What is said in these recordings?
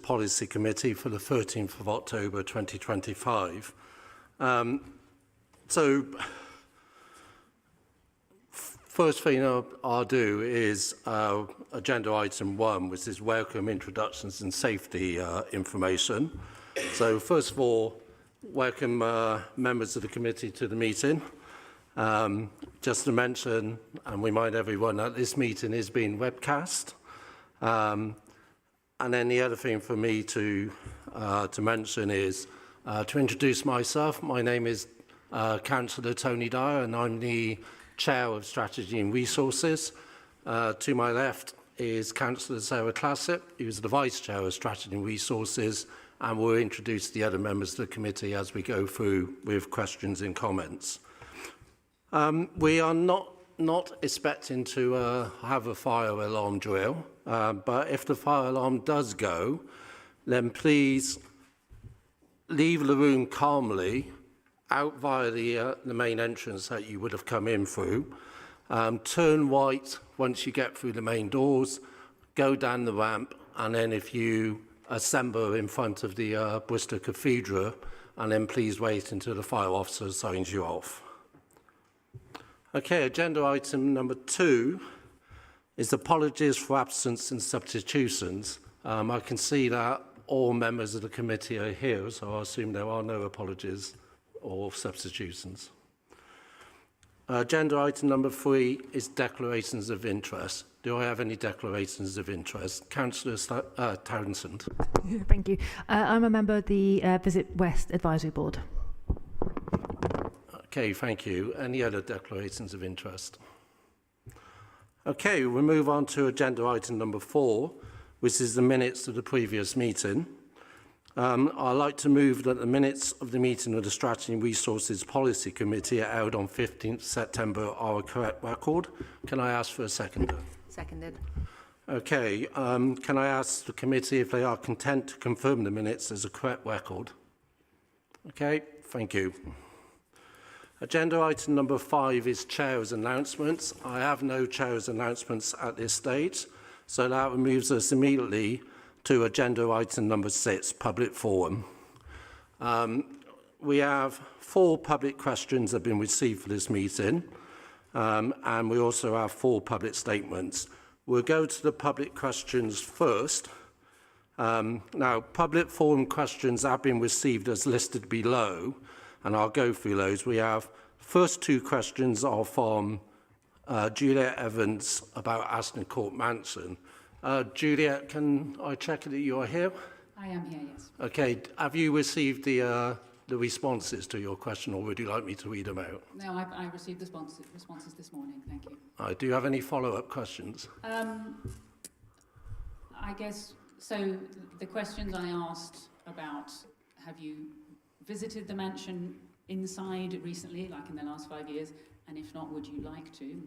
Policy Committee for the 13th of October 2025. So, first thing I'll do is agenda item 1, which is welcome introductions and safety information. So, first of all, welcome members of the committee to the meeting. Just to mention and remind everyone that this meeting is being webcast. And then the other thing for me to mention is to introduce myself. My name is Councillor Tony Dyer, and I'm the Chair of Strategy and Resources. To my left is Councillor Sarah Classett, who's the Vice Chair of Strategy and Resources, and we'll introduce the other members of the committee as we go through with questions and comments. We are not expecting to have a fire alarm drill, but if the fire alarm does go, then please leave the room calmly out via the main entrance that you would have come in through. Turn right once you get through the main doors, go down the ramp, and then if you assemble in front of the Bristol Cathedral, and then please wait until the fire officer signs you off. Okay, agenda item number 2 is apologies for absence and substitutions. I can see that all members of the committee are here, so I assume there are no apologies or substitutions. Agenda item number 3 is declarations of interest. Do I have any declarations of interest? Councillor Townsend. Thank you. I'm a member of the Visit West Advisory Board. Okay, thank you. Any other declarations of interest? Okay, we'll move on to agenda item number 4, which is the minutes of the previous meeting. I'd like to move that the minutes of the meeting of the Strategy and Resources Policy Committee held on 15th September are a correct record. Can I ask for a seconder? Seconded. Okay, can I ask the committee if they are content to confirm the minutes as a correct record? Okay, thank you. Agenda item number 5 is Chair's announcements. I have no Chair's announcements at this stage, so that moves us immediately to agenda item number 6, public forum. We have 4 public questions that have been received for this meeting, and we also have 4 public statements. We'll go to the public questions first. Now, public forum questions have been received as listed below, and I'll go through those. We have first 2 questions are from Juliet Evans about Ashton Court Mansion. Juliet, can I check that you are here? I am here, yes. Okay, have you received the responses to your question, or would you like me to read them out? No, I received the responses this morning, thank you. Do you have any follow-up questions? I guess, so the questions I asked about, have you visited the mansion inside recently, like in the last 5 years, and if not, would you like to?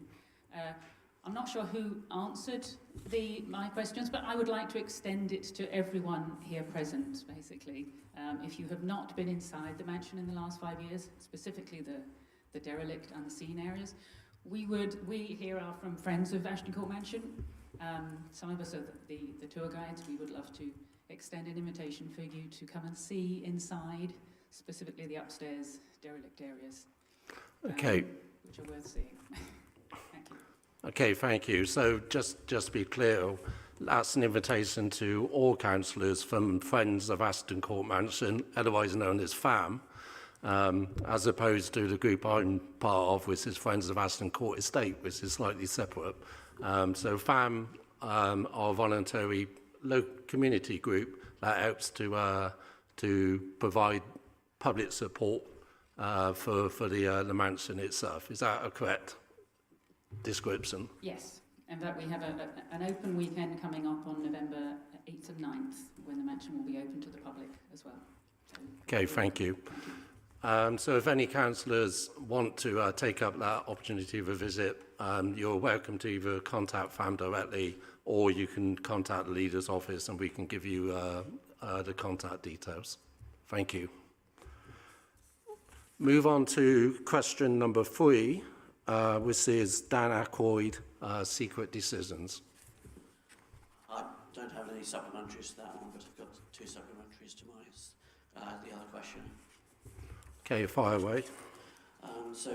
I'm not sure who answered my questions, but I would like to extend it to everyone here present, basically. If you have not been inside the mansion in the last 5 years, specifically the derelict and the scene areas, we here are from friends of Ashton Court Mansion. Some of us are the tour guides. We would love to extend an invitation for you to come and see inside, specifically the upstairs derelict areas, okay, which are worth seeing. Thank you. Okay, thank you. So just to be clear, that's an invitation to all councillors from Friends of Ashton Court Mansion, otherwise known as FAM, as opposed to the group I'm part of, which is Friends of Ashton Court Estate, which is slightly separate. So FAM are a voluntary local community group that helps to provide public support for the mansion itself. Is that a correct description? Yes, and that we have an open weekend coming up on November 8th and 9th when the mansion will be open to the public as well. So, okay, thank you. So if any councillors want to take up that opportunity of a visit, you're welcome to either contact FAM directly or you can contact the leader's office and we can give you the contact details. Thank you. Move on to question number 3, which is Dan Aykroyd, secret decisions. I don't have any supplementaries to that one, but I've got two supplementaries to the other question. Okay, fire away. So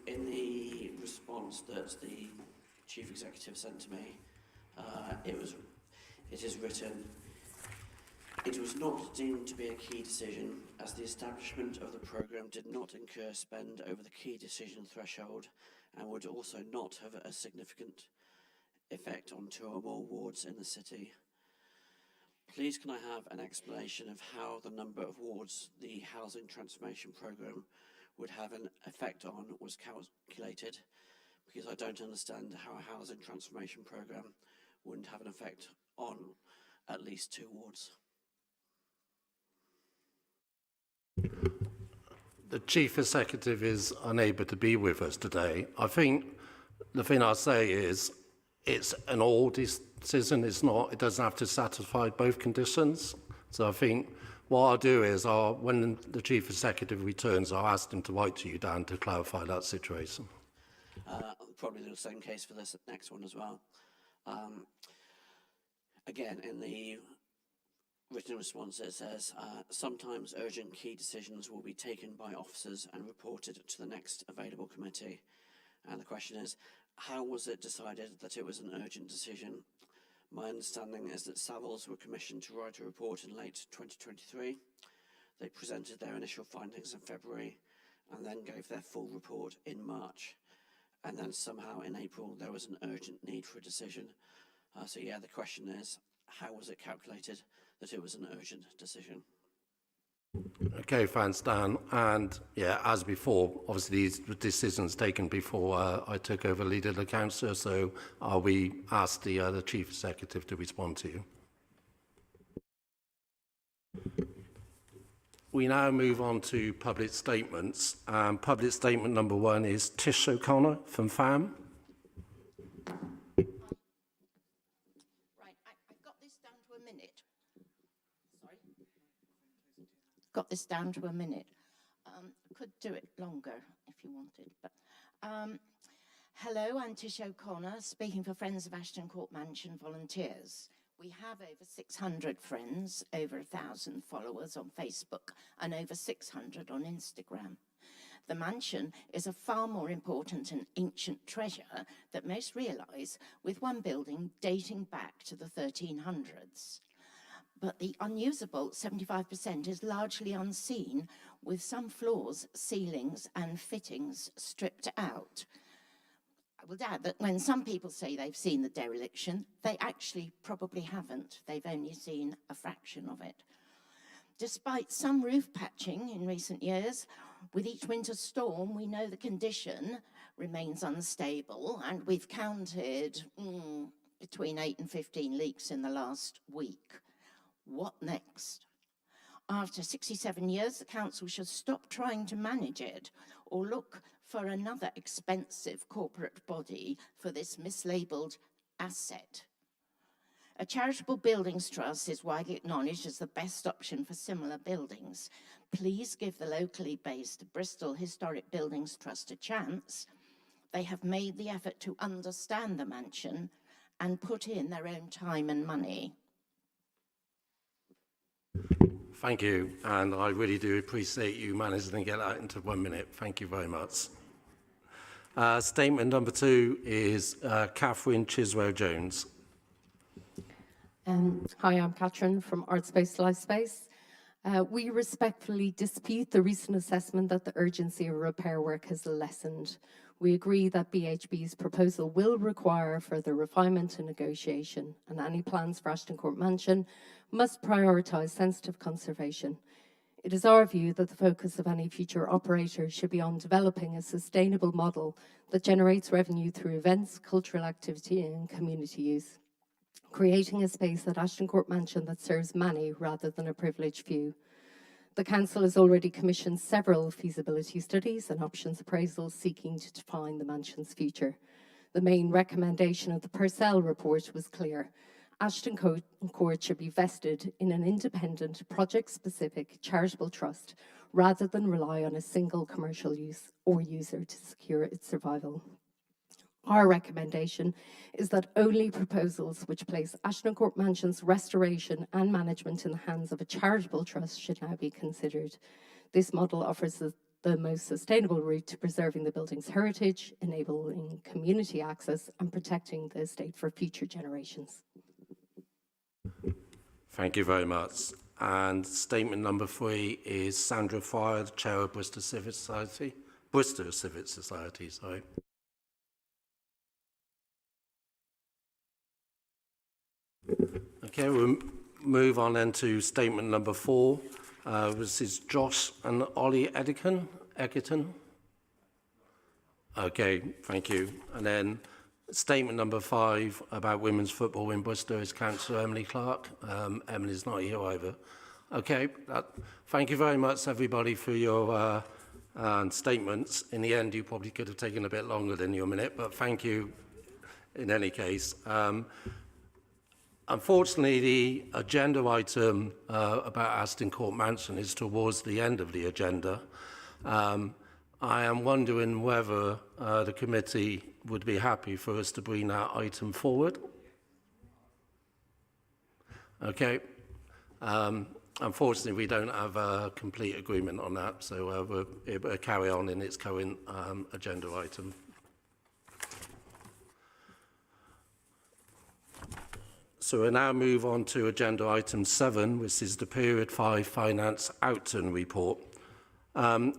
in the response that the Chief Executive sent to me, it is written, "It was not deemed to be a key decision as the establishment of the programme did not incur spend over the key decision threshold and would also not have a significant effect on two or more wards in the city. Please can I have an explanation of how the number of wards the housing transformation programme would have an effect on was calculated, because I don't understand how a housing transformation programme wouldn't have an effect on at least two wards." The Chief Executive is unable to be with us today. I think the thing I'll say is it's an all decision. It doesn't have to satisfy both conditions. So I think what I'll do is when the Chief Executive returns, I'll ask him to write to you, Dan, to clarify that situation. Probably the same case for this next one as well. Again, in the written response it says, "Sometimes urgent key decisions will be taken by officers and reported to the next available committee." And the question is, how was it decided that it was an urgent decision? My understanding is that Savills were commissioned to write a report in late 2023. They presented their initial findings in February and then gave their full report in March. And then somehow in April there was an urgent need for a decision. So yeah, the question is, how was it calculated that it was an urgent decision? Okay, thanks, Dan. And yeah, as before, obviously these were decisions taken before I took over leading the council, so we ask the Chief Executive to respond to you. We now move on to public statements. Public statement number 1 is Tish O'Connor from FAM. Right, I've got this down to a minute. Sorry. Got this down to a minute. Could do it longer if you wanted. But hello, I'm Tish O'Connor, speaking for Friends of Ashton Court Mansion volunteers. We have over 600 friends, over 1,000 followers on Facebook, and over 600 on Instagram. The mansion is a far more important and ancient treasure that most realise, with one building dating back to the 1300s. But the unusable 75% is largely unseen, with some floors, ceilings and fittings stripped out. I will add that when some people say they've seen the dereliction, they actually probably haven't. They've only seen a fraction of it. Despite some roof patching in recent years, with each winter storm, we know the condition remains unstable, and we've counted between 8 and 15 leaks in the last week. What next? After 67 years, the council should stop trying to manage it or look for another expensive corporate body for this mislabeled asset. A charitable buildings trust is widely acknowledged as the best option for similar buildings. Please give the locally based Bristol Historic Buildings Trust a chance. They have made the effort to understand the mansion and put in their own time and money. Thank you, and I really do appreciate you managing to get that into 1 minute. Thank you very much. Statement number 2 is Catherine Chiswell-Jones. Hi, I'm Catherine from Artspace Lifespace. We respectfully dispute the recent assessment that the urgency of repair work has lessened. We agree that BHB's proposal will require further refinement and negotiation, and any plans for Ashton Court Mansion must prioritise sensitive conservation. It is our view that the focus of any future operator should be on developing a sustainable model that generates revenue through events, cultural activity and community use, creating a space at Ashton Court Mansion that serves many rather than a privileged few. The Council has already commissioned several feasibility studies and options appraisals seeking to define the mansion's future. The main recommendation of the Purcell report was clear. Ashton Court should be vested in an independent, project-specific charitable trust rather than rely on a single commercial use or user to secure its survival. Our recommendation is that only proposals which place Ashton Court Mansion's restoration and management in the hands of a charitable trust should now be considered. This model offers the most sustainable route to preserving the building's heritage, enabling community access and protecting the estate for future generations. Thank you very much. And statement number 3 is Sandra Fryer, the Chair of Bristol Civic Society. Bristol Civic Society, sorry. Okay, we'll move on then to statement number 4. This is Josh and Ollie Egerton. Okay, thank you. And then statement number 5 about women's football in Bristol is Councillor Emily Clark. Emily's not here either. Okay, thank you very much, everybody, for your statements. In the end, you probably could have taken a bit longer than your minute, but thank you in any case. Unfortunately, the agenda item about Ashton Court Mansion is towards the end of the agenda. I am wondering whether the committee would be happy for us to bring that item forward. Okay. Unfortunately, we don't have a complete agreement on that, so we'll carry on in its current agenda item. So we'll now move on to agenda item 7, which is the Period 5 Finance Outturn report. I'd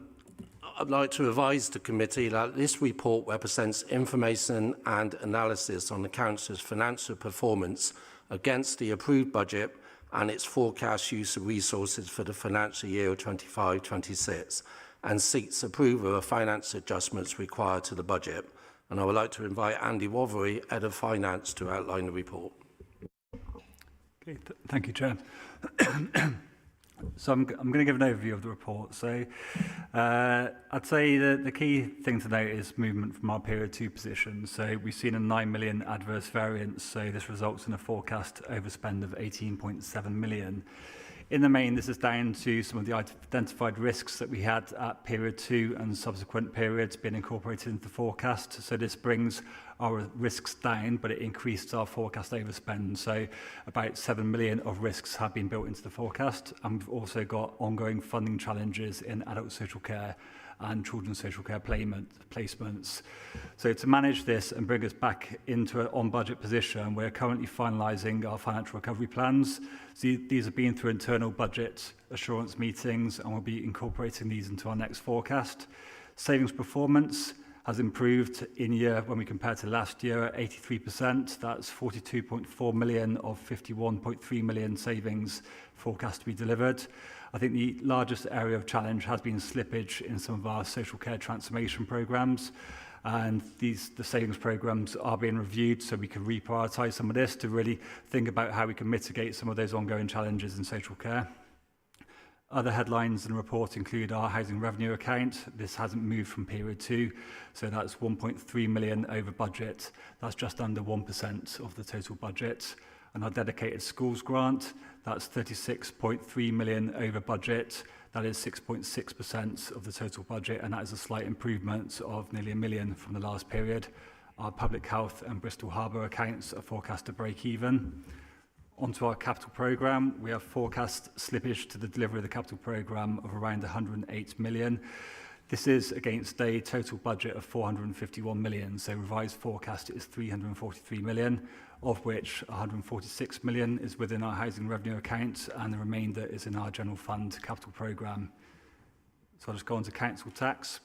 like to advise the committee that this report represents information and analysis on the Council's financial performance against the approved budget and its forecast use of resources for the financial year 25-26, and seeks approval of finance adjustments required to the budget. And I would like to invite Andy Wathery, Head of Finance, to outline the report. Okay, thank you, Chair. So I'm going to give an overview of the report. So I'd say the key thing to note is movement from our period 2 position. So we've seen a 9 million adverse variance. So this results in a forecast overspend of 18.7 million. In the main, this is down to some of the identified risks that we had at period 2 and subsequent periods being incorporated into the forecast. So this brings our risks down, but it increased our forecast overspend. So about 7 million of risks have been built into the forecast. And we've also got ongoing funding challenges in adult social care and children's social care placements. So to manage this and bring us back into an on-budget position, we're currently finalising our financial recovery plans. So these have been through internal budget assurance meetings, and we'll be incorporating these into our next forecast. Savings performance has improved in year when we compare to last year at 83%. That's 42.4 million of 51.3 million savings forecast to be delivered. I think the largest area of challenge has been slippage in some of our social care transformation programs. And the savings programs are being reviewed so we can reprioritise some of this to really think about how we can mitigate some of those ongoing challenges in social care. Other headlines in the report include our housing revenue account. This hasn't moved from period 2, so that's 1.3 million over budget. That's just under 1% of the total budget. And our dedicated schools grant, that's 36.3 million over budget. That is 6.6% of the total budget, and that is a slight improvement of nearly $1 million from the last period. Our public health and Bristol Harbour accounts are forecast to break even. Onto our capital programme, we have forecast slippage to the delivery of the capital programme of around 108 million. This is against a total budget of 451 million, so revised forecast is 343 million, of which 146 million is within our housing revenue account and the remainder is in our general fund capital programme. So I'll just go on to council tax.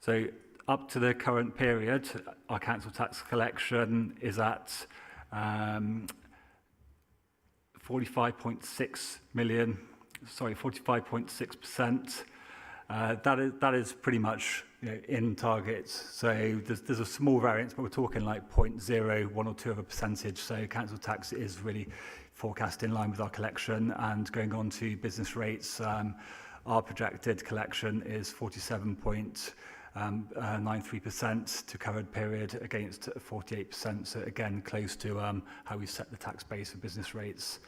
So up to the current period, our council tax collection is at 45.6%. That is pretty much in targets. So there's a small variance, but we're talking like 0.01 or 2 of a percentage. So council tax is really forecast in line with our collection. And going on to business rates, our projected collection is 47.93% to covered period against 48%. So again, close to how we set the tax base for business rates.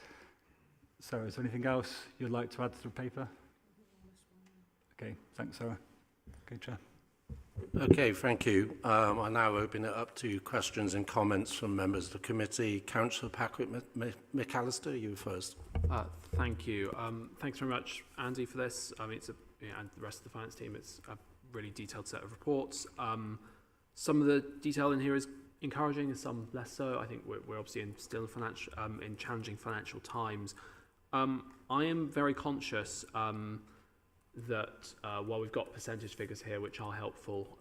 Sarah, is there anything else you'd like to add to the paper? Okay, thanks, Sarah. Okay, Chair. Okay, thank you. I now open it up to questions and comments from members of the committee. Councillor Patrick McAllister, you first. Thank you. Thanks very much, Andy, for this. It's and the rest of the finance team. It's a really detailed set of reports. Some of the detail in here is encouraging, and some less so. I think we're obviously still in challenging financial times. I am very conscious that while we've got percentage figures here which are helpful,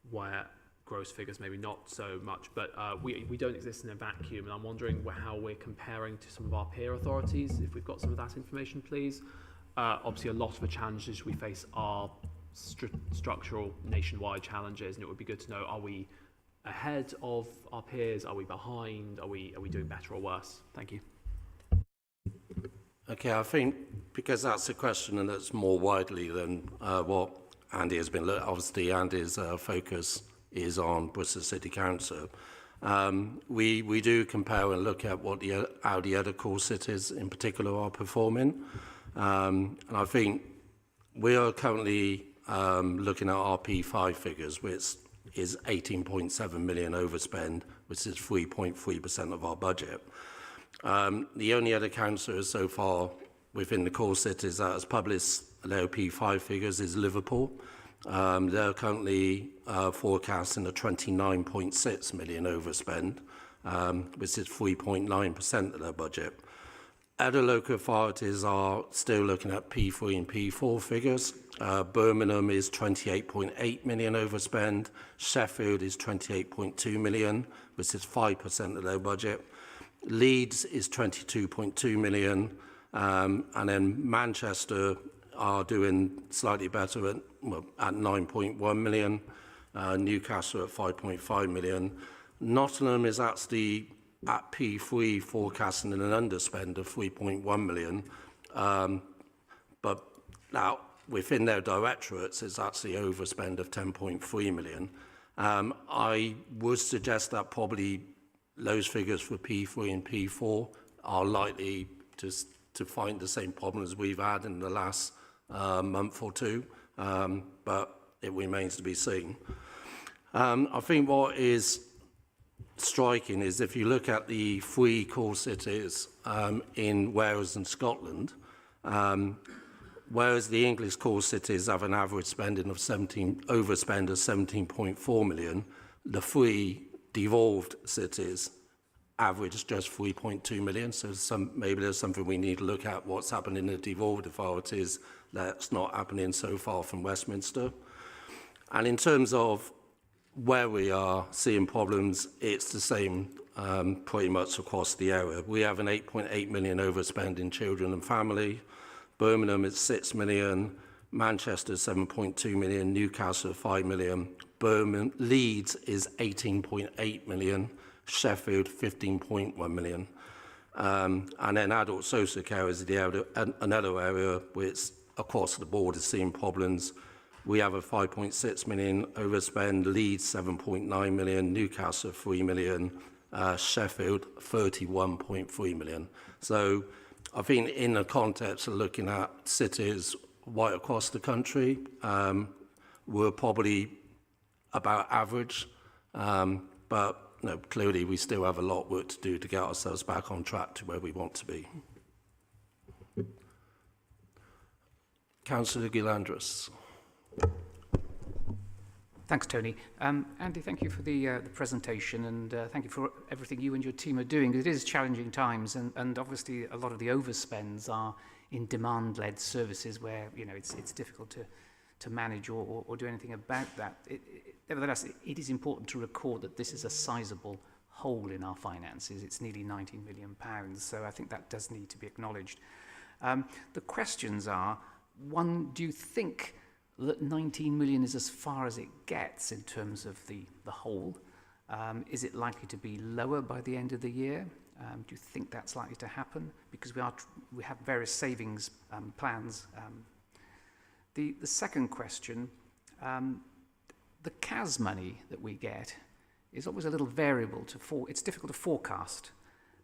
where gross figures maybe not so much, but we don't exist in a vacuum, and I'm wondering how we're comparing to some of our peer authorities. If we've got some of that information, please. Obviously, a lot of the challenges we face are structural nationwide challenges, and it would be good to know, are we ahead of our peers? Are we behind? Are we doing better or worse? Thank you. Okay, I think because that's a question and it's more widely than what Andy has been. Obviously, Andy's focus is on Bristol City Council. We do compare and look at how the other core cities in particular are performing. And I think we are currently looking at our P5 figures, which is 18.7 million overspend, which is 3.3% of our budget. The only other council so far within the core cities that has published their P5 figures is Liverpool. They're currently forecasting a 29.6 million overspend, which is 3.9% of their budget. Other local authorities are still looking at P3 and P4 figures. Birmingham is 28.8 million overspend. Sheffield is 28.2 million, which is 5% of their budget. Leeds is 22.2 million, and then Manchester are doing slightly better at 9.1 million, Newcastle at 5.5 million. Nottingham is actually at P3 forecasting an underspend of 3.1 million, but now within their directorates it's actually overspend of 10.3 million. I would suggest that probably those figures for P3 and P4 are likely to find the same problems we've had in the last month or two, but it remains to be seen. I think what is striking is if you look at the three core cities in Wales and Scotland, whereas the English core cities have an average spending of overspend of 17.4 million, the three devolved cities average just 3.2 million. So maybe there's something we need to look at what's happening in the devolved authorities that's not happening so far from Westminster. And in terms of where we are seeing problems, it's the same pretty much across the area. We have an 8.8 million overspend in children and family. Birmingham is 6 million. Manchester 7.2 million. Newcastle 5 million. Leeds is 18.8 million. Sheffield 15.1 million. And then adult social care is another area which across the board is seeing problems. We have a 5.6 million overspend, Leeds 7.9 million, Newcastle 3 million, Sheffield 31.3 million. So I think in the context of looking at cities right across the country, we're probably about average, but no, clearly we still have a lot of work to do to get ourselves back on track to where we want to be. Councillor Gillandris. Thanks, Tony. Andy, thank you for the presentation, and thank you for everything you and your team are doing. It is challenging times, and obviously a lot of the overspends are in demand-led services where it's difficult to manage or do anything about that. Nevertheless, it is important to record that this is a sizable hole in our finances. It's nearly £19 million, so I think that does need to be acknowledged. The questions are, one, do you think that 19 million is as far as it gets in terms of the whole? Is it likely to be lower by the end of the year? Do you think that's likely to happen? Because we have various savings plans. The second question, the CAS money that we get is always a little variable it's difficult to forecast.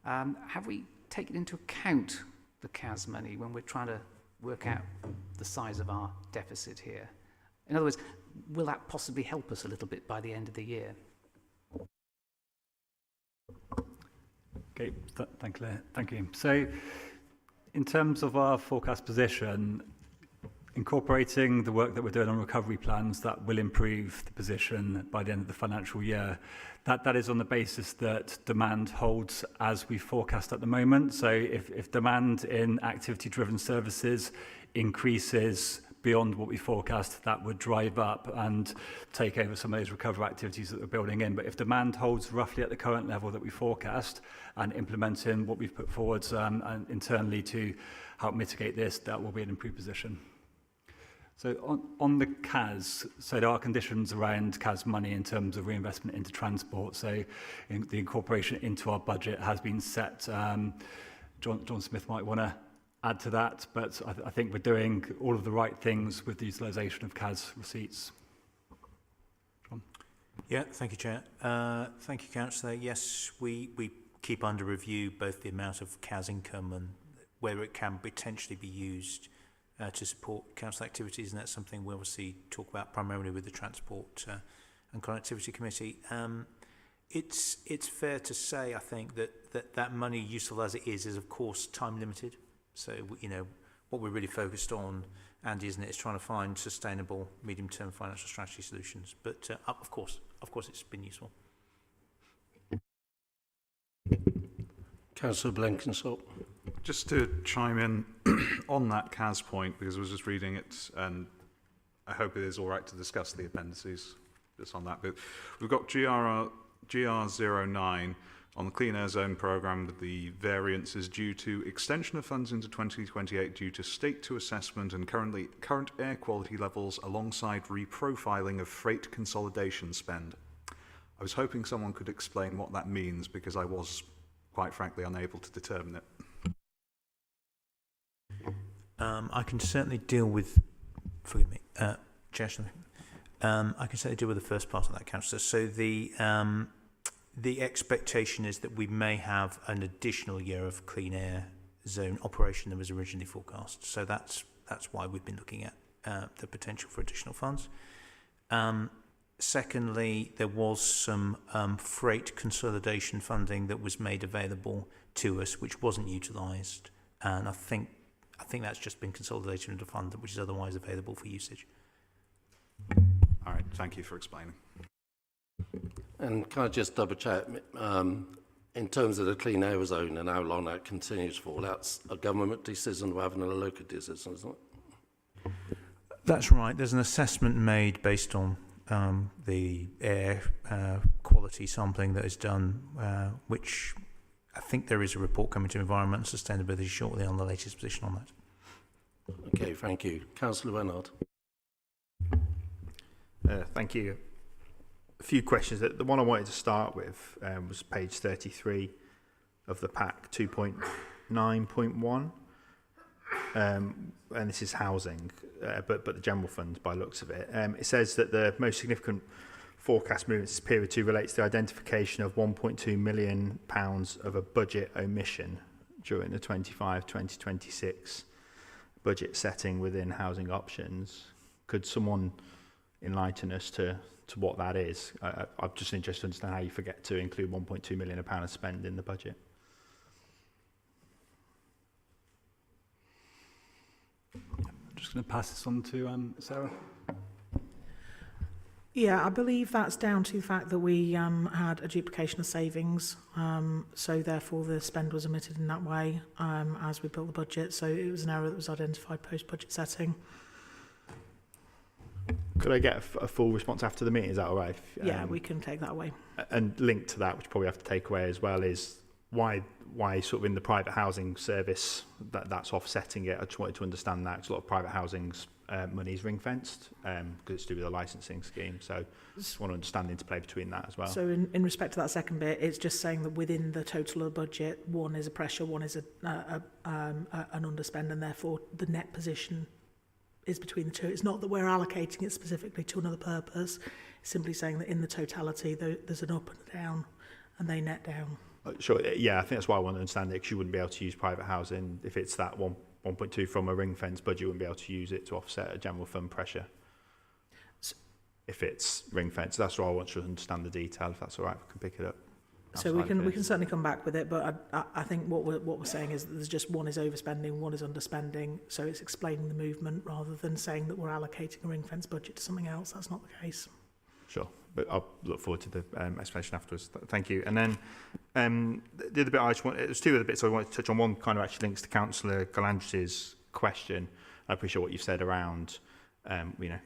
Have we taken into account the CAS money when we're trying to work out the size of our deficit here? In other words, will that possibly help us a little bit by the end of the year? Okay, thank you. So, in terms of our forecast position, incorporating the work that we're doing on recovery plans, that will improve the position by the end of the financial year. That is on the basis that demand holds as we forecast at the moment. So if demand in activity-driven services increases beyond what we forecast, that would drive up and take over some of those recovery activities that we're building in. But if demand holds roughly at the current level that we forecast and implementing what we've put forward and internally to help mitigate this, that will be an improved position. So on the CAS, so there are conditions around CAS money in terms of reinvestment into transport. So the incorporation into our budget has been set. John Smith might want to add to that, but I think we're doing all of the right things with the utilisation of CAS receipts. John? Yeah, thank you, Chair. Thank you, Councillor. Yes, we keep under review both the amount of CAS income and where it can potentially be used to support council activities, and that's something we'll obviously talk about primarily with the Transport and Connectivity Committee. It's fair to say, I think, that money, useful as it is of course time limited. So you know what we're really focused on, Andy, isn't it, is trying to find sustainable medium-term financial strategy solutions. But of course, it's been useful. Councillor Blenkinsop. Just to chime in on that CAS point, because I was just reading it, and I hope it is all right to discuss the appendices just on that bit. We've got GR09 on the Clean Air Zone programme, with the variances due to extension of funds into 2028 due to State 2 assessment and current air quality levels alongside reprofiling of freight consolidation spend. I was hoping someone could explain what that means, because I was, quite frankly, unable to determine it. I can certainly deal with, forgive me, Chair, I can certainly deal with the first part of that, Councillor. So the expectation is that we may have an additional year of clean air zone operation than was originally forecast. So that's why we've been looking at the potential for additional funds. Secondly, there was some freight consolidation funding that was made available to us, which wasn't utilised, and I think that's just been consolidated into a fund which is otherwise available for usage. All right, thank you for explaining. And can I just double check, in terms of the clean air zone and how long that continues for, that's a government decision rather than a local decision, isn't it? That's right. There's an assessment made based on the air quality sampling that is done, which I think there is a report coming to Environment and Sustainability shortly on the latest position on that. Okay, thank you. Councillor Renard. Thank you. A few questions. The one I wanted to start with was page 33 of the pack, 2.9.1. And this is housing, but the general fund by looks of it. It says that the most significant forecast movements this period 2 relates to the identification of £1.2 million of a budget omission during the 25-2026 budget setting within housing options. Could someone enlighten us to what that is? I'm just interested to understand how you forget to include £1.2 million of spend in the budget. I'm just going to pass this on to Sarah. Yeah, I believe that's down to the fact that we had a duplication of savings, so therefore the spend was omitted in that way as we built the budget. So it was an error that was identified post-budget setting. Could I get a full response after the meeting? Is that all right? Yeah, we can take that away. And linked to that, which probably have to take away as well, is why sort of in the private housing service that's offsetting it. I just wanted to understand that, because a lot of private housing's money is ring-fenced because it's to do with a licensing scheme. So just want to understand the interplay between that as well. So in respect to that second bit, it's just saying that within the total of the budget, one is a pressure, one is an underspend, and therefore the net position is between the two. It's not that we're allocating it specifically to another purpose. It's simply saying that in the totality, there's an up and a down, and they net down. Sure. Yeah, I think that's why I want to understand it, because you wouldn't be able to use private housing if it's that 1.2 from a ring fence budget. You wouldn't be able to use it to offset a general fund pressure. if it's ring fence. That's why I want to understand the detail. If that's all right, we can pick it up. So we can certainly come back with it, but I think what we're saying is that there's just one is overspending, one is underspending. So it's explaining the movement rather than saying that we're allocating a ring fence budget to something else. That's not the case. Sure, but I'll look forward to the explanation afterwards. Thank you. And then the other bit there's two other bits I wanted to touch on. One kind of actually links to Councillor Galantis' question. I appreciate what you've said around,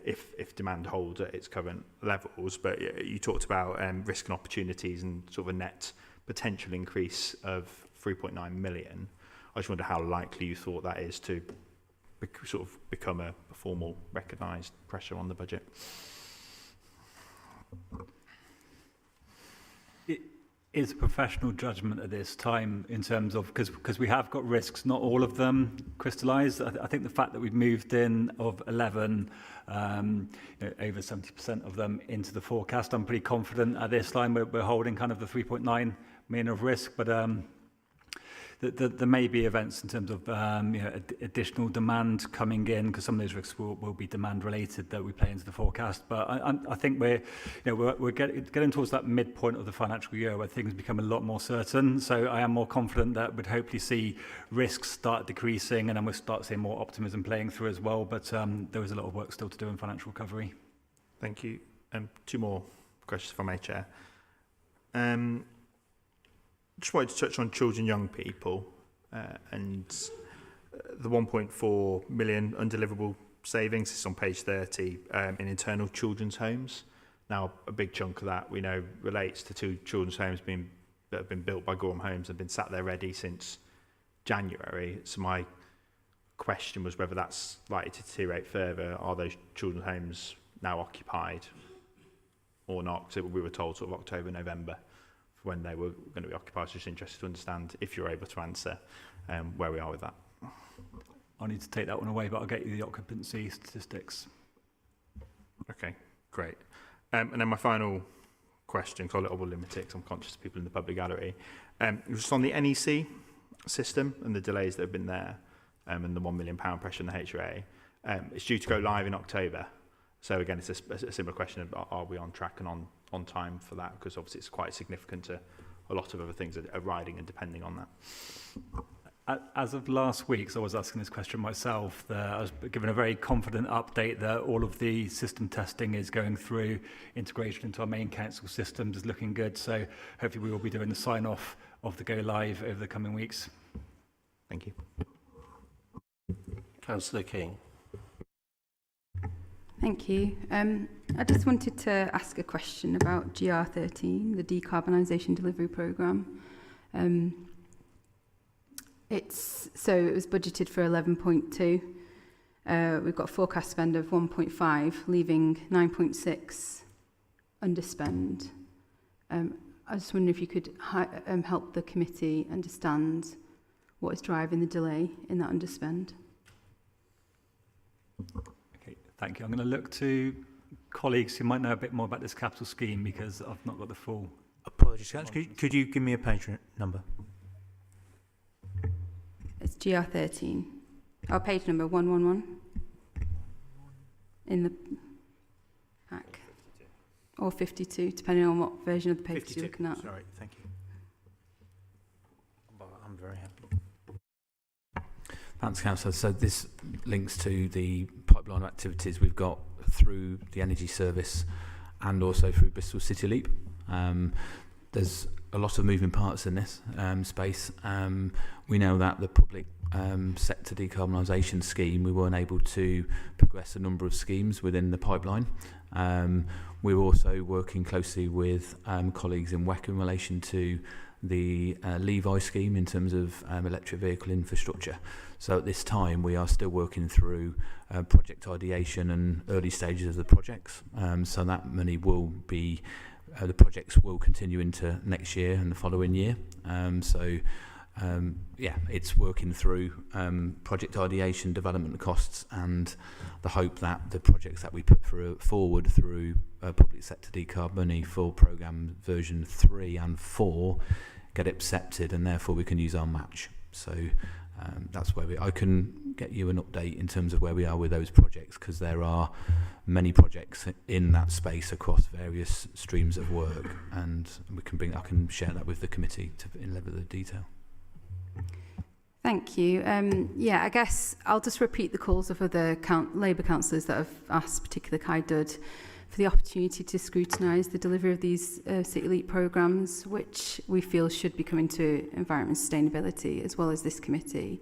if demand holds at its current levels, but you talked about risk and opportunities and sort of a net potential increase of 3.9 million. I just wonder how likely you thought that is to sort of become a formal recognised pressure on the budget. It is professional judgment at this time in terms of, because we have got risks, not all of them crystallised. I think the fact that we've moved in of 11, over 70% of them into the forecast, I'm pretty confident at this time we're holding kind of the 3.9 million of risk, but there may be events in terms of additional demand coming in, because some of those risks will be demand related that we play into the forecast. But I think we're getting towards that midpoint of the financial year where things become a lot more certain. So I am more confident that we'd hopefully see risks start decreasing, and then we'll start seeing more optimism playing through as well. But there is a lot of work still to do in financial recovery. Thank you. Two more questions from my chair. Just wanted to touch on children and young people and the 1.4 million undeliverable savings. It's on page 30 in internal children's homes. Now, a big chunk of that we know relates to two children's homes that have been built by Gorham Homes and been sat there ready since January. So my question was whether that's likely to deteriorate further. Are those children's homes now occupied or not? So we were told sort of October, November when they were going to be occupied. So just interested to understand, if you're able to answer, where we are with that. I need to take that one away, but I'll get you the occupancy statistics. Okay, great. And then my final question, because I will limit it because I'm conscious of people in the public gallery, just on the NEC system and the delays that have been there, and the £1 million pressure on the HRA. It's due to go live in October. So again, it's a similar question of are we on track and on time for that? Because obviously it's quite significant to a lot of other things that are riding and depending on that. As of last week, so I was asking this question myself, I was given a very confident update that all of the system testing is going through, integration into our main council systems is looking good. So hopefully we will be doing the sign-off of the go live over the coming weeks. Thank you. Councillor King. Thank you. I just wanted to ask a question about GR13, the Decarbonisation Delivery Programme. It was budgeted for 11.2. We've got a forecast spend of 1.5, leaving 9.6 underspend. I just wonder if you could help the committee understand what is driving the delay in that underspend. Thank you. I'm going to look to colleagues who might know a bit more about this capital scheme because I've not got the full... Apologies, could you give me a page number? It's GR13. Our page number 111 in the pack. Or 52, depending on what version of the page you're looking at. Sorry, thank you. I'm very happy. Thanks, Councillor. So this links to the pipeline of activities we've got through the Energy Service and also through Bristol City Leap. There's a lot of moving parts in this space. We know that the public sector decarbonisation scheme, we weren't able to progress a number of schemes within the pipeline. We're also working closely with colleagues in WEC in relation to the Levi scheme in terms of electric vehicle infrastructure. So at this time we are still working through project ideation and early stages of the projects. So that money will be, the projects will continue into next year and the following year. It's working through project ideation, development costs, and the hope that the projects that we put forward through public sector decarb money for programme version 3 and 4 get accepted, and therefore we can use our match. So That's where I can get you an update in terms of where we are with those projects, because there are many projects in that space across various streams of work, and I can share that with the committee in level of detail. Thank you. Yeah, I guess I'll just repeat the calls of other Labour councillors that have asked, particularly Kai Dud, for the opportunity to scrutinise the delivery of these City Leap programmes, which we feel should be coming to environment and sustainability as well as this committee.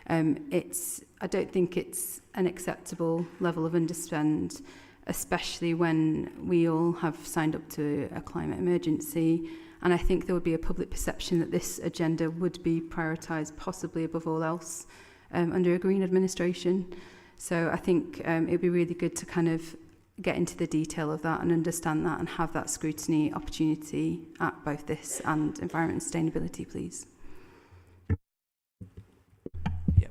I don't think it's an acceptable level of underspend, especially when we all have signed up to a climate emergency. And I think there would be a public perception that this agenda would be prioritised possibly above all else under a Green administration. So I think it would be really good to kind of get into the detail of that and understand that and have that scrutiny opportunity at both this and environment and sustainability, please. Yeah,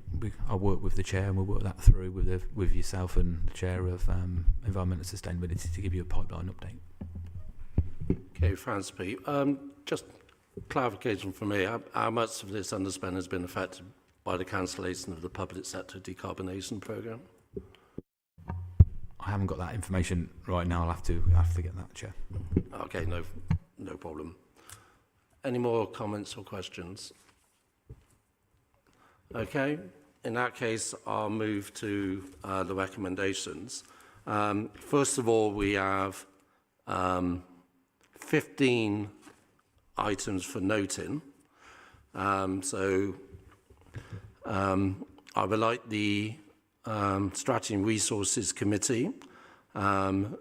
I'll work with the chair and we'll work that through with yourself and the chair of environment and sustainability to give you a pipeline update. Okay, thanks, Pete. Just clarification for me, how much of this underspend has been affected by the cancellation of the public sector decarbonisation programme? I haven't got that information right now. I'll have to get that, Chair. Okay, no problem. Any more comments or questions? Okay, in that case, I'll move to the recommendations. First of all, we have 15 items for noting. I would like the Strategy and Resources Committee to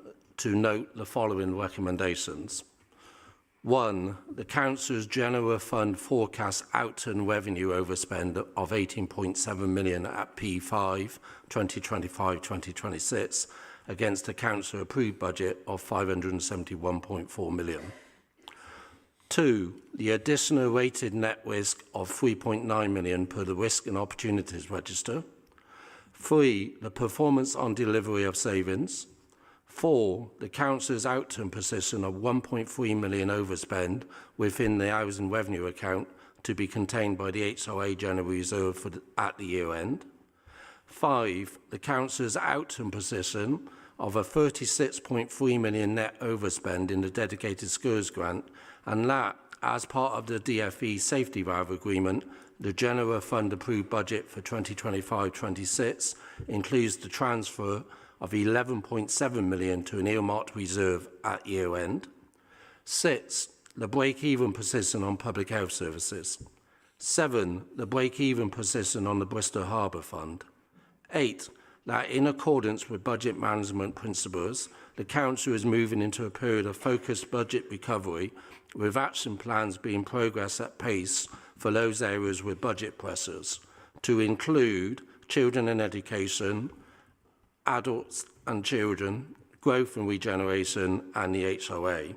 note the following recommendations. 1. The Council's General Fund forecast outturn revenue overspend of 18.7 million at P5 2025-2026 against a Council approved budget of 571.4 million. 2. The additional rated net risk of 3.9 million per the Risk and Opportunities Register. 3. The performance on delivery of savings. 4. The Council's outturn position of 1.3 million overspend within the housing revenue account to be contained by the HRA General Reserve at the year end. 5. The Council's outturn position of a 36.3 million net overspend in the dedicated schools grant, and that, as part of the DFE safety valve agreement, the General Fund approved budget for 2025-26 includes the transfer of 11.7 million to an earmarked reserve at year end. 6. The break-even position on public health services. 7. The break-even position on the Bristol Harbour Fund. 8. That in accordance with budget management principles, the Council is moving into a period of focused budget recovery, with action plans being progressed at pace for those areas with budget pressures, to include children and education, adults and children, growth and regeneration, and the HRA.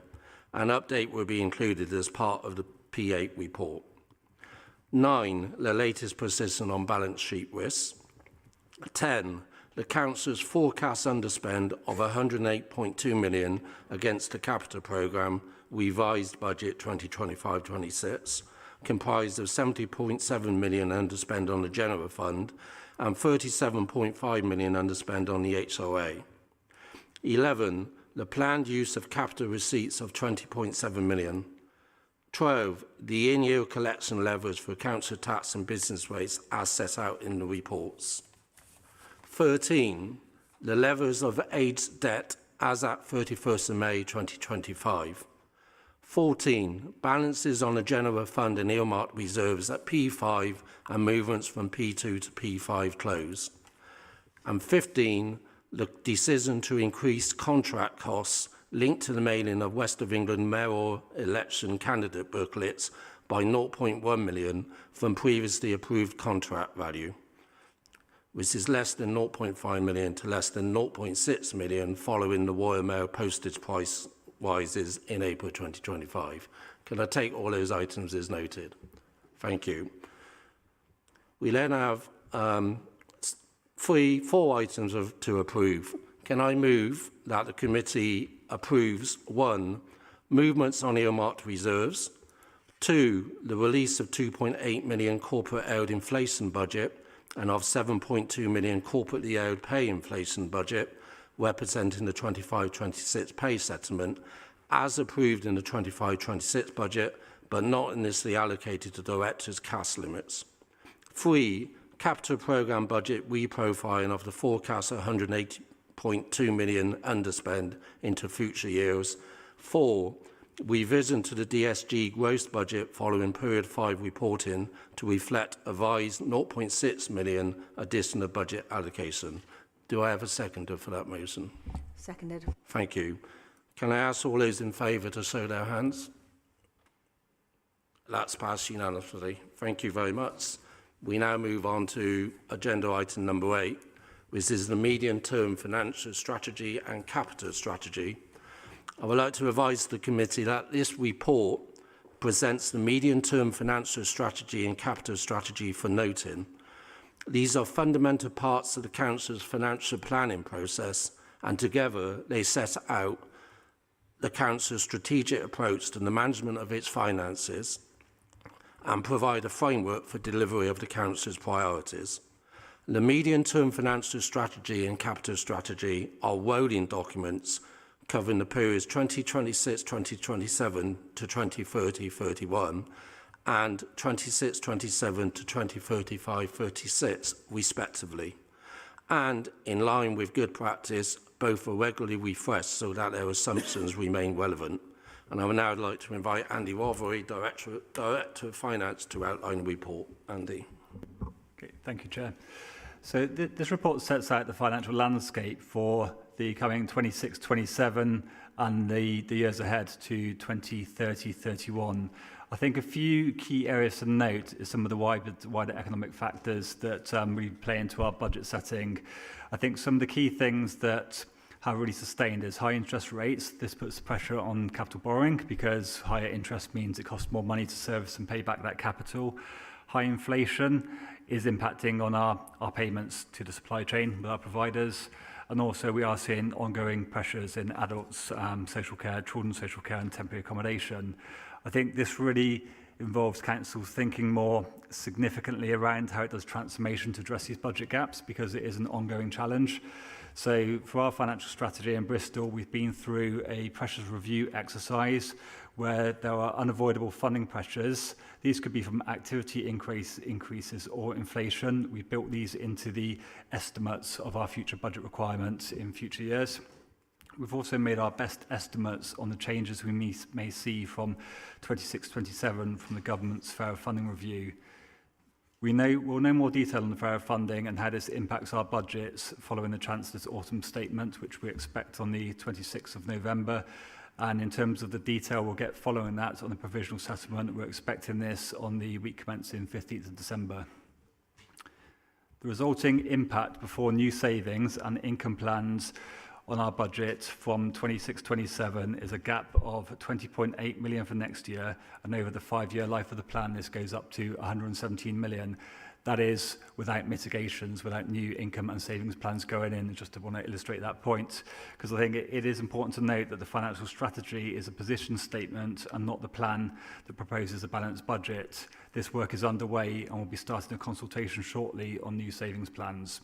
An update will be included as part of the P8 report. 9. The latest position on balance sheet risks. 10. The Council's forecast underspend of 108.2 million against the capital programme revised budget 2025-26, comprised of 70.7 million underspend on the General Fund and 37.5 million underspend on the HRA. 11. The planned use of capital receipts of 20.7 million. 12. The in-year collection levels for council tax and business rates as set out in the reports. 13. The levels of aged debt as at 31st of May 2025. 14. Balances on the General Fund and earmarked reserves at P5 and movements from P2 to P5 close. And 15. The decision to increase contract costs linked to the mailing of West of England mayoral election candidate booklets by 0.1 million from previously approved contract value, which is less than 0.5 million to less than 0.6 million following the Royal Mail postage price rises in April 2025. Can I take all those items as noted? Thank you. We then have 4 items to approve. Can I move that the committee approves 1. Movements on earmarked reserves. 2, the release of 2.8 million corporate-owned inflation budget and of 7.2 million corporately owned pay inflation budget, representing the 25-26 pay settlement, as approved in the 25-26 budget, but not initially allocated to directors' cash limits. 3, capital programme budget reprofiling of the forecast 180.2 million underspend into future years. 4, revision to the DSG gross budget following period 5 reporting to reflect a revised 0.6 million additional budget allocation. Do I have a seconder for that motion? Seconded. Thank you. Can I ask all those in favour to show their hands? That's passed unanimously. Thank you very much. We now move on to agenda item number 8, which is the medium-term financial strategy and capital strategy. I would like to advise the committee that this report presents the medium-term financial strategy and capital strategy for noting. These are fundamental parts of the Council's financial planning process, and together they set out the Council's strategic approach to the management of its finances and provide a framework for delivery of the Council's priorities. The medium-term financial strategy and capital strategy are rolling documents covering the periods 2026-2027 to 2030-31 and 26-27 to 2035-36 respectively. And in line with good practice, both are regularly refreshed so that their assumptions remain relevant. And I would now like to invite Andy Rothery, Director of Finance, to outline the report. Andy. Okay, thank you, Chair. So this report sets out the financial landscape for the coming 26-27 and the years ahead to 2030-31. I think a few key areas to note is some of the wider economic factors that really play into our budget setting. I think some of the key things that have really sustained is high interest rates. This puts pressure on capital borrowing because higher interest means it costs more money to service and pay back that capital. High inflation is impacting on our payments to the supply chain with our providers. And also we are seeing ongoing pressures in adults' social care, children's social care and temporary accommodation. I think this really involves council thinking more significantly around how it does transformation to address these budget gaps because it is an ongoing challenge. So for our financial strategy in Bristol, we've been through a pressures review exercise where there are unavoidable funding pressures. These could be from activity increases or inflation. We've built these into the estimates of our future budget requirements in future years. We've also made our best estimates on the changes we may see from 26-27 from the government's Fairer Funding Review. We'll know more detail on the Fairer Funding and how this impacts our budgets following the Chancellor's autumn statement, which we expect on the 26th of November. And in terms of the detail we'll get following that on the provisional settlement, we're expecting this on the week commencing 15th of December. The resulting impact before new savings and income plans on our budget from 26-27 is a gap of 20.8 million for next year, and over the 5-year life of the plan this goes up to 117 million. That is without mitigations, without new income and savings plans going in, just to want to illustrate that point, because I think it is important to note that the financial strategy is a position statement and not the plan that proposes a balanced budget. This work is underway and we'll be starting a consultation shortly on new savings plans.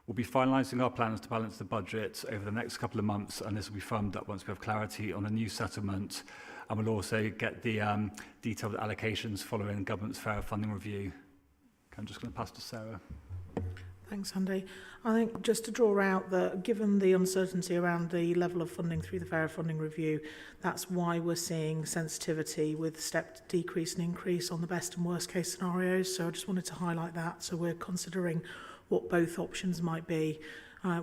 We'll be finalising our plans to balance the budget over the next couple of months, and this will be firmed up once we have clarity on a new settlement, and we'll also get the detailed allocations following the government's Fairer Funding Review. I'm just going to pass to Sarah. Thanks, Andy. I think just to draw out that given the uncertainty around the level of funding through the Fairer Funding Review, that's why we're seeing sensitivity with stepped decrease and increase on the best and worst case scenarios. So I just wanted to highlight that. So we're considering what both options might be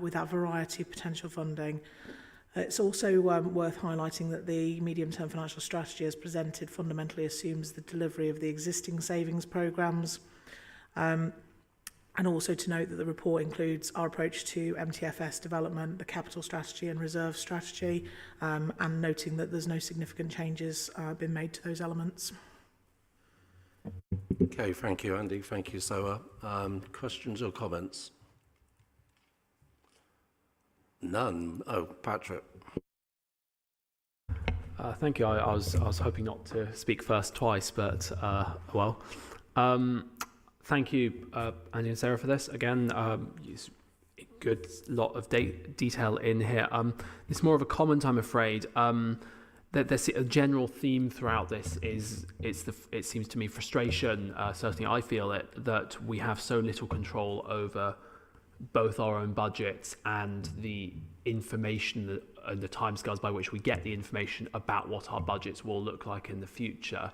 with that variety of potential funding. It's also worth highlighting that the medium-term financial strategy as presented fundamentally assumes the delivery of the existing savings programmes. And also to note that the report includes our approach to MTFS development, the capital strategy and reserve strategy, and noting that there's no significant changes been made to those elements. Okay, thank you, Andy. Thank you, Sarah. Questions or comments? None. Oh, Patrick. Thank you. I was hoping not to speak first twice, but well. Thank you, Andy and Sarah, for this. Again, good lot of detail in here. It's more of a comment, I'm afraid. That there's a general theme throughout this it seems to me frustration. Certainly, I feel it that we have so little control over both our own budgets and the information and the timescales by which we get the information about what our budgets will look like in the future.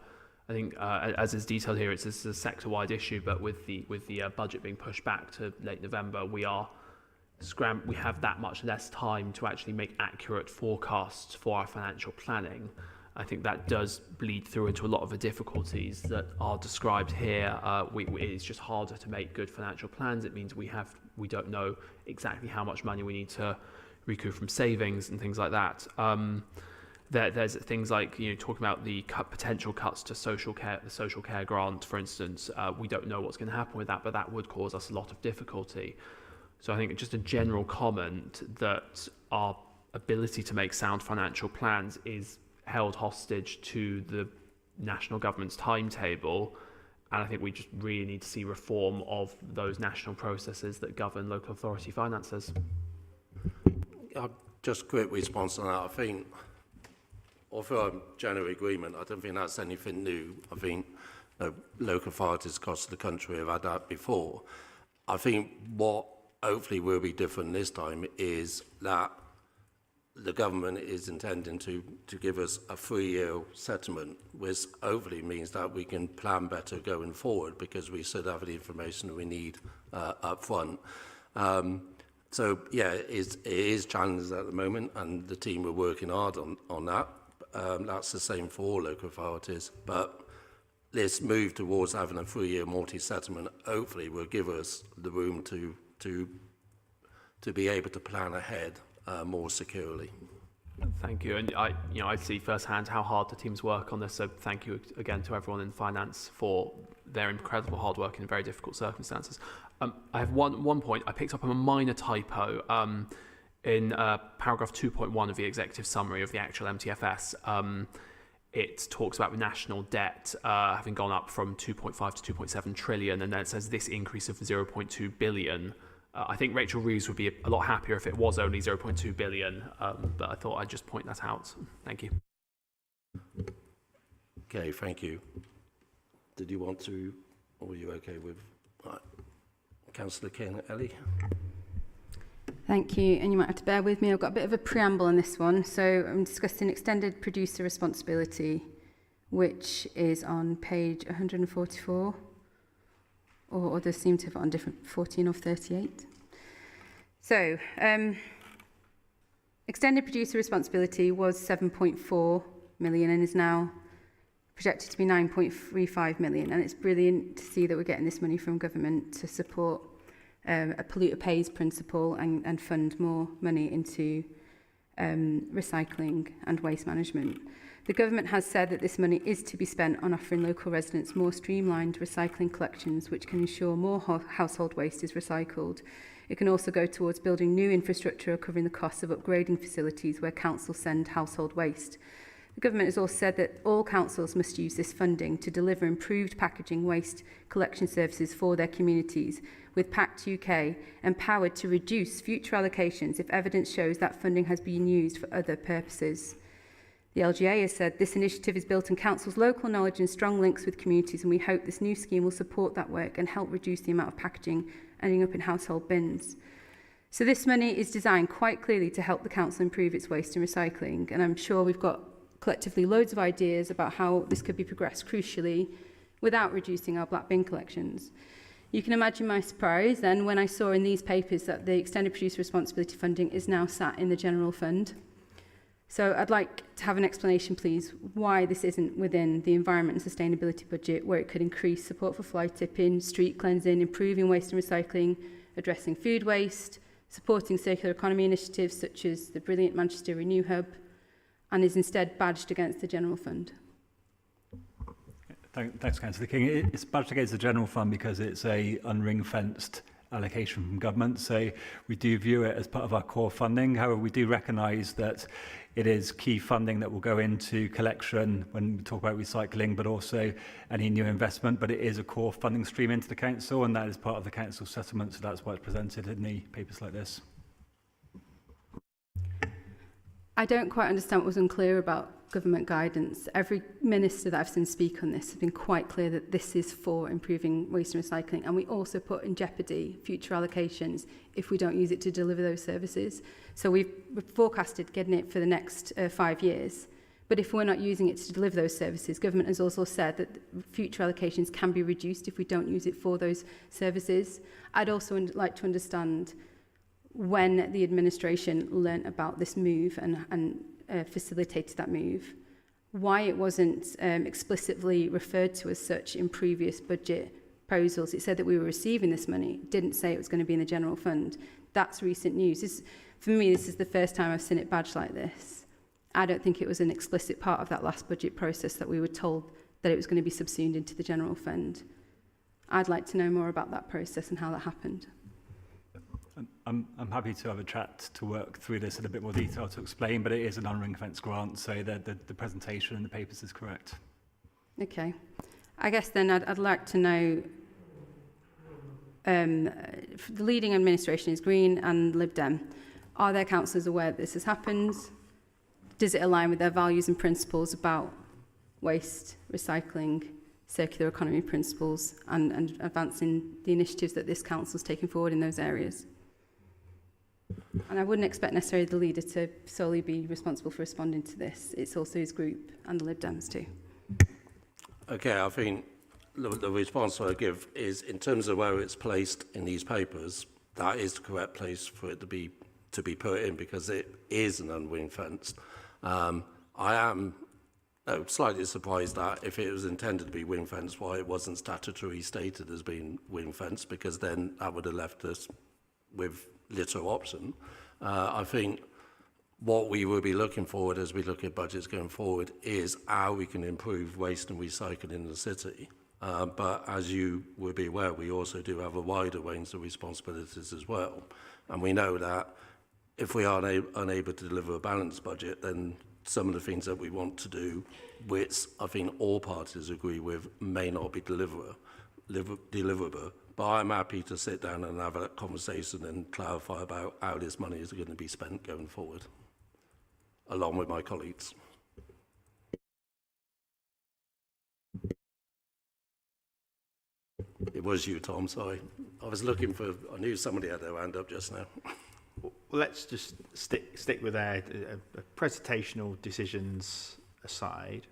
I think, as is detailed here, it's a sector-wide issue, but with the budget being pushed back to late November, we have that much less time to actually make accurate forecasts for our financial planning. I think that does bleed through into a lot of the difficulties that are described here. It's just harder to make good financial plans. It means we don't know exactly how much money we need to recoup from savings and things like that. There's things like, talking about the potential cuts to social care, the social care grant, for instance. We don't know what's going to happen with that, but that would cause us a lot of difficulty. So I think just a general comment that our ability to make sound financial plans is held hostage to the national government's timetable. And I think we just really need to see reform of those national processes that govern local authority finances. Just a quick response on that. I think, although I'm general agreement, I don't think that's anything new. I think local authorities across the country have had that before. I think what hopefully will be different this time is that the government is intending to give us a 3-year settlement, which hopefully means that we can plan better going forward because we should have the information we need up front. So, yeah, it is challenging at the moment, and the team are working hard on that. That's the same for all local authorities. But this move towards having a 3-year multi-settlement hopefully will give us the room to be able to plan ahead more securely. Thank you, and I see firsthand how hard the teams work on this. So thank you again to everyone in finance for their incredible hard work in very difficult circumstances. I have one point. I picked up on a minor typo in paragraph 2.1 of the executive summary of the actual MTFS. It talks about the national debt having gone up from 2.5 to 2.7 trillion, and then it says this increase of 0.2 billion. I think Rachel Reeves would be a lot happier if it was only 0.2 billion, but I thought I'd just point that out. Thank you. Okay, thank you. Did you want to, or were you okay with Councillor King, Ellie? Thank you, and you might have to bear with me. I've got a bit of a preamble on this one. So I'm discussing extended producer responsibility, which is on page 144. Or others seem to have it on different 14 or 38. So, extended producer responsibility was 7.4 million and is now projected to be 9.35 million. And it's brilliant to see that we're getting this money from government to support a polluter pays principle and fund more money into recycling and waste management. The government has said that this money is to be spent on offering local residents more streamlined recycling collections, which can ensure more household waste is recycled. It can also go towards building new infrastructure or covering the costs of upgrading facilities where councils send household waste. The government has also said that all councils must use this funding to deliver improved packaging waste collection services for their communities, with Pact UK empowered to reduce future allocations if evidence shows that funding has been used for other purposes. The LGA has said this initiative is built on council's local knowledge and strong links with communities, and we hope this new scheme will support that work and help reduce the amount of packaging ending up in household bins. So this money is designed quite clearly to help the council improve its waste and recycling, and I'm sure we've got collectively loads of ideas about how this could be progressed crucially without reducing our black bin collections. You can imagine my surprise then when I saw in these papers that the extended producer responsibility funding is now sat in the general fund. So I'd like to have an explanation, please, why this isn't within the environment and sustainability budget, where it could increase support for fly tipping, street cleansing, improving waste and recycling, addressing food waste, supporting circular economy initiatives such as the brilliant Manchester Renew Hub, and is instead badged against the general fund. Thanks, Councillor King. It's badged against the general fund because it's a unring-fenced allocation from government. So we do view it as part of our core funding. However, we do recognise that it is key funding that will go into collection when we talk about recycling, but also any new investment. But it is a core funding stream into the council, and that is part of the council settlement. So that's why it's presented in the papers like this. I don't quite understand what was unclear about government guidance. Every minister that I've seen speak on this has been quite clear that this is for improving waste and recycling, and we also put in jeopardy future allocations if we don't use it to deliver those services. So we've forecasted getting it for the next 5 years, but if we're not using it to deliver those services, government has also said that future allocations can be reduced if we don't use it for those services. I'd also like to understand when the administration learnt about this move and facilitated that move, why it wasn't explicitly referred to as such in previous budget proposals. It said that we were receiving this money. It didn't say it was going to be in the general fund. That's recent news. For me, this is the first time I've seen it badged like this. I don't think it was an explicit part of that last budget process that we were told that it was going to be subsumed into the general fund. I'd like to know more about that process and how that happened. I'm happy to have a chat to work through this in a bit more detail to explain, but it is an unring fence grant, so the presentation in the papers is correct. Okay. I guess then I'd like to know, the leading administration is Green and Lib Dem. Are their councillors aware that this has happened? Does it align with their values and principles about waste, recycling, circular economy principles, and advancing the initiatives that this council is taking forward in those areas? And I wouldn't expect necessarily the leader to solely be responsible for responding to this. It's also his group and the Lib Dems too. Okay, I think the response I give is, in terms of where it's placed in these papers, that is the correct place for it to be put in, because it is an unring fence. I am slightly surprised that if it was intended to be ring fenced, why it wasn't statutorily stated as being ring fenced, because then that would have left us with little option. I think what we will be looking forward as we look at budgets going forward is how we can improve waste and recycling in the city. But as you will be aware, we also do have a wider range of responsibilities as well. And we know that if we are unable to deliver a balanced budget, then some of the things that we want to do, which I think all parties agree with, may not be deliverable. But I'm happy to sit down and have a conversation and clarify about how this money is going to be spent going forward, along with my colleagues. It was you, Tom, sorry. I was looking for, I knew somebody had their hand up just now. Well, let's just stick with our presentational decisions aside.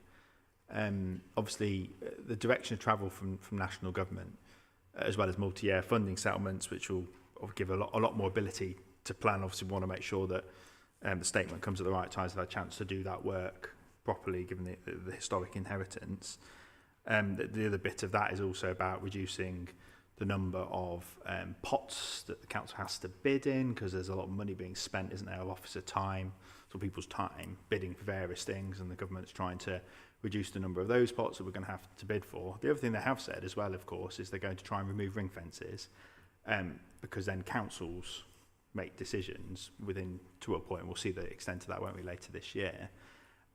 Obviously, the direction of travel from national government, as well as multi-year funding settlements, which will give a lot more ability to plan. Obviously, we want to make sure that the statement comes at the right time, so have a chance to do that work properly, given the historic inheritance. The other bit of that is also about reducing the number of pots that the council has to bid in, because there's a lot of money being spent, isn't there, of officer time, so people's time bidding for various things, and the government's trying to reduce the number of those pots that we're going to have to bid for. The other thing they have said as well, of course, is they're going to try and remove ring fences, because then councils make decisions to a point, and we'll see the extent of that, won't we, later this year.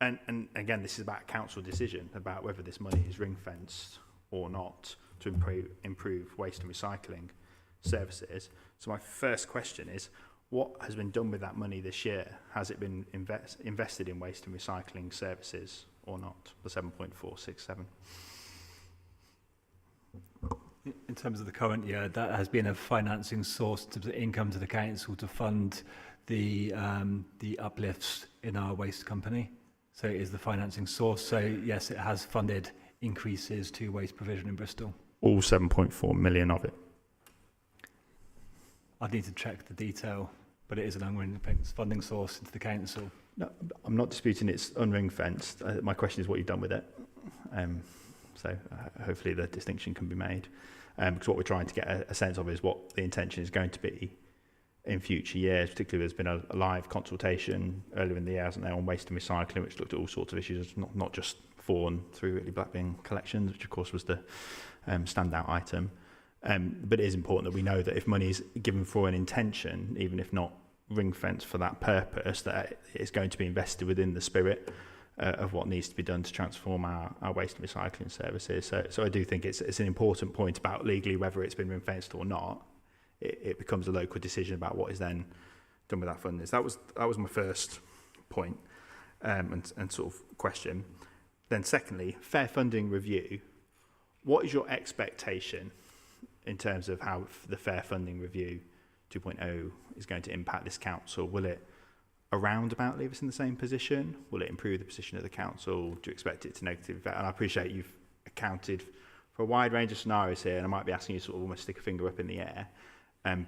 And again, this is about a council decision about whether this money is ring fenced or not to improve waste and recycling services. So my first question is, what has been done with that money this year? Has it been invested in waste and recycling services or not? The 7.467. In terms of the current year, that has been a financing source to the income to the council to fund the uplifts in our waste company. So it is the financing source. So yes, it has funded increases to waste provision in Bristol. All 7.4 million of it? I'd need to check the detail, but it is an unring funding source into the council. No, I'm not disputing it's unring fenced. My question is what you've done with it. So hopefully the distinction can be made. Because what we're trying to get a sense of is what the intention is going to be in future years. Particularly, there's been a live consultation earlier in the year, hasn't there, on waste and recycling, which looked at all sorts of issues, not just fawn through really black bin collections, which of course was the standout item. But it is important that we know that if money is given for an intention, even if not ring-fenced for that purpose, that it's going to be invested within the spirit of what needs to be done to transform our waste and recycling services. So I do think it's an important point about legally whether it's been ring-fenced or not. It becomes a local decision about what is then done with that funding. That was my first point and sort of question. Then secondly, fair funding review. What is your expectation in terms of how the fair funding review 2.0 is going to impact this council? Will it around about leave us in the same position? Will it improve the position of the council? Do you expect it to negatively affect? And I appreciate you've accounted for a wide range of scenarios here, and I might be asking you to sort of almost stick a finger up in the air.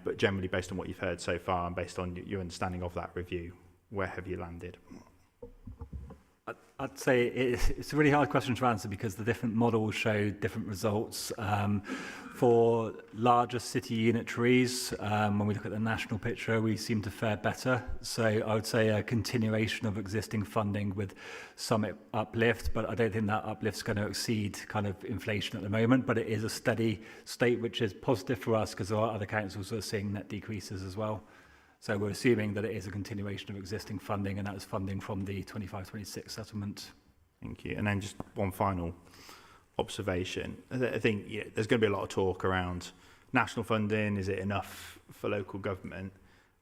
But generally, based on what you've heard so far and based on your understanding of that review, where have you landed? I'd say it's a really hard question to answer because the different models show different results. For larger city unitaries, when we look at the national picture, we seem to fare better. So I would say a continuation of existing funding with some uplift, but I don't think that uplift's going to exceed kind of inflation at the moment. But it is a steady state, which is positive for us because there are other councils that are seeing net decreases as well. So we're assuming that it is a continuation of existing funding, and that is funding from the 25-26 settlement. Thank you. And then just one final observation. I think there's going to be a lot of talk around national funding. Is it enough for local government?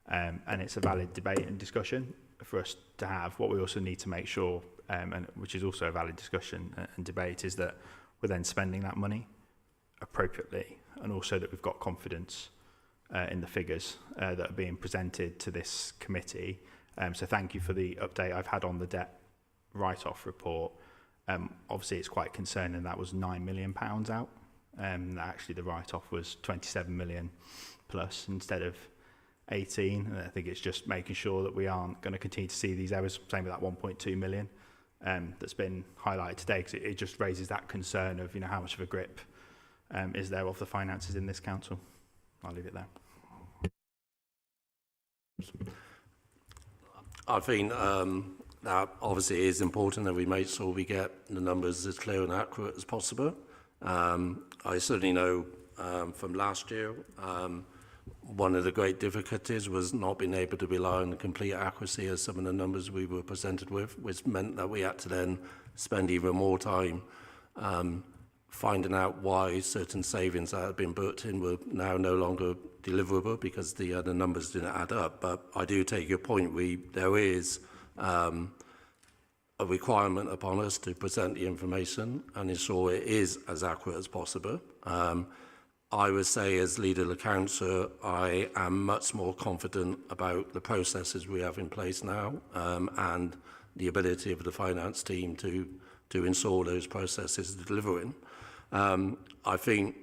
And it's a valid debate and discussion for us to have. What we also need to make sure, and which is also a valid discussion and debate, is that we're then spending that money appropriately, and also that we've got confidence in the figures that are being presented to this committee. So thank you for the update I've had on the debt write-off report. Obviously, it's quite concerning that was £9 million out. Actually, the write-off was 27 million plus instead of 18. And I think it's just making sure that we aren't going to continue to see these errors. Same with that 1.2 million that's been highlighted today, because it just raises that concern of how much of a grip is there of the finances in this council. I'll leave it there. I think that obviously it is important that we make sure we get the numbers as clear and accurate as possible. I certainly know from last year, one of the great difficulties was not being able to rely on the complete accuracy of some of the numbers we were presented with, which meant that we had to then spend even more time finding out why certain savings that had been booked in were now no longer deliverable because the numbers didn't add up. But I do take your point. There is a requirement upon us to present the information and ensure it is as accurate as possible. I would say, as leader of the council, I am much more confident about the processes we have in place now and the ability of the finance team to install those processes delivering. I think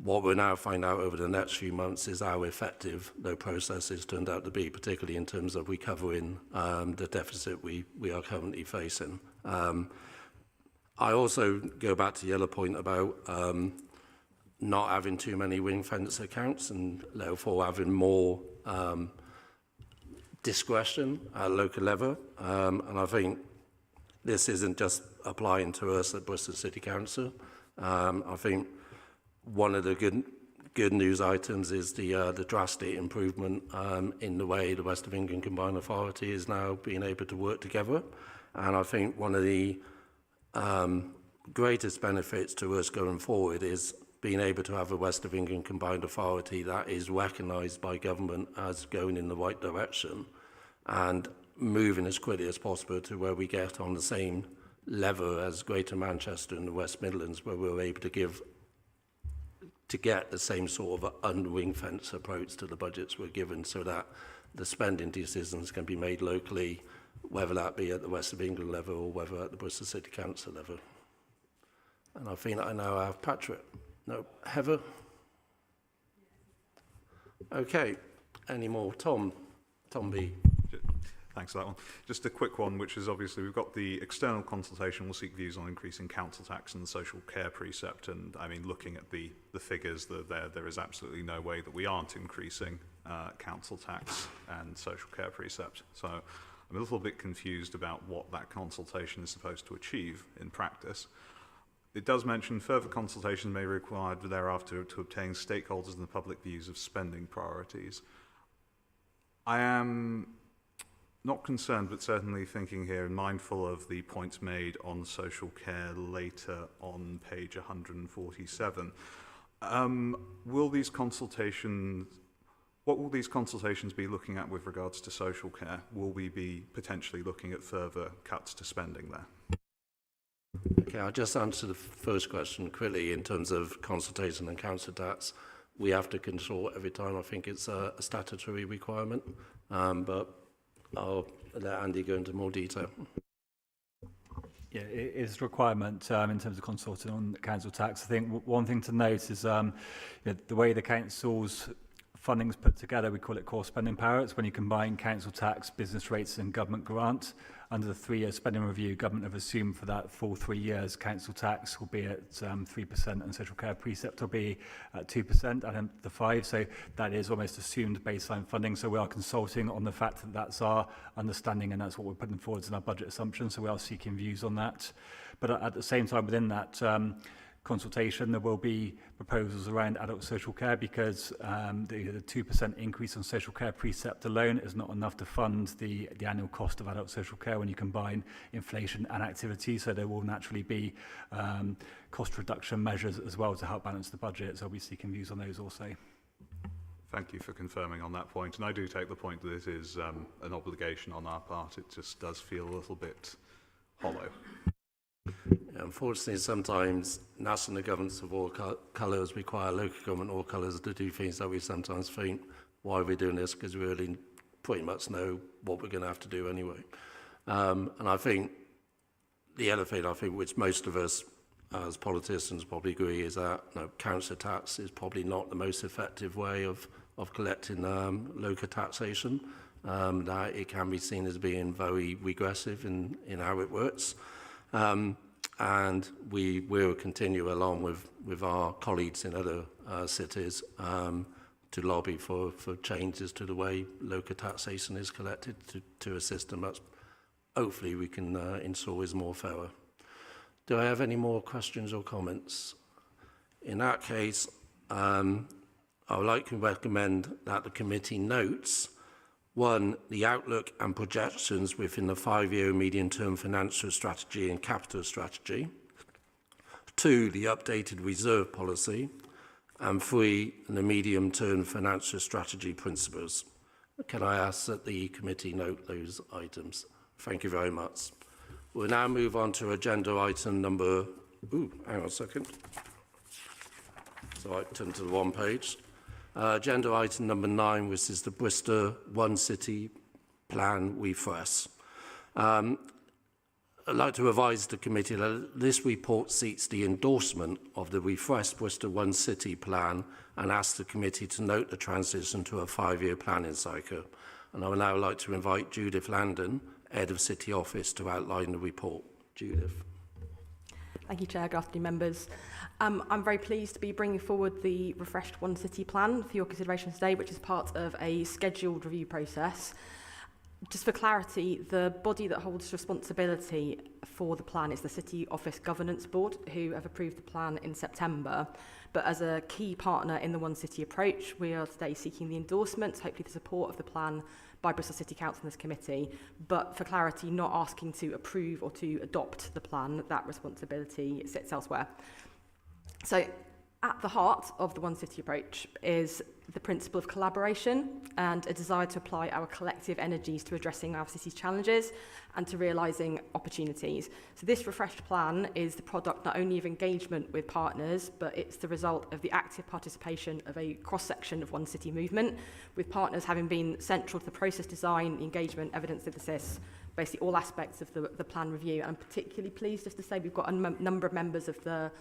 what we'll now find out over the next few months is how effective those processes turned out to be, particularly in terms of recovering the deficit we are currently facing. I also go back to the other point about not having too many ring fence accounts and therefore having more discretion at local level. And I think this isn't just applying to us at Bristol City Council. I think one of the good news items is the drastic improvement in the way the West of England Combined Authority is now being able to work together. And I think one of the greatest benefits to us going forward is being able to have a West of England Combined Authority that is recognised by government as going in the right direction and moving as quickly as possible to where we get on the same level as Greater Manchester and the West Midlands, where we're able to get the same sort of unring fence approach to the budgets we're given, so that the spending decisions can be made locally, whether that be at the West of England level or whether at the Bristol City Council level. And I think I now have Patrick. No, Heather? Okay, any more? Tom B. Thanks for that one. Just a quick one, which is obviously we've got the external consultation. We'll seek views on increasing council tax and the social care precept. And I mean, looking at the figures, there is absolutely no way that we aren't increasing council tax and social care precept. So I'm a little bit confused about what that consultation is supposed to achieve in practice. it does mention further consultation may be required thereafter to obtain stakeholders and the public views of spending priorities. I am not concerned, but certainly thinking here and mindful of the points made on social care later on page 147. Will these consultations, what will these consultations be looking at with regards to social care? Will we be potentially looking at further cuts to spending there? Okay, I'll just answer the first question quickly in terms of consultation and council tax. We have to consult every time. I think it's a statutory requirement, but I'll let Andy go into more detail. Yeah, it is a requirement in terms of consulting on the council tax. I think one thing to note is the way the council's funding is put together, we call it core spending power. It's when you combine council tax, business rates and government grant. Under the 3-year spending review, government have assumed for that full 3 years, council tax will be at 3% and social care precept will be at 2% and the 5%. So that is almost assumed baseline funding. So we are consulting on the fact that that's our understanding and that's what we're putting forward in our budget assumptions. So we are seeking views on that. But at the same time, within that consultation, there will be proposals around adult social care because the 2% increase on social care precept alone is not enough to fund the annual cost of adult social care when you combine inflation and activity. So there will naturally be cost reduction measures as well to help balance the budget. So we'll be seeking views on those also. Thank you for confirming on that point. And I do take the point that it is an obligation on our part. It just does feel a little bit hollow. Unfortunately, sometimes national governments of all colours require local government all colours to do things that we sometimes think, why are we doing this? Because we really pretty much know what we're going to have to do anyway. And I think the other thing, which most of us as politicians probably agree is that council tax is probably not the most effective way of collecting local taxation. That it can be seen as being very regressive in how it works. And we will continue along with our colleagues in other cities to lobby for changes to the way local taxation is collected to a system that hopefully we can ensure is more fairer. Do I have any more questions or comments? In that case, I would like to recommend that the committee notes 1, the outlook and projections within the 5-year medium-term financial strategy and capital strategy. 2, the updated reserve policy. And 3, the medium-term financial strategy principles. Can I ask that the committee note those items? Thank you very much. We'll now move on to agenda item number... hang on a second. So I turn to the wrong page. Agenda item number 9, which is the Bristol One City Plan refresh. I'd like to advise the committee that this report seeks the endorsement of the refreshed Bristol One City Plan and asks the committee to note the transition to a 5-year planning cycle. And I would now like to invite Judith Landon, Head of City Office, to outline the report. Judith. Thank you, Chair. Good afternoon, members. I'm very pleased to be bringing forward the refreshed One City Plan for your consideration today, which is part of a scheduled review process. Just for clarity, the body that holds responsibility for the plan is the City Office Governance Board, who have approved the plan in September. But as a key partner in the One City approach, we are today seeking the endorsement, hopefully the support of the plan by Bristol City Council and this committee, but for clarity, not asking to approve or to adopt the plan. That responsibility sits elsewhere. So at the heart of the One City approach is the principle of collaboration and a desire to apply our collective energies to addressing our city's challenges and to realising opportunities. So this refreshed plan is the product not only of engagement with partners, but it's the result of the active participation of a cross-section of One City movement, with partners having been central to the process design, engagement, evidence synthesis, basically all aspects of the plan review. And I'm particularly pleased just to say we've got a number of members of the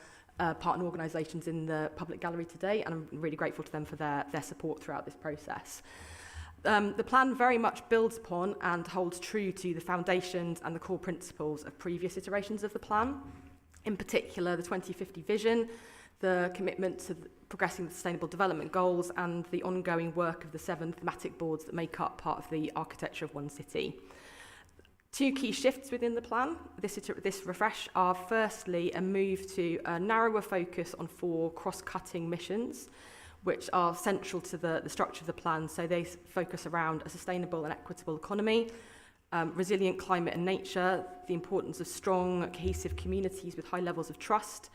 partner organisations in the public gallery today, and I'm really grateful to them for their support throughout this process. The plan very much builds upon and holds true to the foundations and the core principles of previous iterations of the plan, in particular the 2050 vision, the commitment to progressing the Sustainable Development Goals, and the ongoing work of the 7 thematic boards that make up part of the architecture of One City. Two key shifts within the plan, this refresh, are firstly a move to a narrower focus on 4 cross-cutting missions, which are central to the structure of the plan. So they focus around a sustainable and equitable economy, resilient climate and nature, the importance of strong, cohesive communities with high levels of trust,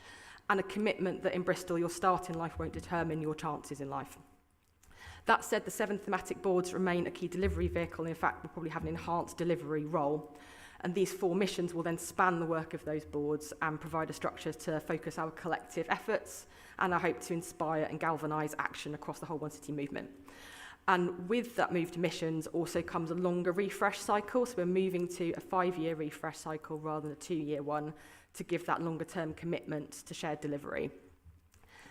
and a commitment that in Bristol your start in life won't determine your chances in life. That said, the 7 thematic boards remain a key delivery vehicle, and in fact will probably have an enhanced delivery role. And these 4 missions will then span the work of those boards and provide a structure to focus our collective efforts, and I hope to inspire and galvanise action across the whole One City movement. And with that move to missions also comes a longer refresh cycle, so we're moving to a 5-year refresh cycle rather than a 2-year one to give that longer term commitment to shared delivery.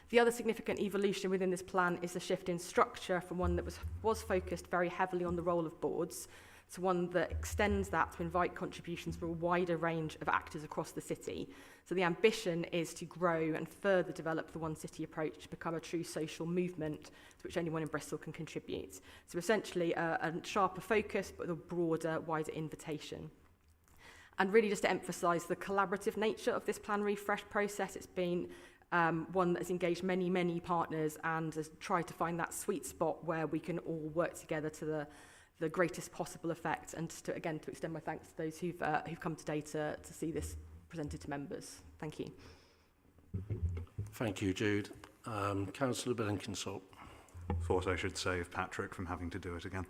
The other significant evolution within this plan is the shift in structure from one that was focused very heavily on the role of boards to one that extends that to invite contributions from a wider range of actors across the city. So the ambition is to grow and further develop the One City approach to become a true social movement to which anyone in Bristol can contribute. So essentially a sharper focus but a broader, wider invitation. And really just to emphasise the collaborative nature of this plan refresh process, it's been one that has engaged many, many partners and has tried to find that sweet spot where we can all work together to the greatest possible effect, and to extend my thanks to those who've come today to see this presented to members. Thank you. Thank you, Jude. Councillor Billinkensop. Thought I should save Patrick from having to do it again.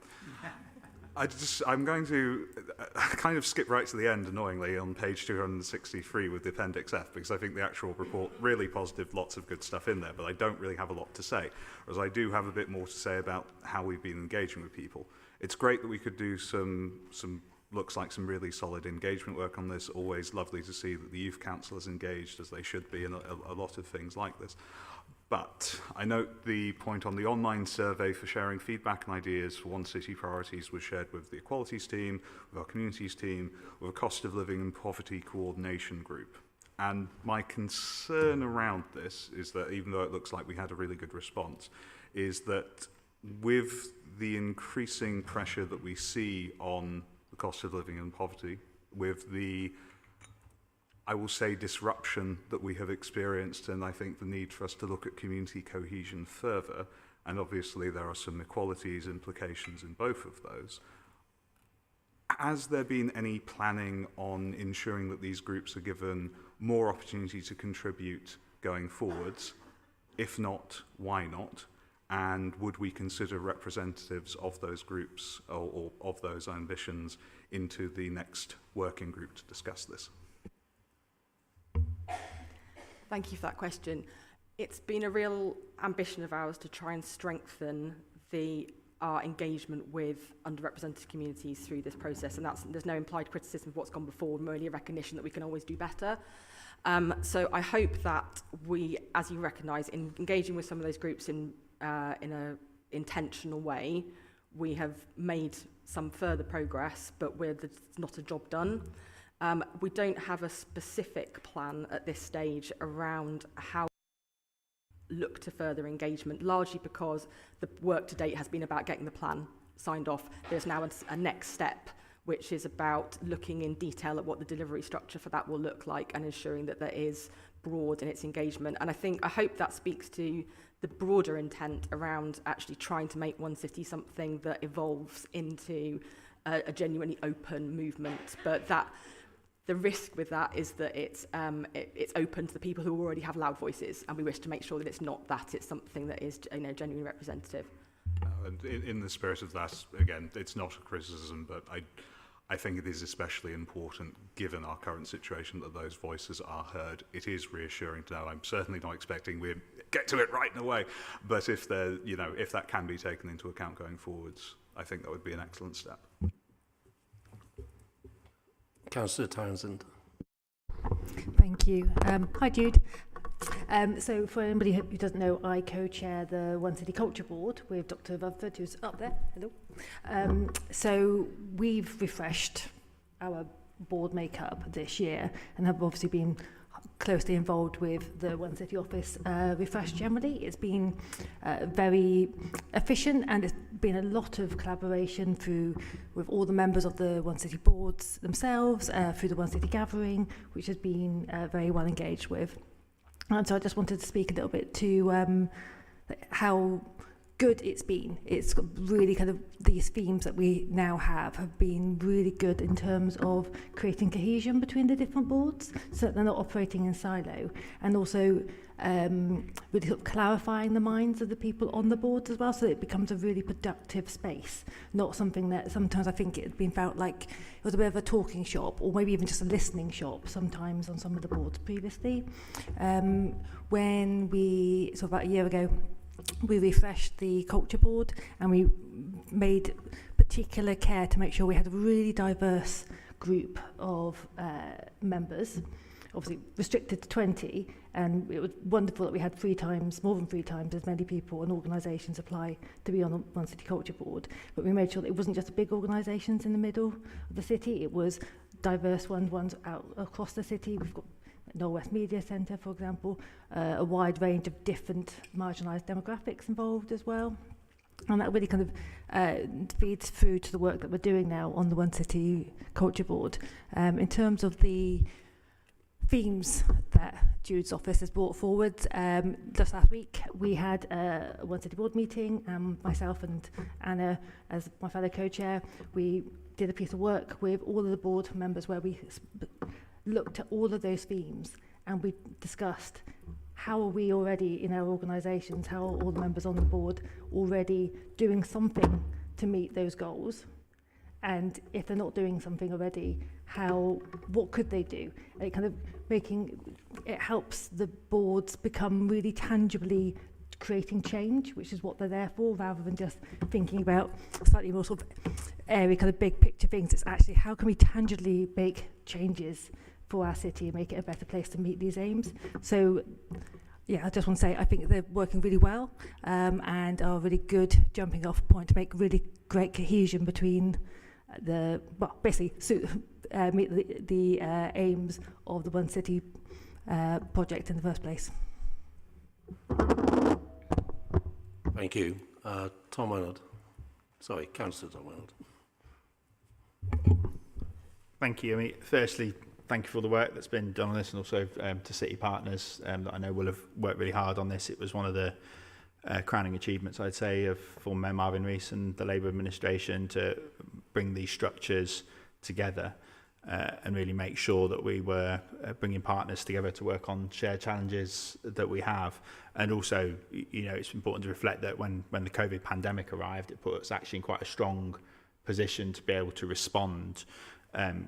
I'm going to kind of skip right to the end, annoyingly, on page 263 with the Appendix F, because I think the actual report, really positive, lots of good stuff in there, but I don't really have a lot to say, whereas I do have a bit more to say about how we've been engaging with people. It's great that we could do some looks like some really solid engagement work on this. Always lovely to see that the Youth Council is engaged, as they should be, in a lot of things like this. But I note the point on the online survey for sharing feedback and ideas for One City priorities was shared with the Equalities team, with our Communities team, with a Cost of Living and Poverty Coordination group. And my concern around this is that, even though it looks like we had a really good response, is that with the increasing pressure that we see on the cost of living and poverty, with the, I will say, disruption that we have experienced, and I think the need for us to look at community cohesion further, and obviously there are some equalities implications in both of those. Has there been any planning on ensuring that these groups are given more opportunity to contribute going forwards? If not, why not? And would we consider representatives of those groups or of those ambitions into the next working group to discuss this? Thank you for that question. It's been a real ambition of ours to try and strengthen our engagement with underrepresented communities through this process, and there's no implied criticism of what's gone before, merely a recognition that we can always do better. So I hope that we, as you recognise, in engaging with some of those groups in an intentional way, we have made some further progress, but it's not a job done. We don't have a specific plan at this stage around how to look to further engagement, largely because the work to date has been about getting the plan signed off. There's now a next step, which is about looking in detail at what the delivery structure for that will look like and ensuring that there is broad in its engagement. And I hope that speaks to the broader intent around actually trying to make One City something that evolves into a genuinely open movement, but that the risk with that is that it's open to the people who already have loud voices, and we wish to make sure that it's not that, it's something that is genuinely representative. And in the spirit of that, again, it's not a criticism, but I think it is especially important, given our current situation, that those voices are heard. It is reassuring to know. I'm certainly not expecting we get to it right away, but if that can be taken into account going forwards, I think that would be an excellent step. Councillor Townsend. Thank you. Hi, Jude. So for anybody who doesn't know, I co-chair the One City Culture Board with Dr. Rutherford, who's up there. Hello. So we've refreshed our board makeup this year and have obviously been closely involved with the One City office refresh generally. It's been very efficient, and it's been a lot of collaboration with all the members of the One City boards themselves, through the One City gathering, which has been very well engaged with. And so I just wanted to speak a little bit to how good it's been. It's got really kind of, these themes that we now have been really good in terms of creating cohesion between the different boards, so that they're not operating in silo, and also really sort of clarifying the minds of the people on the boards as well, so that it becomes a really productive space, not something that sometimes I think it had been felt like it was a bit of a talking shop, or maybe even just a listening shop sometimes on some of the boards previously. When we, so about a year ago, we refreshed the culture board, and we made particular care to make sure we had a really diverse group of members, obviously restricted to 20, and it was wonderful that we had more than three times as many people and organisations apply to be on the One City Culture Board. But we made sure that it wasn't just big organisations in the middle of the city, it was diverse ones out across the city. We've got Northwest Media Centre, for example, a wide range of different marginalised demographics involved as well. And that really kind of feeds through to the work that we're doing now on the One City Culture Board. In terms of the themes that Jude's office has brought forward, just last week we had a One City Board meeting, myself and Anna as my fellow co-chair. We did a piece of work with all of the board members where we looked at all of those themes, and we discussed how are we already in our organisations, how are all the members on the board already doing something to meet those goals, and if they're not doing something already, what could they do? And it kind of it helps the boards become really tangibly creating change, which is what they're there for, rather than just thinking about slightly more sort of airy kind of big picture things. It's actually how can we tangibly make changes for our city and make it a better place to meet these aims. So yeah, I just want to say I think they're working really well, and are a really good jumping off point to make really great cohesion between meet the aims of the One City project in the first place. Thank you. Tom Reynolds. Sorry, Councillor Tom Reynolds. Thank you. I mean, firstly, thank you for all the work that's been done on this, and also to City Partners that I know will have worked really hard on this. It was one of the crowning achievements, I'd say, of former Mayor Marvin Rees and the Labour administration to bring these structures together and really make sure that we were bringing partners together to work on shared challenges that we have. And also, you know, it's important to reflect that when the COVID pandemic arrived, it put us actually in quite a strong position to be able to respond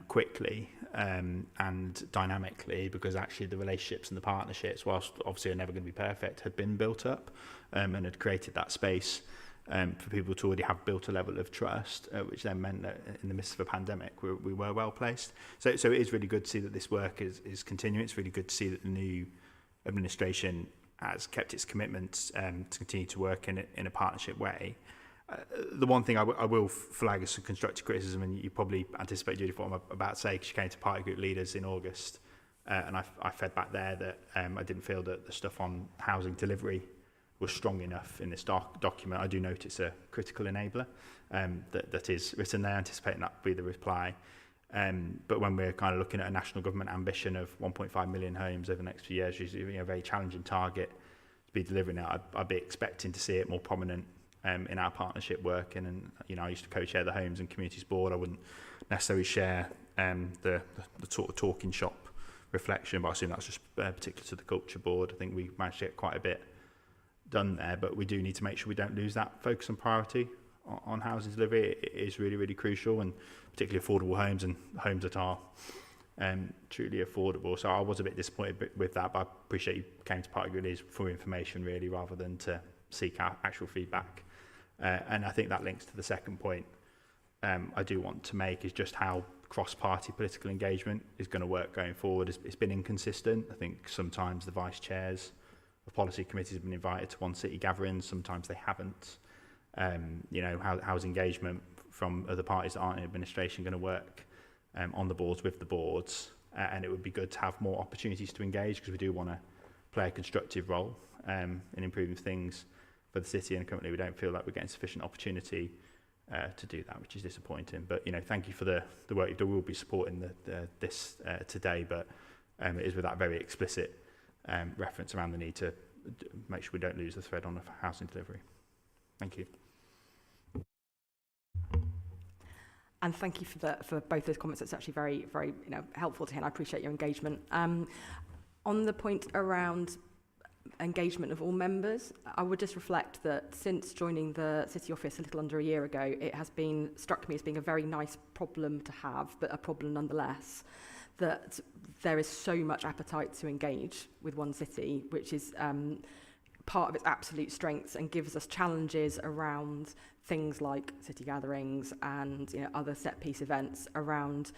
quickly and dynamically, because actually the relationships and the partnerships, whilst obviously are never going to be perfect, had been built up and had created that space for people to already have built a level of trust, which then meant that in the midst of a pandemic we were well placed. So it is really good to see that this work is continuing. It's really good to see that the new administration has kept its commitments to continue to work in a partnership way. The one thing I will flag as some constructive criticism, and you probably anticipate, Judy, what I'm about to say, because she came to party group leaders in August, and I fed back there that I didn't feel that the stuff on housing delivery was strong enough in this document. I do note it's a critical enabler that is written there, anticipating that will be the reply. But when we're kind of looking at a national government ambition of 1.5 million homes over the next few years, which is a very challenging target to be delivering that, I'd be expecting to see it more prominent in our partnership work. And you know, I used to co-chair the Homes and Communities Board. I wouldn't necessarily share the sort of talking shop reflection, but I assume that's just particular to the Culture Board. I think we managed to get quite a bit done there, but we do need to make sure we don't lose that focus and priority on housing delivery. It is really, really crucial, and particularly affordable homes and homes that are truly affordable. So I was a bit disappointed with that, but I appreciate you came to party group leaders for information really, rather than to seek out actual feedback. And I think that links to the second point I do want to make, is just how cross-party political engagement is going to work going forward. It's been inconsistent. I think sometimes the vice chairs of policy committees have been invited to One City gatherings, sometimes they haven't. You know, how's engagement from other parties that aren't in administration going to work on the boards with the boards? and it would be good to have more opportunities to engage, because we do want to play a constructive role in improving things for the city, and currently we don't feel like we're getting sufficient opportunity to do that, which is disappointing. But thank you for the work you've done. We'll be supporting this today, but it is with that very explicit reference around the need to make sure we don't lose the thread on housing delivery. Thank you. And thank you for both those comments. It's actually very, very helpful to hear, and I appreciate your engagement. On the point around engagement of all members, I would just reflect that since joining the City Office a little under a year ago, it has been struck me as being a very nice problem to have, but a problem nonetheless, that there is so much appetite to engage with One City, which is part of its absolute strengths and gives us challenges around things like city gatherings and other set-piece events, around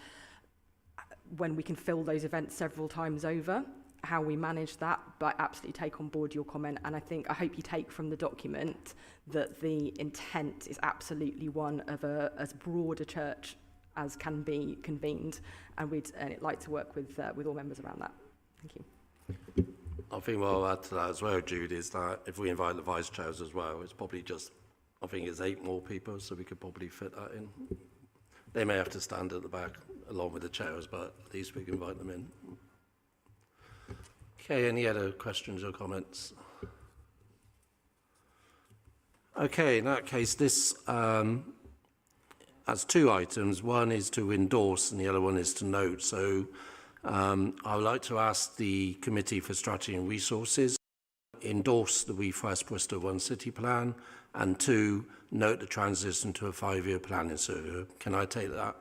when we can fill those events several times over, how we manage that. But I absolutely take on board your comment, and I hope you take from the document that the intent is absolutely one of as broad a church as can be convened, and we'd like to work with all members around that. Thank you. I think what I'll add to that as well, Jude, is that if we invite the vice chairs as well, it's probably just, I think it's 8 more people, so we could probably fit that in. They may have to stand at the back along with the chairs, but at least we can invite them in. Okay, any other questions or comments? Okay, in that case, this has 2 items. One is to endorse and the other one is to note. So I would like to ask the Committee for Strategy and Resources endorse the Refresh Bristol One City Plan, and 2, note the transition to a 5-year planning survey. Can I take that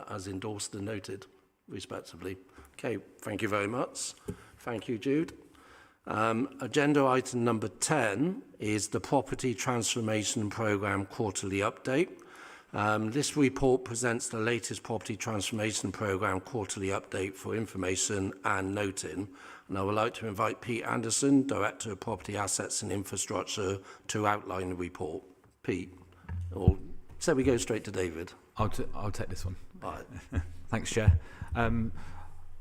as endorsed and noted, respectively? Okay, thank you very much. Thank you, Jude. Agenda item number 10 is the Property Transformation Programme Quarterly Update. This report presents the latest Property Transformation Programme Quarterly Update for information and noting. And I would like to invite Pete Anderson, Director of Property Assets and Infrastructure, to outline the report. Pete, or so we go straight to David. I'll take this one. All right. Thanks, Chair.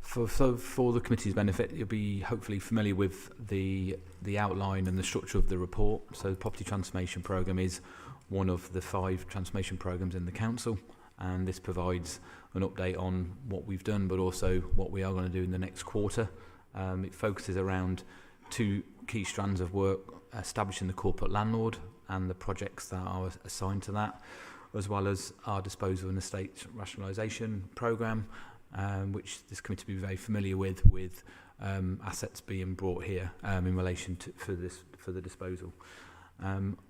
For the committee's benefit, you'll be hopefully familiar with the outline and the structure of the report. So the Property Transformation Programme is one of the 5 transformation programmes in the council, and this provides an update on what we've done, but also what we are going to do in the next quarter. It focuses around 2 key strands of work: establishing the corporate landlord and the projects that are assigned to that, as well as our disposal and estate rationalisation programme, which this committee will be very familiar with assets being brought here in relation to for the disposal.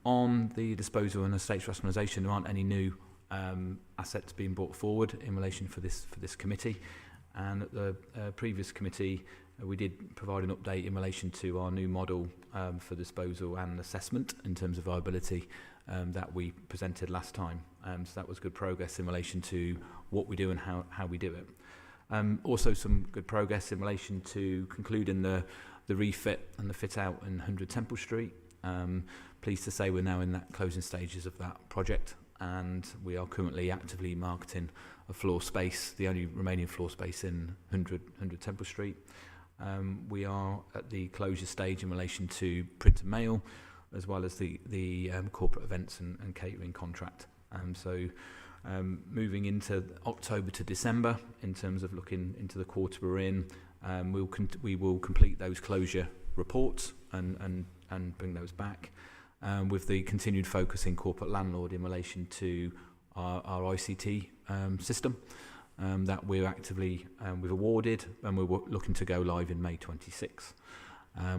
On the disposal and estates rationalisation, there aren't any new assets being brought forward in relation for this committee. And at the previous committee, we did provide an update in relation to our new model for disposal and assessment in terms of viability that we presented last time. So that was good progress in relation to what we do and how we do it. Also some good progress in relation to concluding the refit and the fit out in 100 Temple Street. Pleased to say we're now in that closing stages of that project, and we are currently actively marketing a floor space, the only remaining floor space in 100 Temple Street. We are at the closure stage in relation to print and mail, as well as the corporate events and catering contract. Moving into October to December, in terms of looking into the quarter we're in, we will complete those closure reports and bring those back, with the continued focus in corporate landlord in relation to our ICT system that we're actively we've awarded, and we're looking to go live in May 26.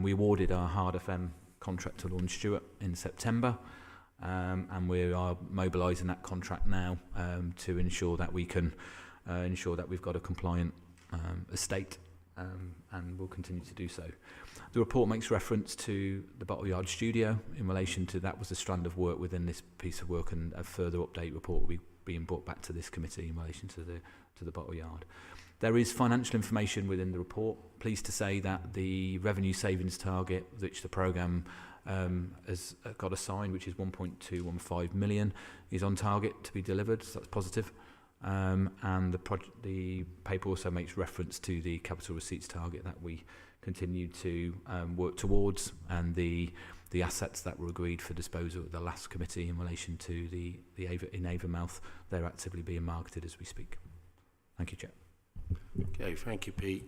We awarded our Hard FM contract to Lord Stewart in September, and we are mobilising that contract now to ensure that we can ensure that we've got a compliant estate, and we'll continue to do so. The report makes reference to the Bottle Yard studio in relation to that was a strand of work within this piece of work, and a further update report will be being brought back to this committee in relation to the Bottle Yard. There is financial information within the report. Pleased to say that the revenue savings target, which the programme has got assigned, which is 1.215 million, is on target to be delivered, so that's positive. and the paper also makes reference to the capital receipts target that we continue to work towards, and the assets that were agreed for disposal at the last committee in relation to the in Avonmouth, they're actively being marketed as we speak. Thank you, Chair. Okay, thank you, Pete.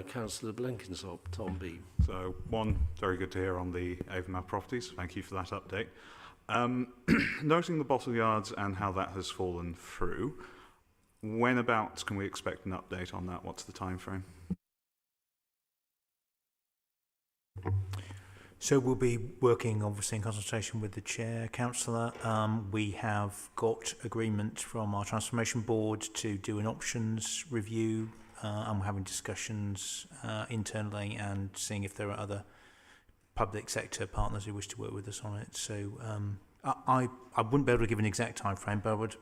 Councillor Blenkinsop, Tom B. So, one, very good to hear on the Avonmouth properties. Thank you for that update. Noting the bottle yards and how that has fallen through, when about can we expect an update on that? What's the time frame? So we'll be working obviously in consultation with the chair, councillor. We have got agreement from our transformation board to do an options review, and we're having discussions internally and seeing if there are other public sector partners who wish to work with us on it. So I wouldn't be able to give an exact time frame, but I would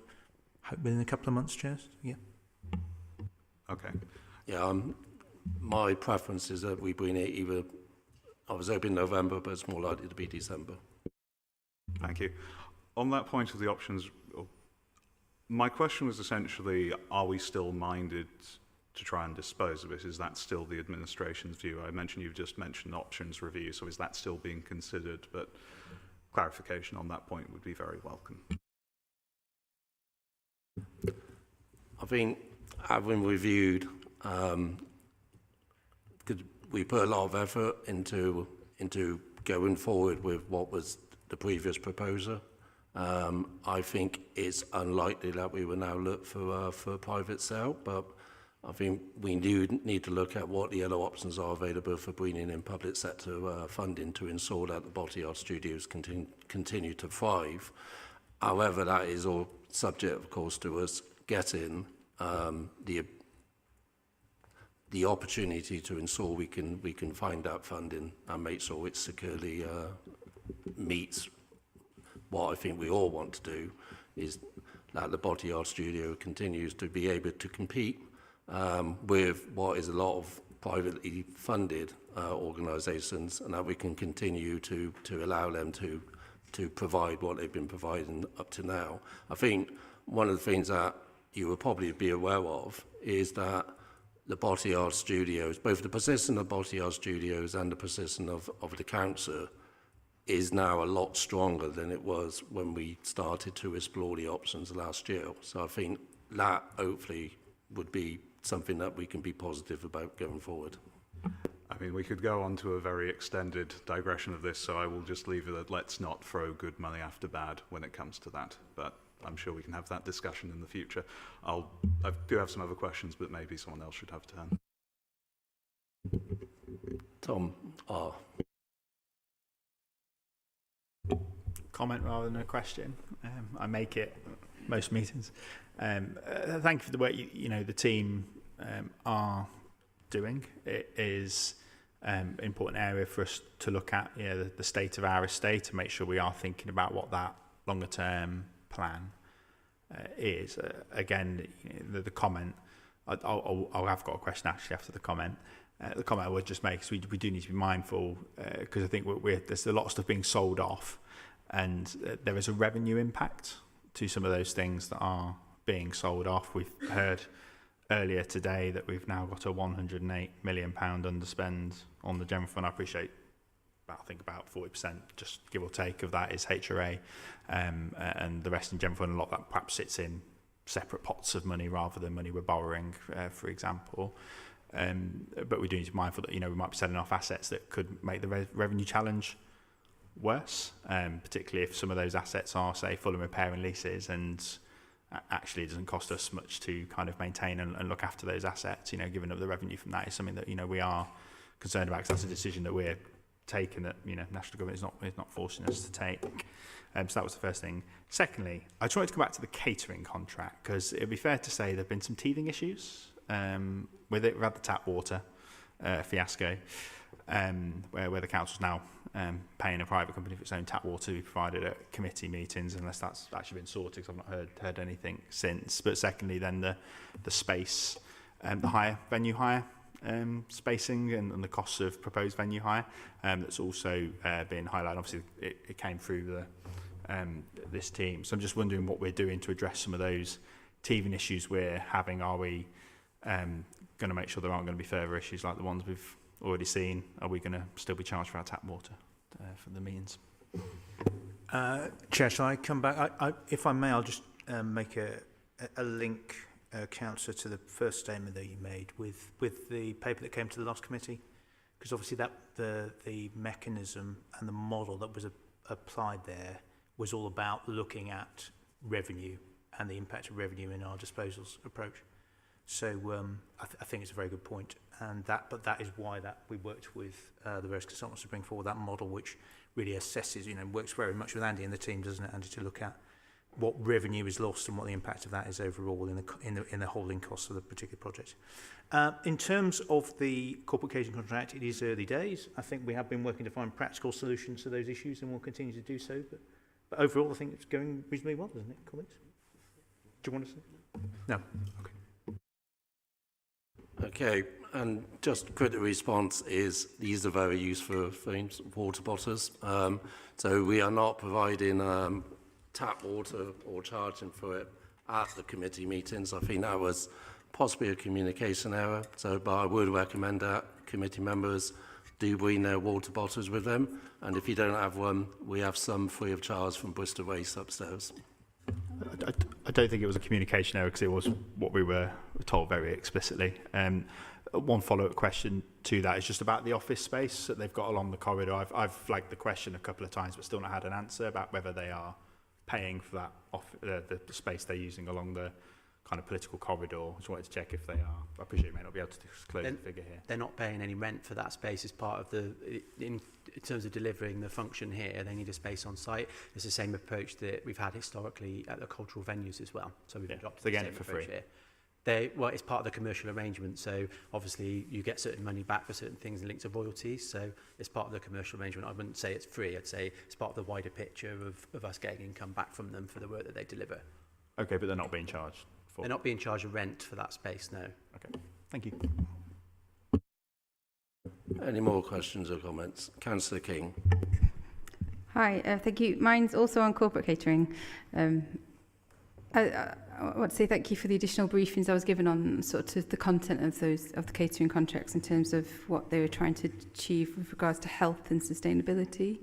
hope within a couple of months, Chair. Yeah. Okay. Yeah, my preference is that we bring it either, I was hoping November, but it's more likely to be December. Thank you. On that point of the options, my question was essentially, are we still minded to try and dispose of it? Is that still the administration's view? I mentioned, you've just mentioned options review, so is that still being considered? But clarification on that point would be very welcome. I think, having reviewed, we put a lot of effort into going forward with what was the previous proposer. I think it's unlikely that we will now look for a private sale, but I think we do need to look at what the other options are available for bringing in public sector funding to ensure that the body art studios continue to thrive. However, that is all subject, of course, to us getting the opportunity to ensure we can find that funding and make sure it securely meets what I think we all want to do, is that the body art studio continues to be able to compete with what is a lot of privately funded organisations, and that we can continue to allow them to provide what they've been providing up to now. I think one of the things that you will probably be aware of is that the body art studios, both the position of body art studios and the position of the council, is now a lot stronger than it was when we started to explore the options last year. So I think that hopefully would be something that we can be positive about going forward. I mean, we could go on to a very extended digression of this, so I will just leave it at let's not throw good money after bad when it comes to that. But I'm sure we can have that discussion in the future. I do have some other questions, but maybe someone else should have a turn. Tom R. Comment rather than a question. I make it most meetings. Thank you for the work the team are doing. It is an important area for us to look at, the state of our estate, and make sure we are thinking about what that longer term plan is. Again, the comment, I'll have got a question actually after the comment. The comment I would just make is we do need to be mindful, because I think there's a lot of stuff being sold off, and there is a revenue impact to some of those things that are being sold off. We've heard earlier today that we've now got a £108 million underspend on the general fund. I appreciate I think about 40%, just give or take, of that is HRA, and the rest in general fund. A lot of that perhaps sits in separate pots of money rather than money we're borrowing, for example. But we do need to be mindful that we might be selling off assets that could make the revenue challenge worse, particularly if some of those assets are, say, full and repair and leases, and actually it doesn't cost us much to kind of maintain and look after those assets. Giving up the revenue from that is something that we are concerned about, because that's a decision that we're taking, that national government is not forcing us to take. So that was the first thing. Secondly, I just wanted to come back to the catering contract, because it'd be fair to say there've been some teething issues with it. We've had the tap water fiasco, where the council's now paying a private company for its own tap water to be provided at committee meetings, unless that's actually been sorted, because I've not heard anything since. But secondly, then the space, the venue hire spacing and the costs of proposed venue hire, that's also been highlighted. Obviously, it came through this team. So I'm just wondering what we're doing to address some of those teething issues we're having, are we going to make sure there aren't going to be further issues like the ones we've already seen? Are we going to still be charged for our tap water for the means? Chair, shall I come back? If I may, I'll just make a link, Councillor, to the first statement that you made with the paper that came to the last committee, because obviously that the mechanism and the model that was applied there was all about looking at revenue and the impact of revenue in our disposals approach. So I think it's a very good point, and that is why we worked with the various consultants to bring forward that model, which really assesses, works very much with Andy and the team, doesn't it, Andy, to look at what revenue is lost and what the impact of that is overall in the holding costs of the particular project. In terms of the corporate catering contract, it is early days. I think we have been working to find practical solutions to those issues, and we'll continue to do so. But overall, I think it's going reasonably well, doesn't it, colleagues? Do you want to say? No. Okay. Okay, and just a quick response is these are very useful things, water bottles. So we are not providing tap water or charging for it at the committee meetings. I think that was possibly a communication error. But I would recommend that committee members do bring their water bottles with them. And if you don't have one, we have some free of charge from Bristol Waste upstairs. I don't think it was a communication error, because it was what we were told very explicitly. One follow-up question to that is just about the office space that they've got along the corridor. I've flagged the question a couple of times, but still not had an answer about whether they are paying for that the space they're using along the kind of political corridor. Just wanted to check if they are. I appreciate you may not be able to disclose the figure here. They're not paying any rent for that space as part of in terms of delivering the function here. They need a space on site. It's the same approach that we've had historically at the cultural venues as well. So we've adopted they're the getting same it for free here. It's part of the commercial arrangement, so obviously you get certain money back for certain things linked to royalties, so it's part of the commercial arrangement. I wouldn't say it's free, I'd say it's part of the wider picture of us getting income back from them for the work that they deliver. Okay, but they're not being charged for... They're not being charged rent for that space, no. Okay, thank you. Any more questions or comments? Councillor King. Hi, thank you. Mine's also on corporate catering. I want to say thank you for the additional briefings I was given on sort of the content of the catering contracts in terms of what they were trying to achieve with regards to health and sustainability.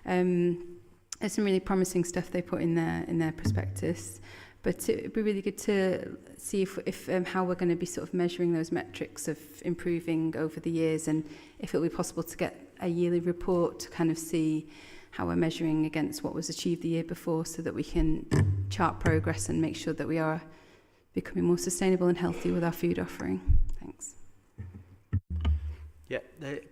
There's some really promising stuff they put in their prospectus, but it would be really good to see if how we're going to be sort of measuring those metrics of improving over the years, and if it will be possible to get a yearly report to kind of see how we're measuring against what was achieved the year before, so that we can chart progress and make sure that we are becoming more sustainable and healthy with our food offering. Thanks. Yeah,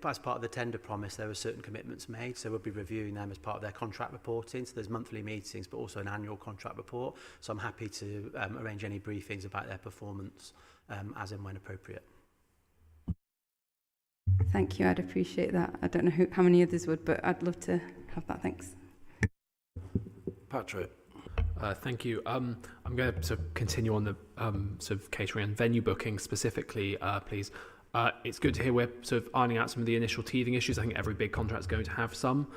as part of the tender promise, there were certain commitments made, so we'll be reviewing them as part of their contract reporting. So there's monthly meetings, but also an annual contract report. So I'm happy to arrange any briefings about their performance as and when appropriate. Thank you, I'd appreciate that. I don't know how many others would, but I'd love to have that. Thanks. Patrick. Thank you. I'm going to sort of continue on the sort of catering and venue booking specifically, please. It's good to hear we're sort of ironing out some of the initial teething issues. I think every big contract is going to have some.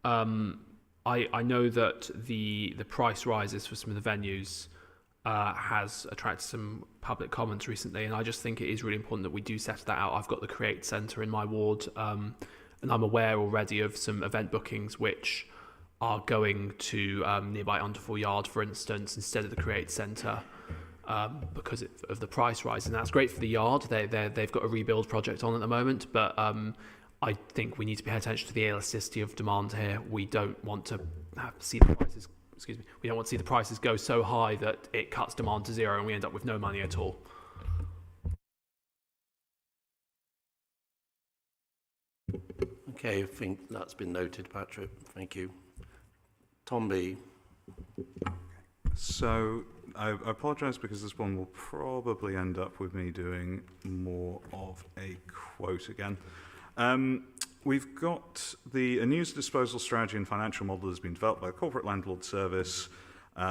I know that the price rises for some of the venues has attracted some public comments recently, and I just think it is really important that we do settle that out. I've got the Create Centre in my ward, and I'm aware already of some event bookings which are going to nearby Underfall Yard, for instance, instead of the Create Centre, because of the price rise. And that's great for the yard. They've got a rebuild project on at the moment, but I think we need to pay attention to the elasticity of demand here. We don't want to see the prices. We don't want to see the prices go so high that it cuts demand to zero and we end up with no money at all. Okay, I think that's been noted, Patrick. Thank you. Tom B. So I apologise because this one will probably end up with me doing more of a quote again. We've got a news disposal strategy and financial model has been developed by the Corporate Landlord Service.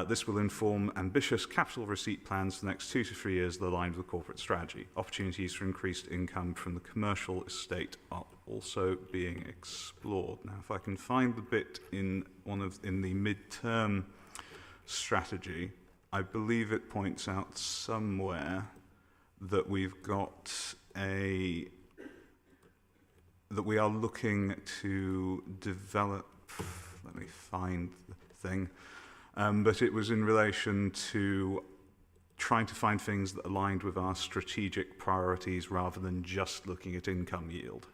This will inform ambitious capital receipt plans for the next 2 to 3 years that align with the corporate strategy. Opportunities for increased income from the commercial estate are also being explored. Now, if I can find the bit in the mid-term strategy, I believe it points out somewhere that we've got that we are looking to develop, let me find the thing, but it was in relation to trying to find things that aligned with our strategic priorities rather than just looking at income yield.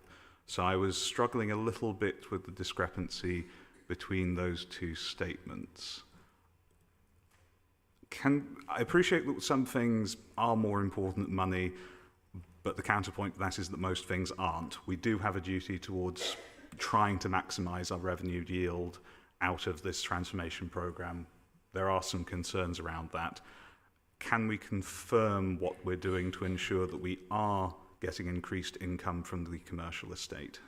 So I was struggling a little bit with the discrepancy between those two statements. I appreciate that some things are more important than money, but the counterpoint to that is that most things aren't. We do have a duty towards trying to maximise our revenue yield out of this transformation programme. There are some concerns around that. Can we confirm what we're doing to ensure that we are getting increased income from the commercial estate?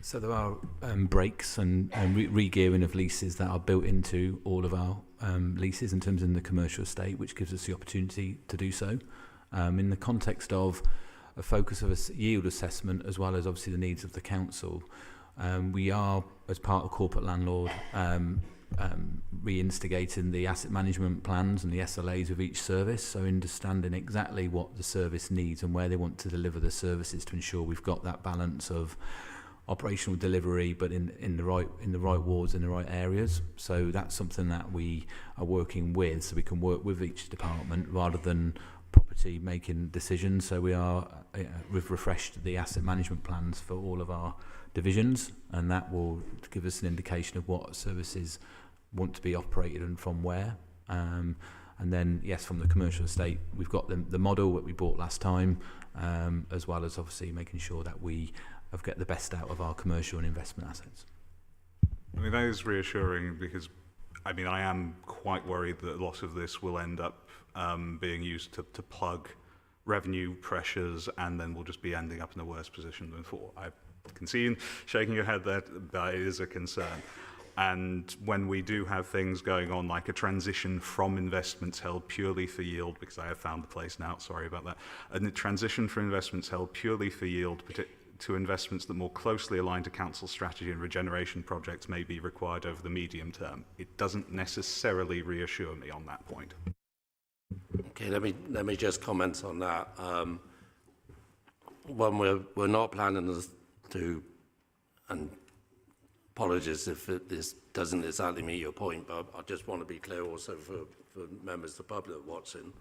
So there are breaks and re-gearing of leases that are built into all of our leases in terms of the commercial estate, which gives us the opportunity to do so. In the context of a focus of a yield assessment, as well as obviously the needs of the council, we are, as part of corporate landlord, reinstigating the asset management plans and the SLAs of each service, so understanding exactly what the service needs and where they want to deliver the services to ensure we've got that balance of operational delivery, but in the right wards, in the right areas. So that's something that we are working with, so we can work with each department rather than property making decisions. So we've refreshed the asset management plans for all of our divisions, and that will give us an indication of what services want to be operated and from where. And then, yes, from the commercial estate, we've got the model that we bought last time, as well as obviously making sure that we have get the best out of our commercial and investment assets. I mean, that is reassuring because, I mean, I am quite worried that a lot of this will end up being used to plug revenue pressures, and then we'll just be ending up in a worse position than before. I can see you shaking your head there, that is a concern. And when we do have things going on like a transition from investments held purely for yield, because I have found the place now, sorry about that, and the transition from investments held purely for yield to investments that more closely align to council strategy and regeneration projects may be required over the medium term. It doesn't necessarily reassure me on that point. Okay, let me just comment on that. When we're not planning to, and apologies if this doesn't exactly meet your point, but I just want to be clear also for members of the public watching.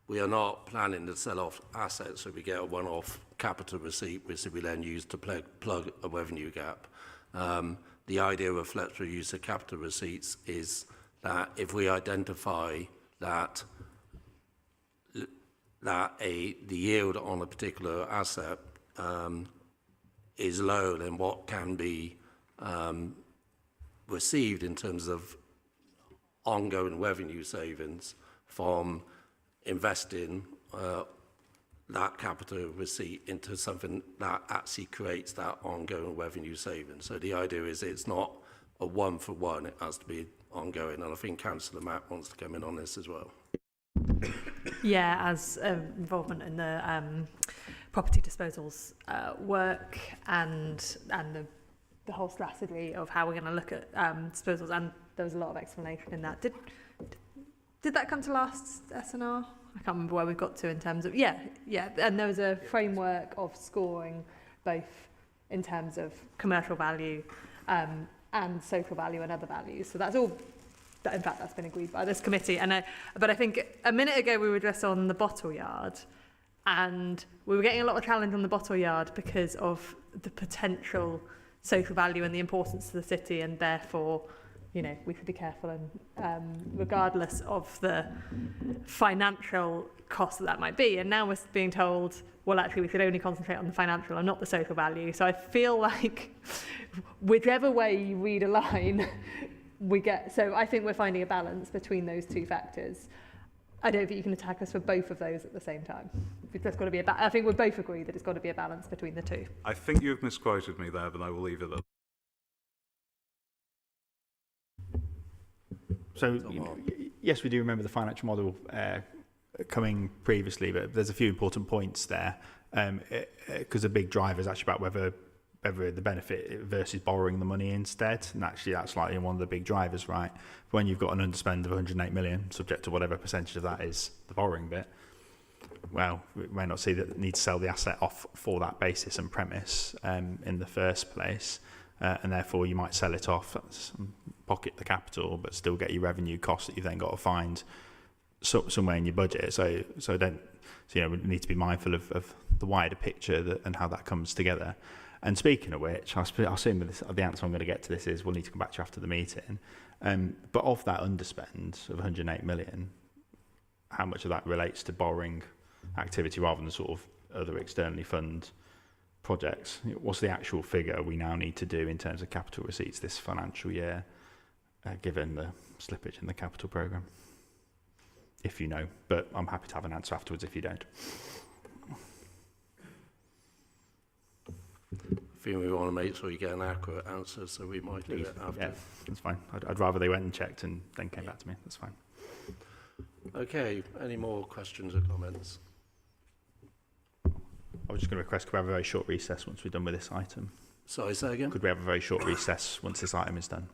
We are not planning to sell off assets so we get a one-off capital receipt, which we then use to plug a revenue gap. The idea of flexible use of capital receipts is that if we identify that the yield on a particular asset is low than what can be received in terms of ongoing revenue savings from investing that capital receipt into something that actually creates that ongoing revenue savings. So the idea is it's not a one-for-one, it has to be ongoing. And I think Councillor Matt wants to come in on this as well. Yeah, as involvement in the property disposals work and the whole strategy of how we're going to look at disposals, and there was a lot of explanation in that. Did that come to last SNR? I can't remember where we've got to in terms of, yeah, and there was a framework of scoring both in terms of commercial value and social value and other values. So that's all, in fact, that's been agreed by this committee. But I think a minute ago we were just on the bottle yard, and we were getting a lot of challenge on the bottle yard because of the potential social value and the importance to the city, and therefore, you know, we should be careful, and regardless of the financial cost that might be. And now we're being told, well, actually, we should only concentrate on the financial and not the social value. So I feel like whichever way you read a line, we get. So I think we're finding a balance between those two factors. I don't think you can attack us for both of those at the same time. There's got to be I think we both agree that it's got to be a balance between the two. I think you have misquoted me there, but I will leave it there. So, yes, we do remember the financial model coming previously, but there's a few important points there, because a big driver is actually about whether whether the benefit versus borrowing the money instead, and actually that's likely one of the big drivers, right? When you've got an underspend of 108 million, subject to whatever percentage of that is the borrowing bit, well, we may not see that need to sell the asset off for that basis and premise in the first place, and therefore you might sell it off, pocket the capital, but still get your revenue costs that you've then got to find somewhere in your budget. So we need to be mindful of the wider picture and how that comes together. And speaking of which, I assume the answer I'm going to get to this is we'll need to come back to you after the meeting. But of that underspend of 108 million, how much of that relates to borrowing activity rather than sort of other externally fund projects? What's the actual figure we now need to do in terms of capital receipts this financial year, given the slippage in the capital programme? If you know, but I'm happy to have an answer afterwards if you don't. I think we want to make sure you get an accurate answer, so we might do it after. Yeah, that's fine. I'd rather they went and checked and then came back to me. That's fine. Okay, any more questions or comments? I was just going to request, could we have a very short recess once we're done with this item? Sorry, say again? Could we have a very short recess once this item is done?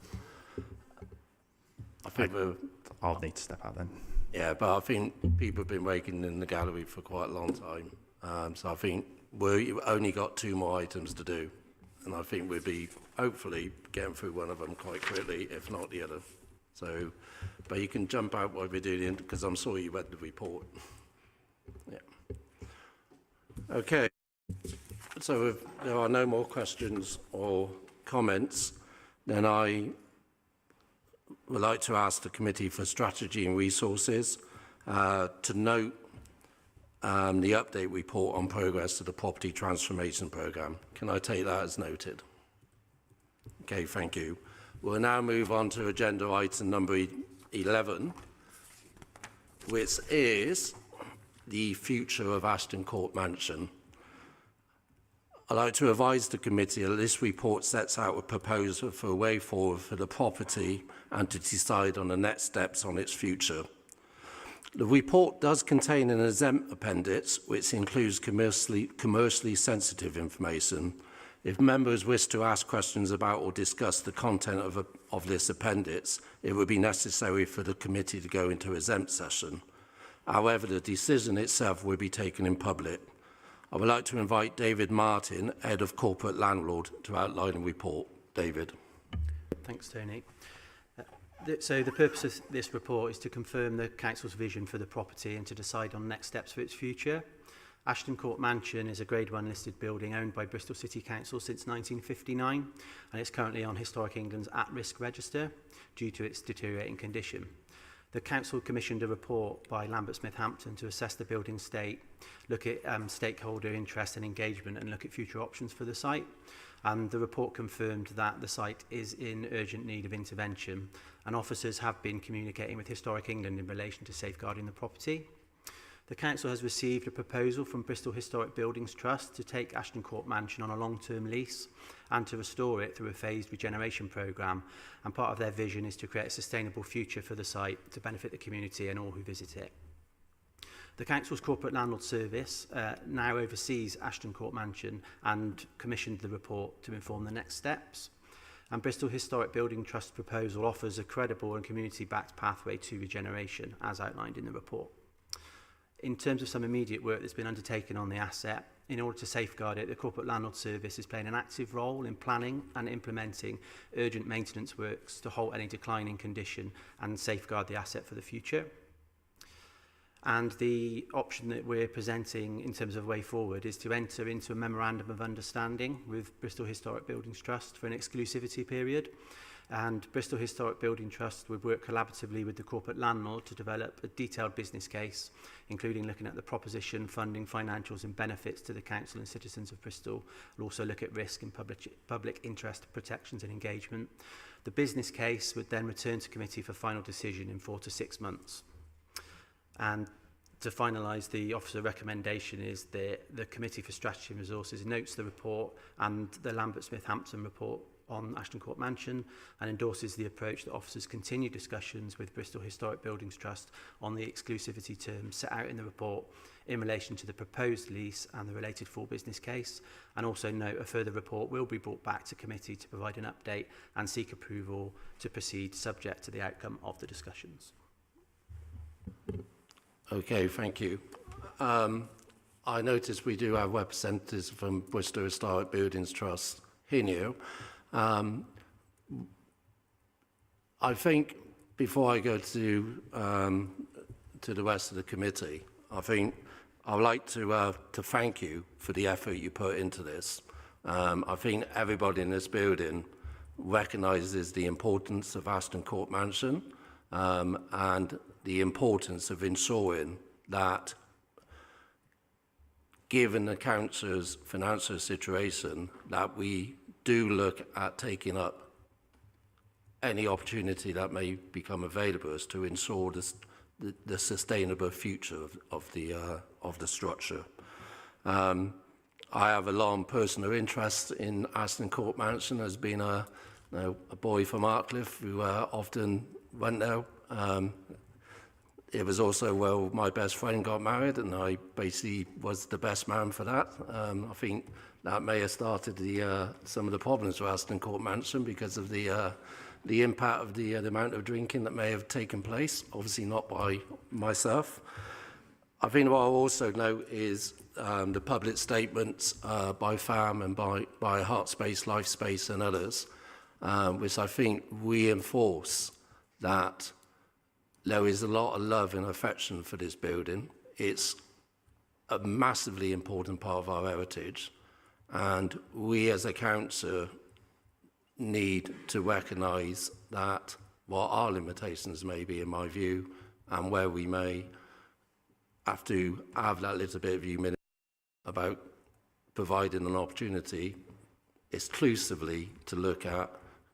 I think I'll need to step out then. Yeah, but I think people have been waiting in the gallery for quite a long time. So I think we've only got 2 more items to do. And I think we'll be hopefully getting through one of them quite quickly, if not the other. So, but you can jump out while we're doing, because I'm sure you read the report. Yeah. Okay. So if there are no more questions or comments, then I would like to ask the Committee for Strategy and Resources to note the update report on progress to the Property Transformation Programme. Can I take that as noted? Okay, thank you. We'll now move on to agenda item number 11, which is the future of Ashton Court Mansion. I'd like to advise the committee that this report sets out a proposal for a way forward for the property and to decide on the next steps on its future. The report does contain an exempt appendix which includes commercially sensitive information. If members wish to ask questions about or discuss the content of this appendix, it would be necessary for the committee to go into exempt session. However, the decision itself will be taken in public. I would like to invite David Martin, Head of Corporate Landlord, to outline the report. David. Thanks, Tony. So the purpose of this report is to confirm the Council's vision for the property and to decide on next steps for its future. Ashton Court Mansion is a Grade 1 listed building owned by Bristol City Council since 1959, and it's currently on Historic England's at-risk register due to its deteriorating condition. The Council commissioned a report by Lambert Smith Hampton to assess the building state, look at stakeholder interest and engagement, and look at future options for the site. And the report confirmed that the site is in urgent need of intervention, and officers have been communicating with Historic England in relation to safeguarding the property. The Council has received a proposal from Bristol Historic Buildings Trust to take Ashton Court Mansion on a long-term lease and to restore it through a phased regeneration programme. And part of their vision is to create a sustainable future for the site to benefit the community and all who visit it. The Council's Corporate Landlord Service now oversees Ashton Court Mansion and commissioned the report to inform the next steps. And Bristol Historic Building Trust proposal offers a credible and community-backed pathway to regeneration, as outlined in the report. In terms of some immediate work that's been undertaken on the asset, in order to safeguard it, the Corporate Landlord Service is playing an active role in planning and implementing urgent maintenance works to halt any decline in condition and safeguard the asset for the future. And the option that we're presenting in terms of way forward is to enter into a memorandum of understanding with Bristol Historic Buildings Trust for an exclusivity period. And Bristol Historic Building Trust would work collaboratively with the corporate landlord to develop a detailed business case, including looking at the proposition, funding, financials and benefits to the council and citizens of Bristol. We'll also look at risk and public interest protections and engagement. The business case would then return to committee for final decision in 4 to 6 months. And to finalise the officer recommendation is the Committee for Strategy and Resources notes the report and the Lambert Smith Hampton report on Ashton Court Mansion and endorses the approach that officers continue discussions with Bristol Historic Buildings Trust on the exclusivity terms set out in the report in relation to the proposed lease and the related full business case, and also note a further report will be brought back to committee to provide an update and seek approval to proceed subject to the outcome of the discussions. Okay, thank you. I noticed we do have representatives from Bristol Historic Buildings Trust here. I think before I go to the rest of the committee, I think I'd like to thank you for the effort you put into this. I think everybody in this building recognises the importance of Ashton Court Mansion and the importance of ensuring that, given the council's financial situation, that we do look at taking up any opportunity that may become available as to ensure the sustainable future of the structure. I have a long personal interest in Ashton Court Mansion as being a boy from Arcliffe who often went there. It was also where my best friend got married, and I basically was the best man for that. I think that may have started some of the problems with Ashton Court Mansion because of the impact of the amount of drinking that may have taken place, obviously not by myself. I think what I'll also note is the public statements by FAM and by Heartspace, Lifespace and others, which I think reinforce that there is a lot of love and affection for this building. It's a massively important part of our heritage, and we as a council need to recognise that what our limitations may be, in my view, and where we may have to have that little bit of humility about providing an opportunity exclusively to look at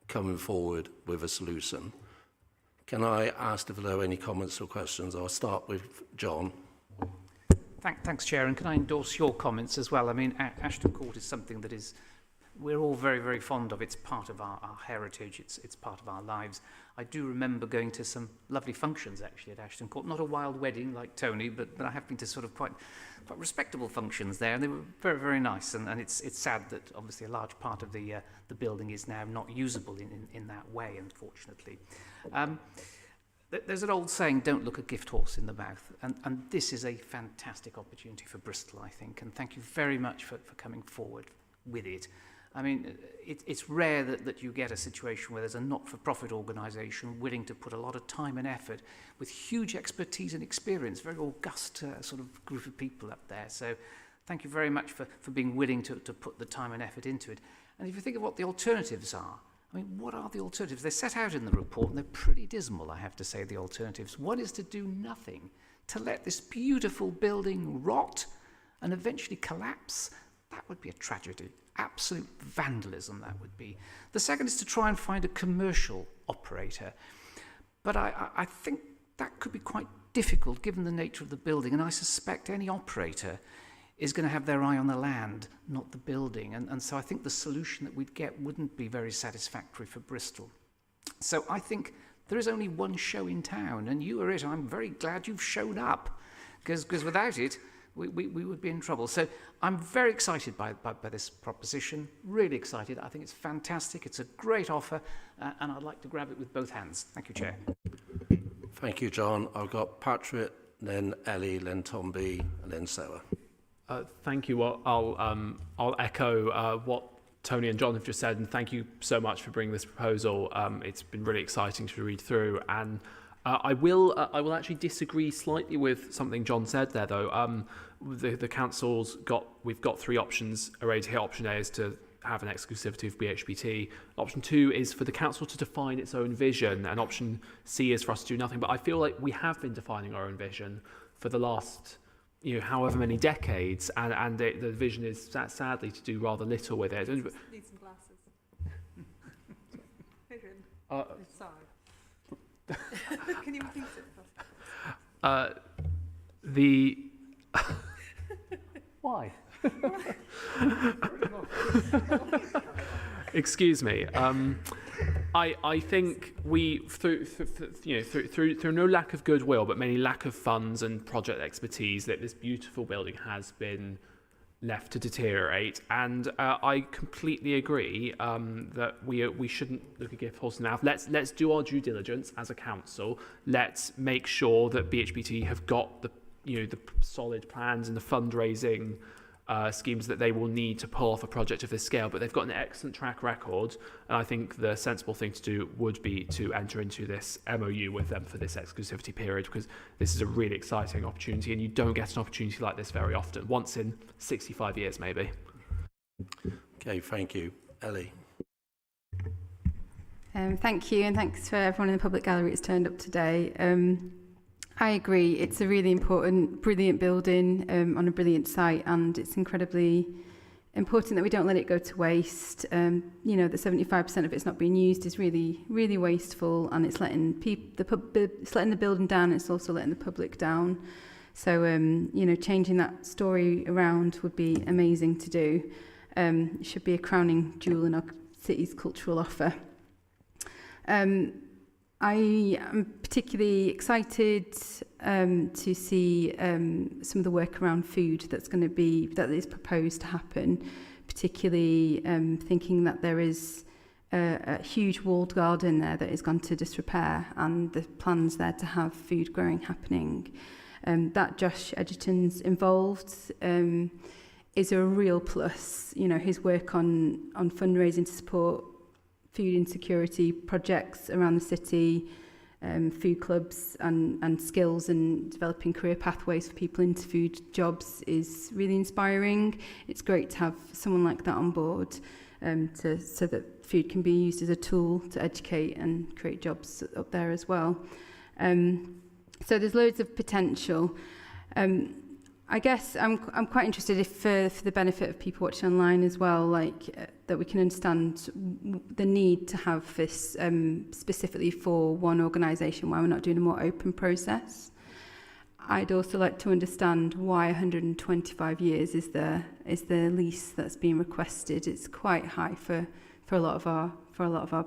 coming forward with a solution. Can I ask if there are any comments or questions? I'll start with John. Thanks, Chair, and can I endorse your comments as well? I mean, Ashton Court is something that we're all very, very fond of. It's part of our heritage. It's part of our lives. I do remember going to some lovely functions, actually, at Ashton Court. Not a wild wedding like Tony, but I have been to sort of quite respectable functions there, and they were very, very nice. And it's sad that, obviously, a large part of the building is now not usable in that way, unfortunately. There's an old saying, don't look a gift horse in the mouth, and this is a fantastic opportunity for Bristol, I think, and thank you very much for coming forward with it. I mean, it's rare that you get a situation where there's a not-for-profit organisation willing to put a lot of time and effort with huge expertise and experience, very august sort of group of people up there. So thank you very much for being willing to put the time and effort into it. And if you think of what the alternatives are, I mean, what are the alternatives? They're set out in the report, and they're pretty dismal, I have to say, the alternatives. One is to do nothing, to let this beautiful building rot and eventually collapse. That would be a tragedy. Absolute vandalism, that would be. The second is to try and find a commercial operator. But I think that could be quite difficult given the nature of the building, and I suspect any operator is going to have their eye on the land, not the building. And so I think the solution that we'd get wouldn't be very satisfactory for Bristol. So I think there is only one show in town, and you are it. I'm very glad you've shown up, because without it, we would be in trouble. So I'm very excited by this proposition, really excited. I think it's fantastic. It's a great offer, and I'd like to grab it with both hands. Thank you, Chair. Thank you, John. I've got Patrick, then Ellie, then Tom B, and then Sarah. Thank you. Well, I'll echo what Tony and John have just said, and thank you so much for bringing this proposal. It's been really exciting to read through, and I will actually disagree slightly with something John said there, though. The council's we've got three options arrayed here. Option A is to have an exclusivity of BHBT. Option 2 is for the council to define its own vision, and option C is for us to do nothing. But I feel like we have been defining our own vision for the last, however many decades, and the vision is sadly to do rather little with it. Need some glasses. Vision. Sorry. Can you repeat it? Why? Excuse me. I think we through no lack of goodwill, but mainly lack of funds and project expertise, that this beautiful building has been left to deteriorate. And I completely agree that we shouldn't look a gift horse now. Let's do our due diligence as a council. Let's make sure that BHBT have got the solid plans and the fundraising schemes that they will need to pull off a project of this scale, but they've got an excellent track record, and I think the sensible thing to do would be to enter into this MOU with them for this exclusivity period, because this is a really exciting opportunity, and you don't get an opportunity like this very often, once in 65 years maybe. Okay, thank you. Ellie. Thank you, and thanks for everyone in the public gallery that's turned up today. I agree. It's a really important, brilliant building on a brilliant site, and it's incredibly important that we don't let it go to waste. That 75% of it's not being used is really, really wasteful, and it's letting the building down. It's also letting the public down. So, changing that story around would be amazing to do. It should be a crowning jewel in our city's cultural offer. I am particularly excited to see some of the work around food that is proposed to happen, particularly thinking that there is a huge walled garden there that has gone to disrepair, and the plans there to have food growing happening. That Josh Edgerton's involved is a real plus. His work on fundraising to support food insecurity projects around the city, food clubs and skills, and developing career pathways for people into food jobs is really inspiring. It's great to have someone like that on board so that food can be used as a tool to educate and create jobs up there as well. So there's loads of potential. I guess I'm quite interested, if for the benefit of people watching online as well, that we can understand the need to have this specifically for one organisation, why we're not doing a more open process. I'd also like to understand why 125 years is the lease that's being requested. It's quite high for a lot of our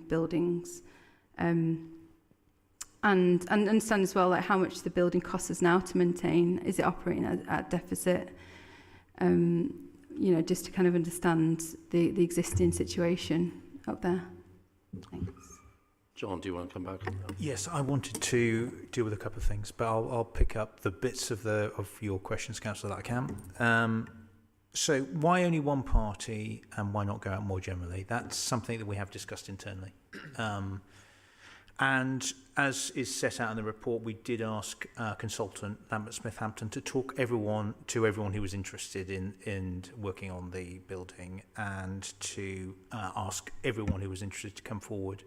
buildings. And understand as well how much the building costs us now to maintain. Is it operating at deficit? Just to kind of understand the existing situation up there. Thanks. John, do you want to come back on that? Yes, I wanted to deal with a couple of things, but I'll pick up the bits of your questions, Councillor, that I can. So why only one party, and why not go out more generally? That's something that we have discussed internally. And as is set out in the report, we did ask our consultant, Lambert Smith Hampton, to talk to everyone who was interested in working on the building, and to ask everyone who was interested to come forward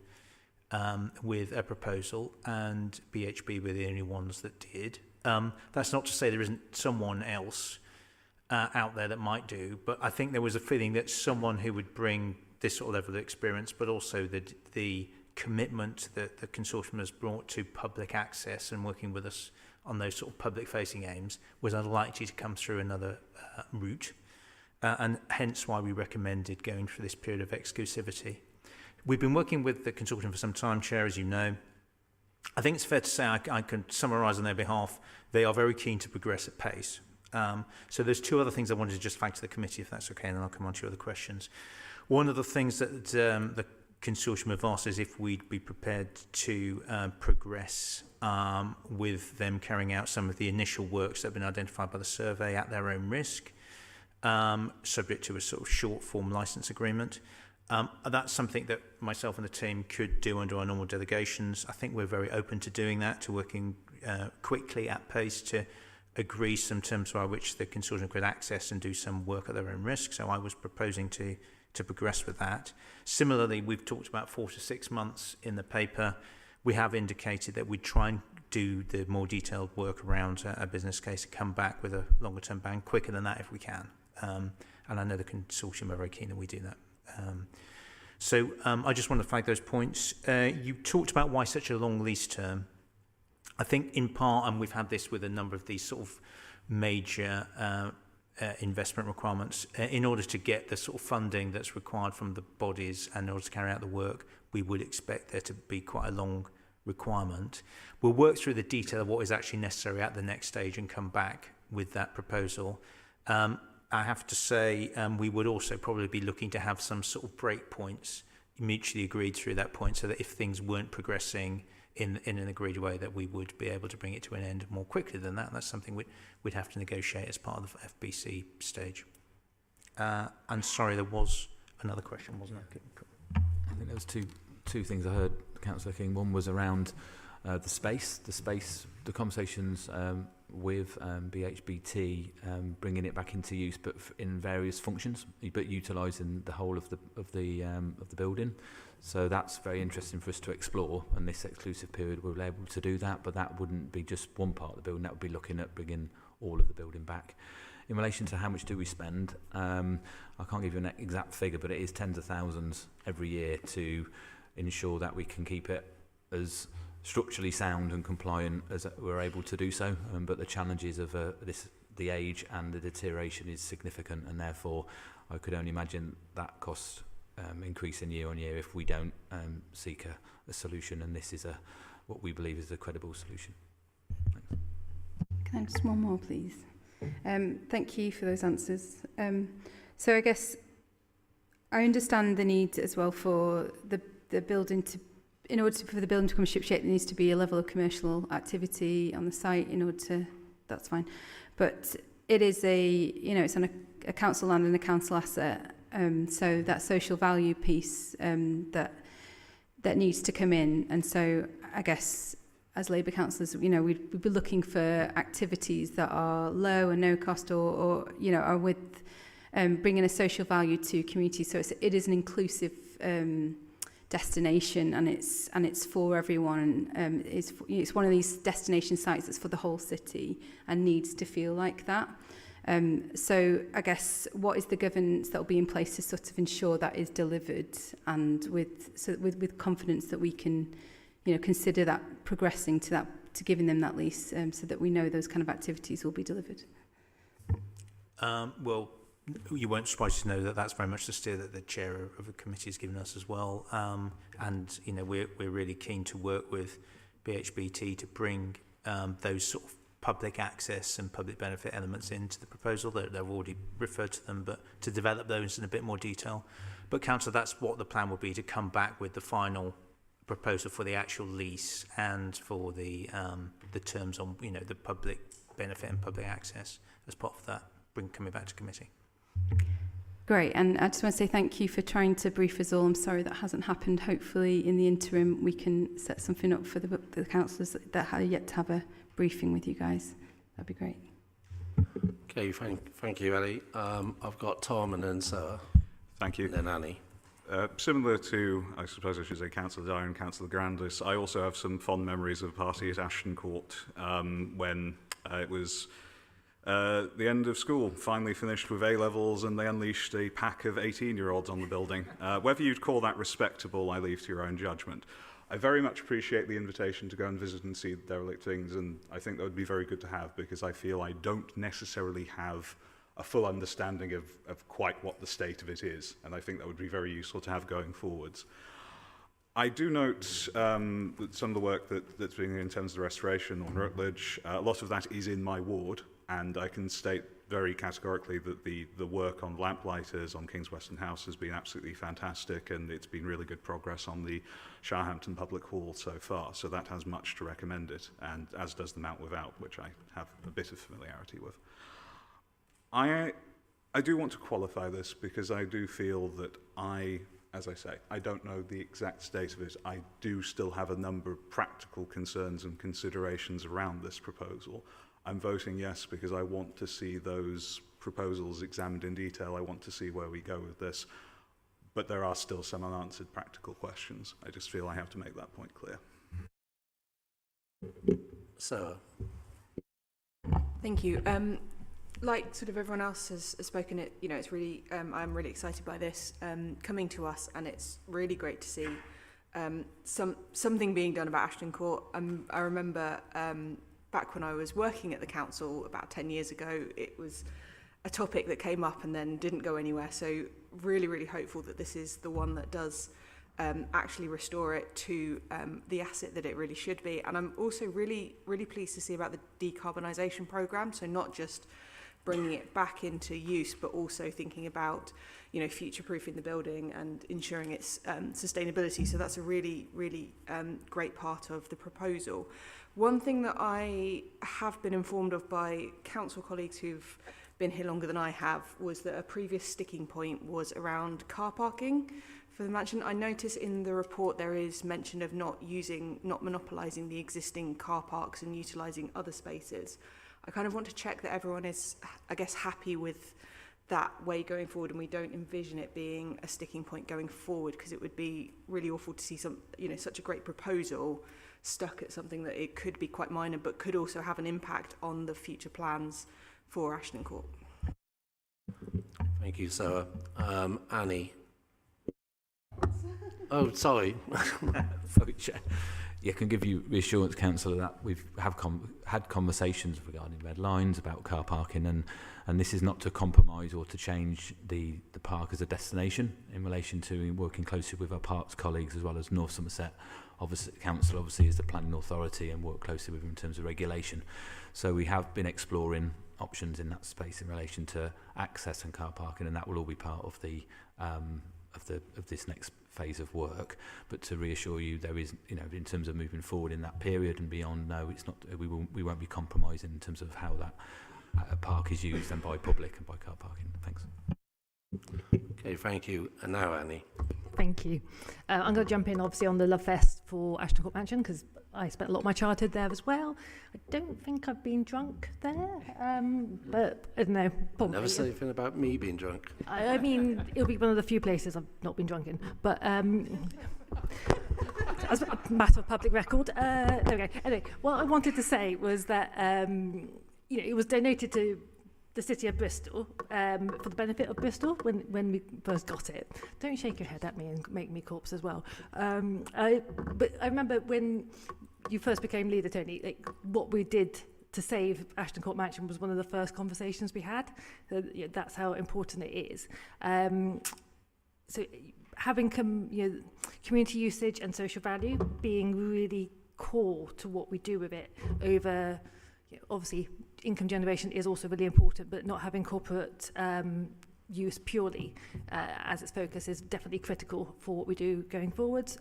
with a proposal, and BHB were the only ones that did. That's not to say there isn't someone else out there that might do, but I think there was a feeling that someone who would bring this sort of level of experience, but also the commitment that the consortium has brought to public access and working with us on those sort of public-facing aims was unlikely to come through another route, and hence why we recommended going for this period of exclusivity. We've been working with the consortium for some time, Chair, as you know. I think it's fair to say, I can summarise on their behalf, they are very keen to progress at pace. So there's two other things I wanted to just flag to the committee, if that's okay, and then I'll come on to your other questions. One of the things that the consortium have asked is if we'd be prepared to progress with them carrying out some of the initial works that have been identified by the survey at their own risk, subject to a sort of short form licence agreement. That's something that myself and the team could do under our normal delegations. I think we're very open to doing that, to working quickly at pace to agree some terms by which the consortium could access and do some work at their own risk. So I was proposing to progress with that. Similarly, we've talked about 4 to 6 months in the paper. We have indicated that we'd try and do the more detailed work around a business case and come back with a longer term ban quicker than that if we can. And I know the consortium are very keen that we do that. So I just want to flag those points. You talked about why such a long lease term. I think in part, and we've had this with a number of these sort of major investment requirements. In order to get the sort of funding that's required from the bodies and in order to carry out the work, we would expect there to be quite a long requirement. We'll work through the detail of what is actually necessary at the next stage and come back with that proposal. I have to say we would also probably be looking to have some sort of break points mutually agreed through that point, so that if things weren't progressing in an agreed way, that we would be able to bring it to an end more quickly than that. That's something we'd have to negotiate as part of the FBC stage. And sorry, there was another question, wasn't there? I think there was two things I heard, Councillor King. One was around the space, the conversations with BHBT, bringing it back into use, but in various functions, but utilising the whole of the building. So that's very interesting for us to explore, and this exclusive period we'll be able to do that, but that wouldn't be just one part of the building, that would be looking at bringing all of the building back. In relation to how much do we spend, I can't give you an exact figure, but it is tens of thousands every year to ensure that we can keep it as structurally sound and compliant as we're able to do so. But the challenges of the age and the deterioration is significant, and therefore I could only imagine that cost increasing year on year if we don't seek a solution, and this is what we believe is a credible solution. Thanks. Can I just one more, please? Thank you for those answers. So I guess I understand the need as well for the building to, in order for the building to become shipshape, there needs to be a level of commercial activity on the site in order to, that's fine. But it is it's on a council land and a council asset. So that social value piece that needs to come in. And so I guess as Labour councillors, we'd be looking for activities that are low and no cost or are with bringing a social value to communities. So it is an inclusive destination, and it's for everyone. It's one of these destination sites that's for the whole city and needs to feel like that. So I guess what is the governance that will be in place to sort of ensure that is delivered, and with confidence that we can, consider that progressing to giving them that lease, so that we know those kind of activities will be delivered. Well, you won't surprise to know that that's very much the steer that the chair of the committee has given us as well. And we're really keen to work with BHBT to bring those sort of public access and public benefit elements into the proposal. They've already referred to them, but to develop those in a bit more detail. But Councillor, that's what the plan will be, to come back with the final proposal for the actual lease and for the terms on the public benefit and public access as part of that, coming back to committee. Great, and I just want to say thank you for trying to brief us all. I'm sorry that hasn't happened. Hopefully in the interim we can set something up for the councillors that are yet to have a briefing with you guys. That'd be great. Okay, thank you, Ellie. I've got Tom and then Sarah. Thank you. And then Annie. Similar to, I suppose I should say, Councillor Dyer and Councillor Grandis, I also have some fond memories of a party at Ashton Court when it was the end of school, finally finished with A-levels, and they unleashed a pack of 18-year-olds on the building. Whether you'd call that respectable, I leave to your own judgment. I very much appreciate the invitation to go and visit and see the derelict things, and I think that would be very good to have, because I feel I don't necessarily have a full understanding of quite what the state of it is, and I think that would be very useful to have going forwards. I do note that some of the work that's being in terms of the restoration on Rutledge, a lot of that is in my ward, and I can state very categorically that the work on lamplighters on King's Weston House has been absolutely fantastic, and it's been really good progress on the Shirehampton Public Hall so far, so that has much to recommend it, and as does the Mount Without, which I have a bit of familiarity with. I do want to qualify this, because I do feel that as I say, I don't know the exact state of it. I do still have a number of practical concerns and considerations around this proposal. I'm voting yes because I want to see those proposals examined in detail. I want to see where we go with this. But there are still some unanswered practical questions. I just feel I have to make that point clear. Sarah. Thank you. Like sort of everyone else has spoken, it's really, I'm really excited by this coming to us, and it's really great to see something being done about Ashton Court. I remember back when I was working at the council about 10 years ago, it was a topic that came up and then didn't go anywhere. So really, really hopeful that this is the one that does actually restore it to the asset that it really should be. And I'm also really, really pleased to see about the decarbonisation programme. So not just bringing it back into use, but also thinking about, you know, future-proofing the building and ensuring its sustainability. So that's a really, really great part of the proposal. One thing that I have been informed of by council colleagues who've been here longer than I have was that a previous sticking point was around car parking for the mansion. I notice in the report there is mention of not monopolising the existing car parks and utilising other spaces. I kind of want to check that everyone is, I guess, happy with that way going forward, and we don't envision it being a sticking point going forward, because it would be really awful to see such a great proposal stuck at something that it could be quite minor, but could also have an impact on the future plans for Ashton Court. Thank you, Sarah. Annie. Oh, sorry. Sorry, Chair. Yeah, I can give you reassurance, Councillor, that we've had conversations regarding red lines about car parking, and this is not to compromise or to change the park as a destination in relation to working closely with our parks colleagues as well as North Somerset. Obviously, Council obviously is the planning authority and work closely with them in terms of regulation. So we have been exploring options in that space in relation to access and car parking, and that will all be part of the of this next phase of work. But to reassure you, there is, you know, in terms of moving forward in that period and beyond, no, it's not. We won't be compromising in terms of how that park is used and by public and by car parking. Thanks. Okay, thank you. And now, Annie. Thank you. I'm going to jump in, obviously, on the Love Fest for Ashton Court Mansion, because I spent a lot of my childhood there as well. I don't think I've been drunk there, but I don't know. Probably. Never say anything about me being drunk. I mean, it'll be one of the few places I've not been drunk in. But as a matter of public record, there we go. Anyway, what I wanted to say was that it was donated to the city of Bristol for the benefit of Bristol when we first got it. Don't shake your head at me and make me corpse as well. But I remember when you first became leader, Tony, like, what we did to save Ashton Court Mansion was one of the first conversations we had. That's how important it is. So having community usage and social value being really core to what we do with it over, obviously, income generation is also really important, but not having corporate use purely as its focus is definitely critical for what we do going forwards.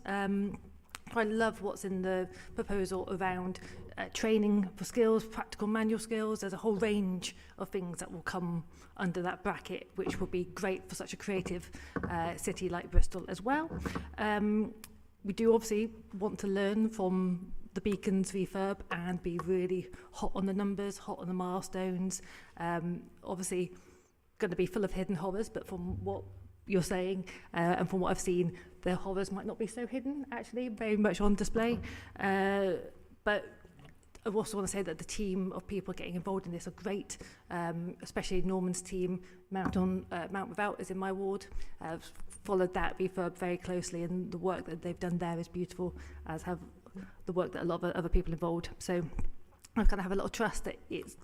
I love what's in the proposal around training for skills, practical manual skills. There's a whole range of things that will come under that bracket, which will be great for such a creative city like Bristol as well. We do obviously want to learn from the Beacons refurb and be really hot on the numbers, hot on the milestones. Obviously going to be full of hidden horrors, but from what you're saying and from what I've seen, the horrors might not be so hidden, actually, very much on display. But I also want to say that the team of people getting involved in this are great, especially Norman's team. Mount Without is in my ward. I've followed that refurb very closely, and the work that they've done there is beautiful, as have the work that a lot of other people involved. So I kind of have a lot of trust that it's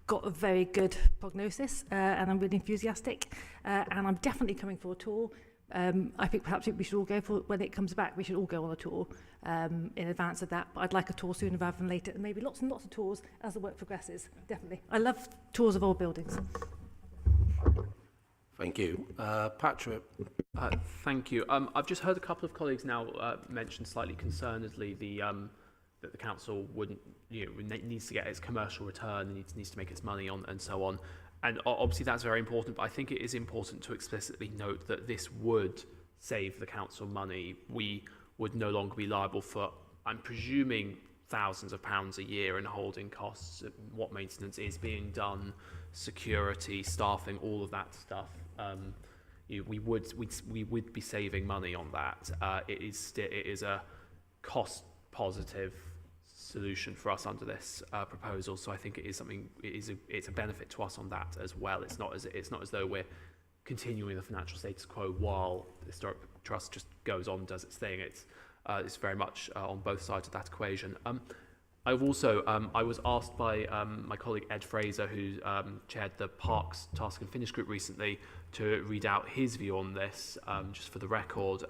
got a very good prognosis, and I'm really enthusiastic, and I'm definitely coming for a tour. I think perhaps we should all go for, when it comes back, we should all go on a tour in advance of that, but I'd like a tour sooner rather than later, and maybe lots and lots of tours as the work progresses, definitely. I love tours of old buildings. Thank you. Patrick. Thank you. I've just heard a couple of colleagues now mention slightly concernedly that the council needs to get its commercial return, needs to make its money on, and so on. And obviously that's very important, but I think it is important to explicitly note that this would save the council money. We would no longer be liable for, I'm presuming, thousands of pounds a year in holding costs, what maintenance is being done, security, staffing, all of that stuff. We would be saving money on that. It is a cost positive solution for us under this proposal, so I think it is something. It's a benefit to us on that as well. It's not as though we're continuing the financial status quo while the Historic Trust just goes on and does its thing. It's very much on both sides of that equation. I've also, I was asked by my colleague Ed Fraser, who chaired the Parks Task and Finish group recently, to read out his view on this, just for the record.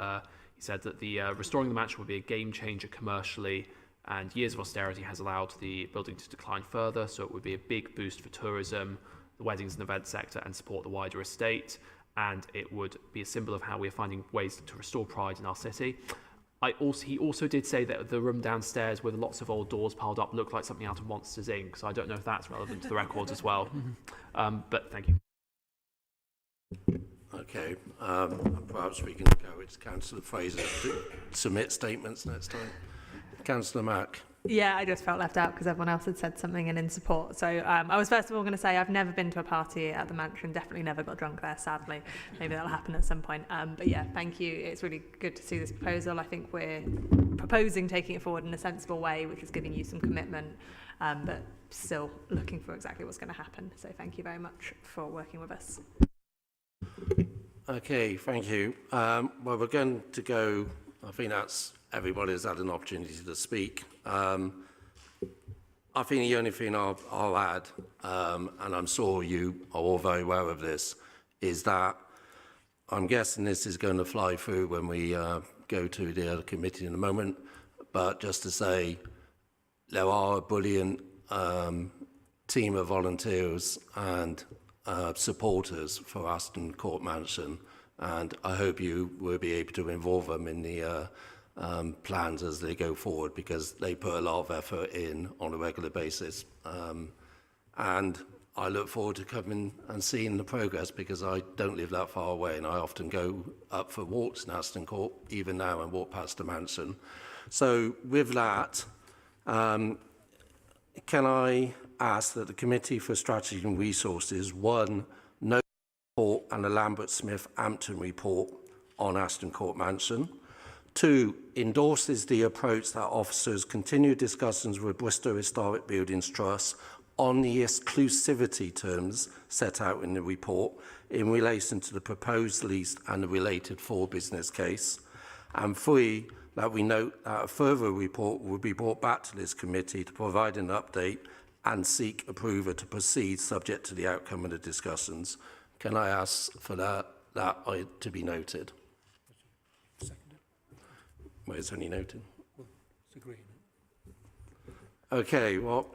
He said that the restoring the mansion would be a game changer commercially, and years of austerity has allowed the building to decline further, so it would be a big boost for tourism, the weddings and event sector, and support the wider estate, and it would be a symbol of how we are finding ways to restore pride in our city. He also did say that the room downstairs with lots of old doors piled up looked like something out of Monsters Inc. So I don't know if that's relevant to the records as well. But thank you. Okay, perhaps we can encourage Councillor Fraser to submit statements next time. Councillor Mack. Yeah, I just felt left out because everyone else had said something and in support. So I was first of all going to say I've never been to a party at the mansion, definitely never got drunk there, sadly. Maybe that'll happen at some point. But yeah, thank you. It's really good to see this proposal. I think we're proposing taking it forward in a sensible way, which is giving you some commitment, but still looking for exactly what's going to happen. So thank you very much for working with us. Okay, thank you. Well, we're going to go, I think that's everybody's had an opportunity to speak. I think the only thing I'll add, and I'm sure you are all very aware of this, is that I'm guessing this is going to fly through when we go to the other committee in a moment, but just to say there are a brilliant team of volunteers and supporters for Ashton Court Mansion, and I hope you will be able to involve them in the plans as they go forward, because they put a lot of effort in on a regular basis. And I look forward to coming and seeing the progress, because I don't live that far away and I often go up for walks in Ashton Court, even now, and walk past the mansion. So with that, can I ask that the Committee for Strategy and Resources, one, no report and a Lambert Smith Ampton report on Ashton Court Mansion. 2, endorses the approach that officers continue discussions with Bristol Historic Buildings Trust on the exclusivity terms set out in the report in relation to the proposed lease and the related business case. And 3, that we note that a further report will be brought back to this committee to provide an update and seek approval to proceed subject to the outcome of the discussions. Can I ask for that to be noted? Well, it's only noted. Well, it's agreed. Okay, well,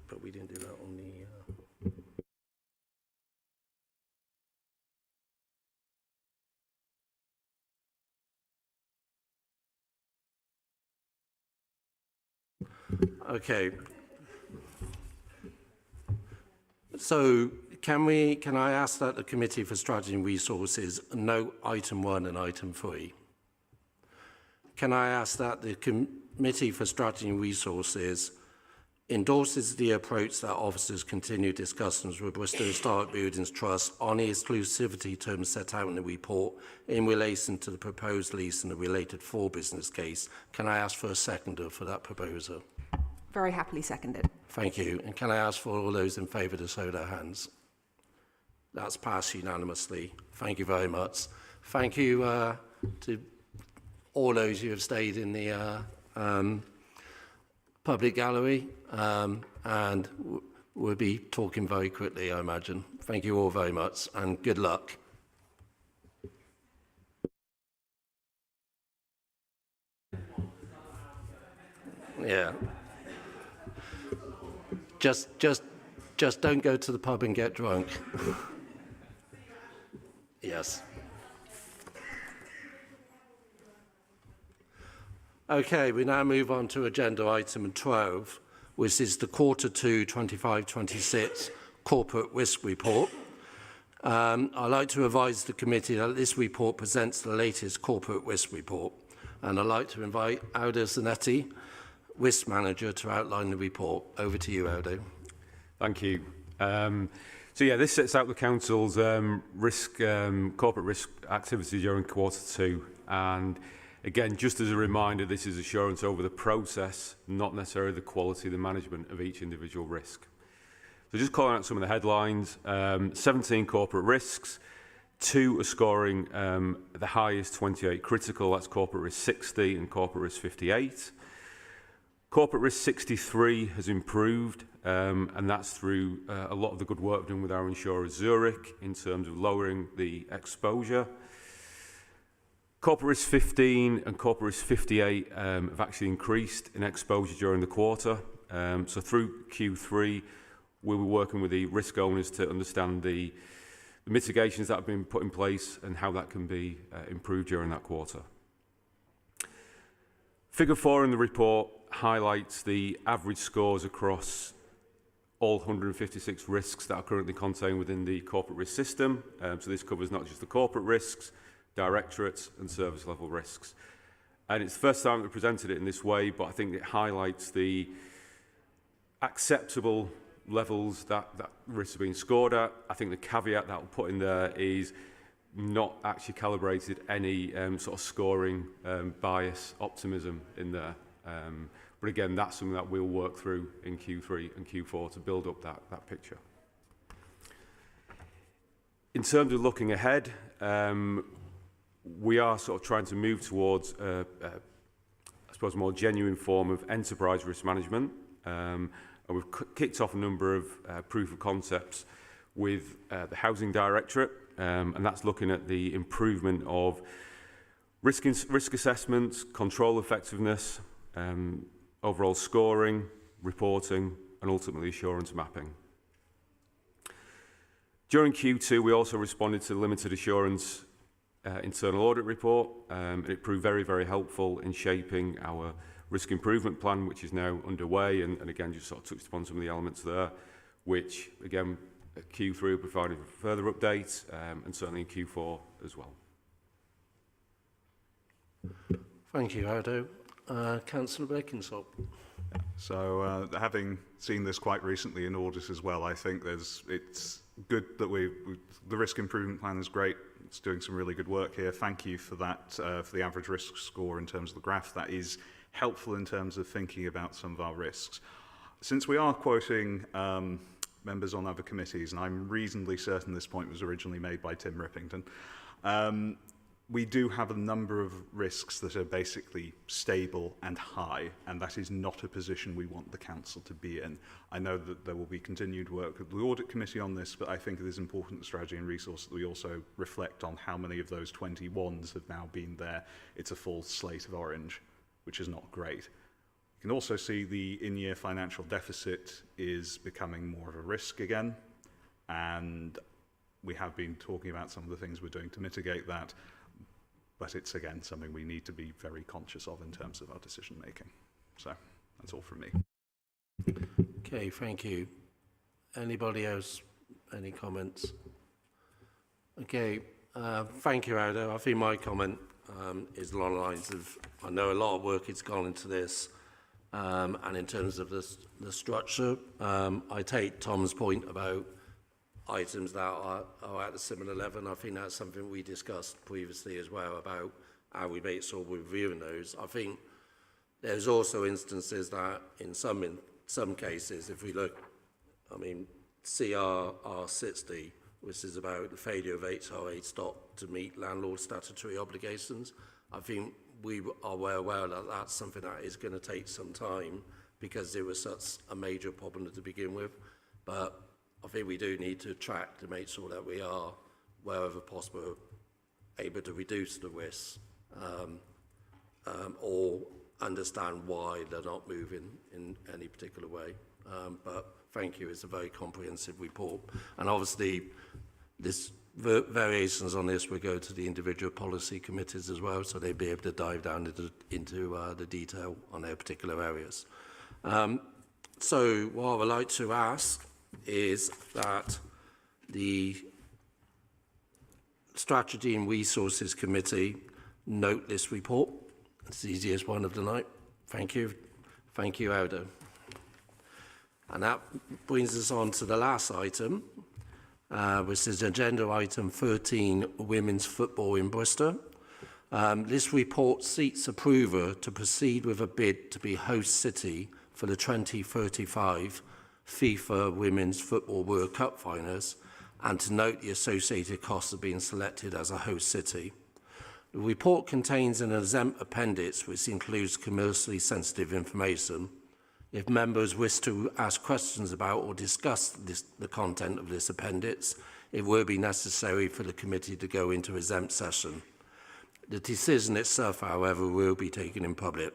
but we didn't do that on the... Okay. So can I ask that the Committee for Strategy and Resources note item 1 and item 3? Can I ask that the Committee for Strategy and Resources endorses the approach that officers continue discussions with Bristol Historic Buildings Trust on the exclusivity terms set out in the report in relation to the proposed lease and the related business case? Can I ask for a seconder for that proposal? Very happily seconded. Thank you. And can I ask for all those in favour to show their hands? That's passed unanimously. Thank you very much. Thank you to all those who have stayed in the public gallery, and we'll be talking very quickly, I imagine. Thank you all very much, and good luck. Yeah. Just don't go to the pub and get drunk. Yes. Okay, we now move on to agenda item 12, which is the Q2 25-26 Corporate Risk Report. I'd like to advise the committee that this report presents the latest corporate risk report, and I'd like to invite Aldo Zanetti, Risk Manager, to outline the report. Over to you, Aldo. Thank you. So yeah, this sets out the Council's corporate risk activity during Q2, and again, just as a reminder, this is assurance over the process, not necessarily the quality of the management of each individual risk. So just calling out some of the headlines, 17 corporate risks, 2 are scoring the highest, 28 critical, that's corporate risk 60 and corporate risk 58. Corporate risk 63 has improved, and that's through a lot of the good work done with our insurer Zurich in terms of lowering the exposure. Corporate risk 15 and corporate risk 58 have actually increased in exposure during the quarter. So through Q3, we'll be working with the risk owners to understand the mitigations that have been put in place and how that can be improved during that quarter. Figure 4 in the report highlights the average scores across all 156 risks that are currently contained within the corporate risk system. So this covers not just the corporate risks, directorates and service level risks. And it's the first time we presented it in this way, but I think it highlights the acceptable levels that risks are being scored at. I think the caveat that I'll put in there is not actually calibrated any sort of scoring bias, optimism in there. But again, that's something that we'll work through in Q3 and Q4 to build up that picture. In terms of looking ahead, we are sort of trying to move towards, I suppose, a more genuine form of enterprise risk management. And we've kicked off a number of proof of concepts with the Housing Directorate, and that's looking at the improvement of risk assessments, control effectiveness, overall scoring, reporting, and ultimately assurance mapping. During Q2, we also responded to the limited assurance internal audit report, and it proved very, very helpful in shaping our risk improvement plan, which is now underway, and again, just sort of touched upon some of the elements there, which, again, at Q3 will provide further updates, and certainly in Q4 as well. Thank you, Aldo. Councillor Beckinsale. So, having seen this quite recently in audit as well, I think it's good that the risk improvement plan is great. It's doing some really good work here. Thank you for that, for the average risk score in terms of the graph. That is helpful in terms of thinking about some of our risks. Since we are quoting members on other committees, and I'm reasonably certain this point was originally made by Tim Rippington, we do have a number of risks that are basically stable and high, and that is not a position we want the council to be in. I know that there will be continued work with the audit committee on this, but I think it is important, strategy and resource, that we also reflect on how many of those 21s have now been there. It's a full slate of orange, which is not great. You can also see the in-year financial deficit is becoming more of a risk again, and we have been talking about some of the things we're doing to mitigate that. But it's, again, something we need to be very conscious of in terms of our decision making. So that's all from me. Okay, thank you. Anybody else? Any comments? Okay, thank you, Aldo. I think my comment is along the lines of, I know a lot of work has gone into this, and in terms of the structure, I take Tom's point about items that are at a similar level. I think that's something we discussed previously as well, about how we make sure we're reviewing those. I think there's also instances that in some cases, if we look, I mean, CRR 60, which is about the failure of HRA stock to meet landlord statutory obligations, I think we are well aware that that's something that is going to take some time because it was such a major problem to begin with. But I think we do need to track to make sure that we are, wherever possible, able to reduce the risks or understand why they're not moving in any particular way. But thank you, it's a very comprehensive report. And obviously, this variations on this will go to the individual policy committees as well, so they'll be able to dive down into the detail on their particular areas. So what I would like to ask is that the Strategy and Resources Committee note this report. It's the easiest one of the night. Thank you. Thank you, Aldo. And that brings us on to the last item, which is agenda item 13, Women's Football in Bristol. This report seeks approval to proceed with a bid to be host city for the 2035 FIFA Women's Football World Cup finals, and to note the associated costs of being selected as a host city. The report contains an exempt appendix which includes commercially sensitive information. If members wish to ask questions about or discuss the content of this appendix, it will be necessary for the committee to go into exempt session. The decision itself, however, will be taken in public.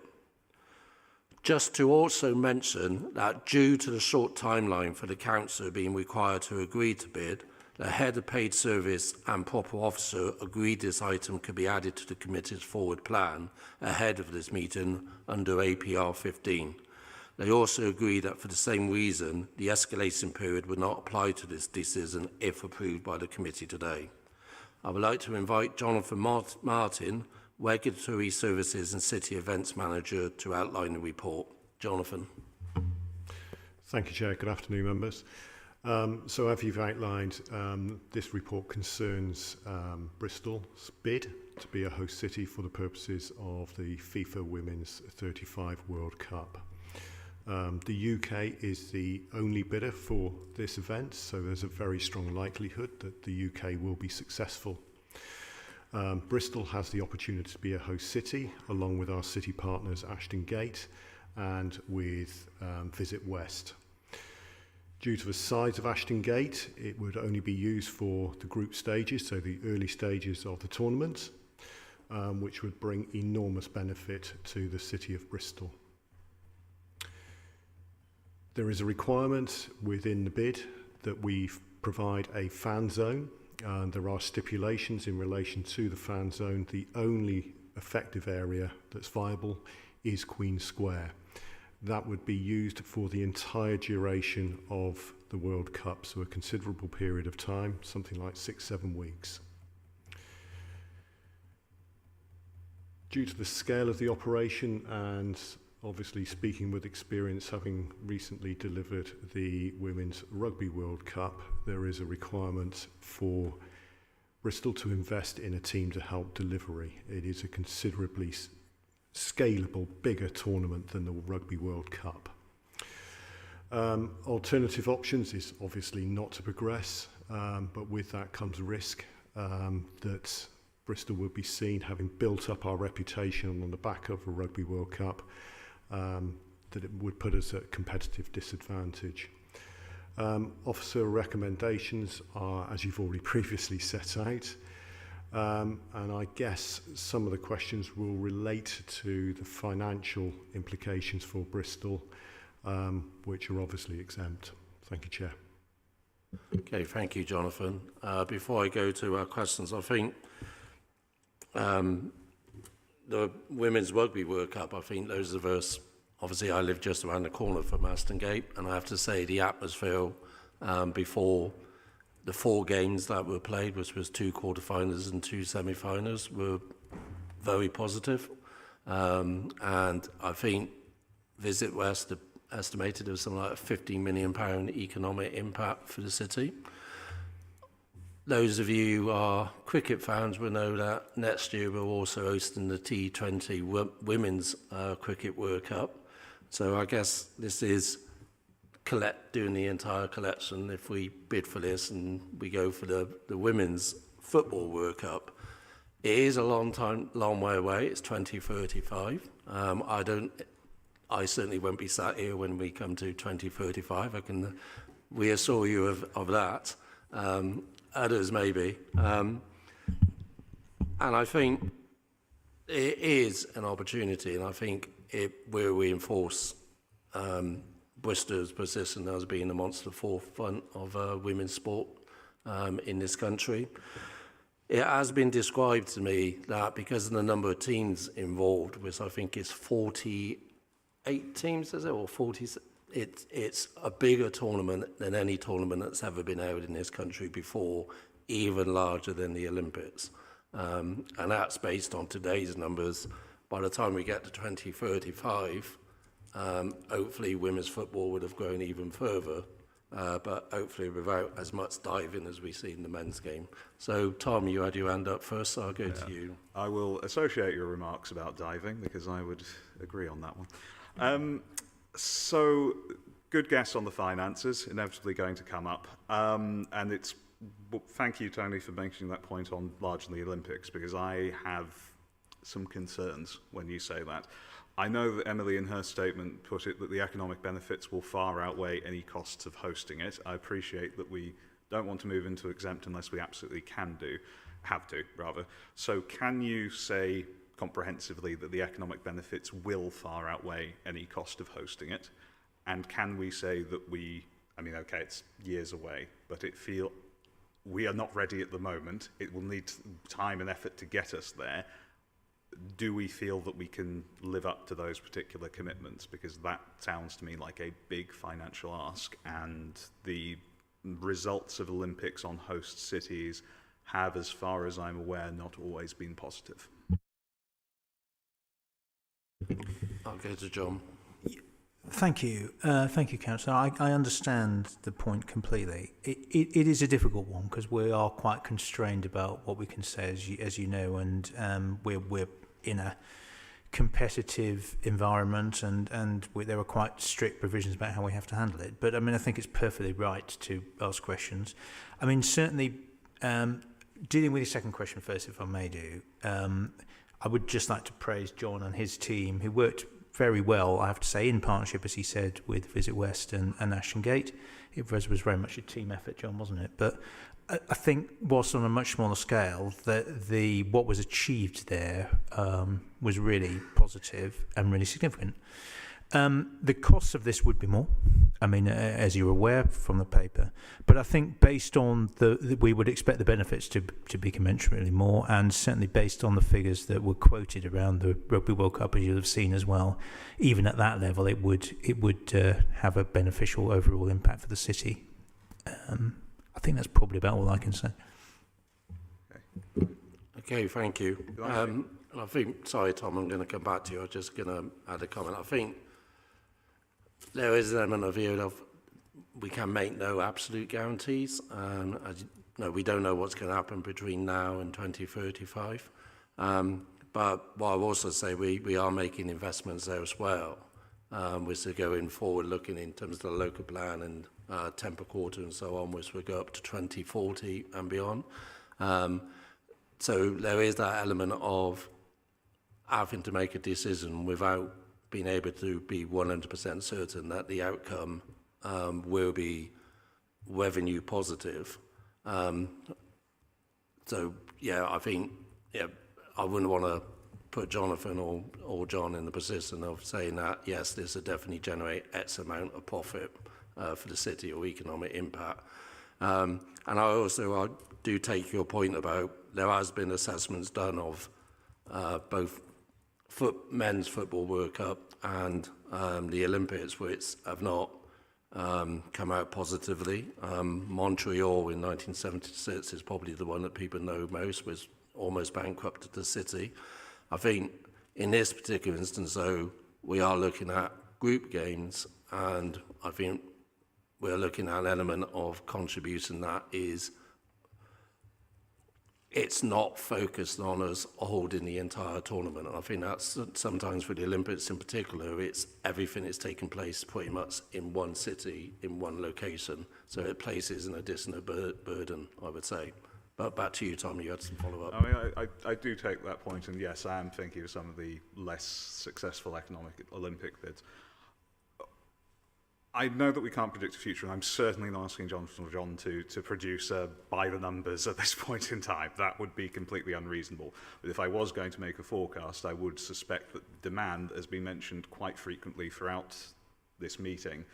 Just to also mention that due to the short timeline for the council being required to agree to bid, the head of paid service and proper officer agreed this item could be added to the committee's forward plan ahead of this meeting under APR 15. They also agreed that for the same reason, the escalation period would not apply to this decision if approved by the committee today. I would like to invite Jonathan Martin, Regulatory Services and City Events Manager, to outline the report. Jonathan. Thank you, Chair. Good afternoon, members. So as you've outlined, this report concerns Bristol's bid to be a host city for the purposes of the FIFA Women's 35 World Cup. The UK is the only bidder for this event, so there's a very strong likelihood that the UK will be successful. Bristol has the opportunity to be a host city, along with our city partners Ashton Gate and with Visit West. Due to the size of Ashton Gate, it would only be used for the group stages, so the early stages of the tournament, which would bring enormous benefit to the city of Bristol. There is a requirement within the bid that we provide a fan zone, and there are stipulations in relation to the fan zone. The only effective area that's viable is Queen Square. That would be used for the entire duration of the World Cup, so a considerable period of time, something like 6-7 weeks. Due to the scale of the operation and obviously speaking with experience, having recently delivered the Women's Rugby World Cup, there is a requirement for Bristol to invest in a team to help delivery. It is a considerably scalable, bigger tournament than the Rugby World Cup. Alternative options is obviously not to progress, but with that comes risk that Bristol will be seen, having built up our reputation on the back of a Rugby World Cup, that it would put us at a competitive disadvantage. Officer recommendations are, as you've already previously set out, and I guess some of the questions will relate to the financial implications for Bristol, which are obviously exempt. Thank you, Chair. Okay, thank you, Jonathan. Before I go to our questions, I think the Women's Rugby World Cup, I think those of us, obviously I live just around the corner from Aston Gate, and I have to say the atmosphere before the 4 games that were played, which was 2 quarterfinals and 2 semi-finals, were very positive. And I think Visit West estimated there was something like a £15 million economic impact for the city. Those of you who are cricket fans will know that next year we're also hosting the T20 Women's Cricket World Cup. So I guess this is doing the entire collection. If we bid for this and we go for the Women's Football World Cup, it is a long way away. It's 2035. I certainly won't be sat here when we come to 2035. I can reassure you of that. Others maybe. And I think it is an opportunity, and I think it will reinforce Bristol's position as being amongst the forefront of women's sport in this country. It has been described to me that because of the number of teams involved, which I think is 48 teams, is it, or 40? It's a bigger tournament than any tournament that's ever been held in this country before, even larger than the Olympics. And that's based on today's numbers. By the time we get to 2035, hopefully women's football would have grown even further, but hopefully without as much diving as we see in the men's game. So, Tom, you had your hand up first, so I'll go to you. I will associate your remarks about diving because I would agree on that one. So, good guess on the finances, inevitably going to come up. And thank you, Tony, for mentioning that point on largely Olympics, because I have some concerns when you say that. I know that Emily in her statement put it that the economic benefits will far outweigh any costs of hosting it. I appreciate that we don't want to move into exempt unless we absolutely have to rather. So can you say comprehensively that the economic benefits will far outweigh any cost of hosting it? And can we say that okay, it's years away, but we are not ready at the moment. It will need time and effort to get us there. Do we feel that we can live up to those particular commitments? Because that sounds to me like a big financial ask, and the results of Olympics on host cities have, as far as I'm aware, not always been positive. I'll go to John. Thank you. Thank you, Councillor. I understand the point completely. It is a difficult one because we are quite constrained about what we can say, as you know, and we're in a competitive environment, and there are quite strict provisions about how we have to handle it. But I think it's perfectly right to ask questions. Certainly, dealing with your second question first, if I may do, I would just like to praise John and his team, who worked very well, I have to say, in partnership, as he said, with Visit West and Ashton Gate. It was very much a team effort, John, wasn't it? But I think, whilst on a much smaller scale, that what was achieved there was really positive and really significant. The costs of this would be more, as you're aware from the paper, but I think based on we would expect the benefits to be commensurately more, and certainly based on the figures that were quoted around the Rugby World Cup, as you'll have seen as well, even at that level, it would have a beneficial overall impact for the city. I think that's probably about all I can say. Okay, thank you. I think, sorry, Tom, I'm going to come back to you. I'm just going to add a comment. I think there is an element of here of we can make no absolute guarantees. As you know, we don't know what's going to happen between now and 2035. But what I'll also say, we are making investments there as well. We're going forward looking in terms of the local plan and Temper Quarter and so on, which will go up to 2040 and beyond. So there is that element of having to make a decision without being able to be 100% certain that the outcome will be revenue positive. So, yeah, I think I wouldn't want to put Jonathan or John in the position of saying that, yes, this will definitely generate X amount of profit for the city or economic impact. And I do take your point about there has been assessments done of both men's football World Cup and the Olympics, which have not come out positively. Montreal in 1976 is probably the one that people know most, was almost bankrupted the city. I think in this particular instance, though, we are looking at group games, and I think we're looking at an element of contribution that is, it's not focused on us holding the entire tournament. And I think that's sometimes for the Olympics in particular, it's everything is taking place pretty much in one city, in one location. So it places an additional burden, I would say. But back to you, Tom, you had some follow-up. I do take that point, and yes, I am thinking of some of the less successful economic Olympic bids. I know that we can't predict the future, and I'm certainly not asking John to produce by the numbers at this point in time. That would be completely unreasonable. But if I was going to make a forecast, I would suspect that demand, as been mentioned quite frequently throughout this meeting,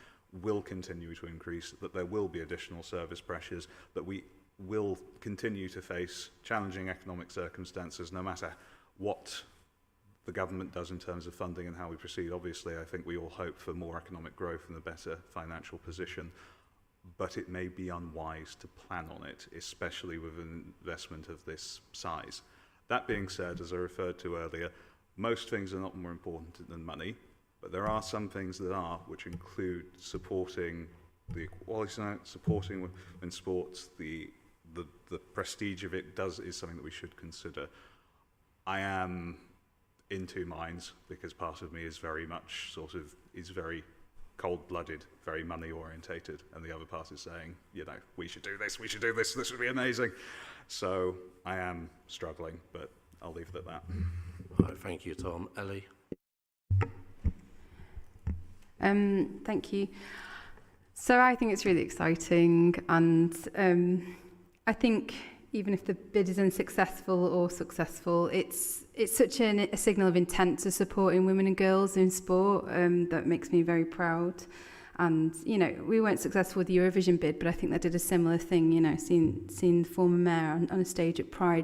will continue to increase, that there will be additional service pressures, that we will continue to face challenging economic circumstances no matter what the government does in terms of funding and how we proceed. Obviously, I think we all hope for more economic growth and a better financial position, but it may be unwise to plan on it, especially with an investment of this size. That being said, as I referred to earlier, most things are not more important than money, but there are some things that are, which include supporting the equality, supporting women's sports, the prestige of it is something that we should consider. I am in two minds, because part of me is very much is very cold-blooded, very money-orientated, and the other part is saying, we should do this, this would be amazing. So I am struggling, but I'll leave it at that. Right, thank you, Tom. Ellie? Thank you. So I think it's really exciting, and I think even if the bid is unsuccessful or successful, it's such a signal of intent to supporting women and girls in sport that makes me very proud. And, you know, we weren't successful with the Eurovision bid, but I think they did a similar thing, you know, seeing the former mayor on a stage at Pride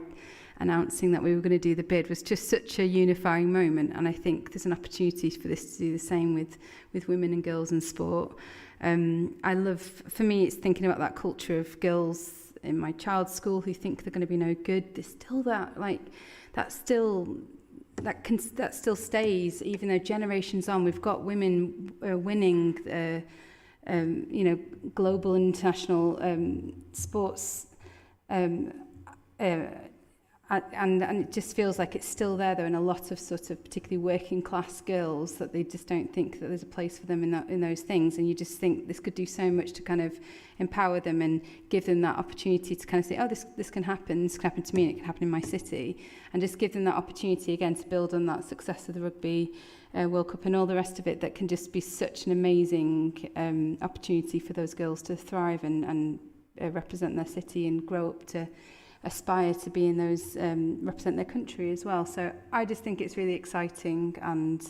announcing that we were going to do the bid was just such a unifying moment. And I think there's an opportunity for this to do the same with women and girls in sport. For me, it's thinking about that culture of girls in my child's school who think they're going to be no good. There's still that still stays, even though generations on, we've got women winning, global and international sports, and it just feels like it's still there, though, in a lot of sort of particularly working class girls, that they just don't think that there's a place for them in those things. And you just think this could do so much to kind of empower them and give them that opportunity to kind of say, oh, this can happen to me, and it can happen in my city, and just give them that opportunity again to build on that success of the Rugby World Cup and all the rest of it. That can just be such an amazing opportunity for those girls to thrive and represent their city and grow up to aspire to be in those, represent their country as well. So I just think it's really exciting, and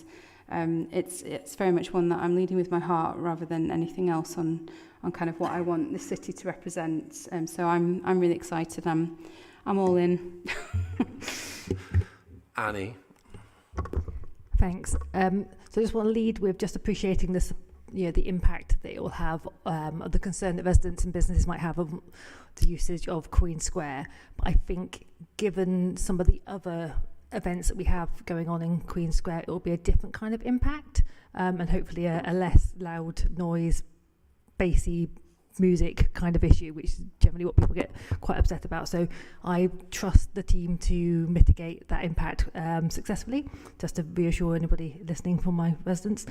it's very much one that I'm leading with my heart rather than anything else on kind of what I want the city to represent. So I'm really excited. I'm all in. Annie? Thanks. So I just want to lead with just appreciating this, the impact that it will have, the concern that residents and businesses might have of the usage of Queen Square. But I think given some of the other events that we have going on in Queen Square, it will be a different kind of impact, and hopefully a less loud noise, bassy music kind of issue, which is generally what people get quite upset about. So I trust the team to mitigate that impact successfully, just to reassure anybody listening from my residents.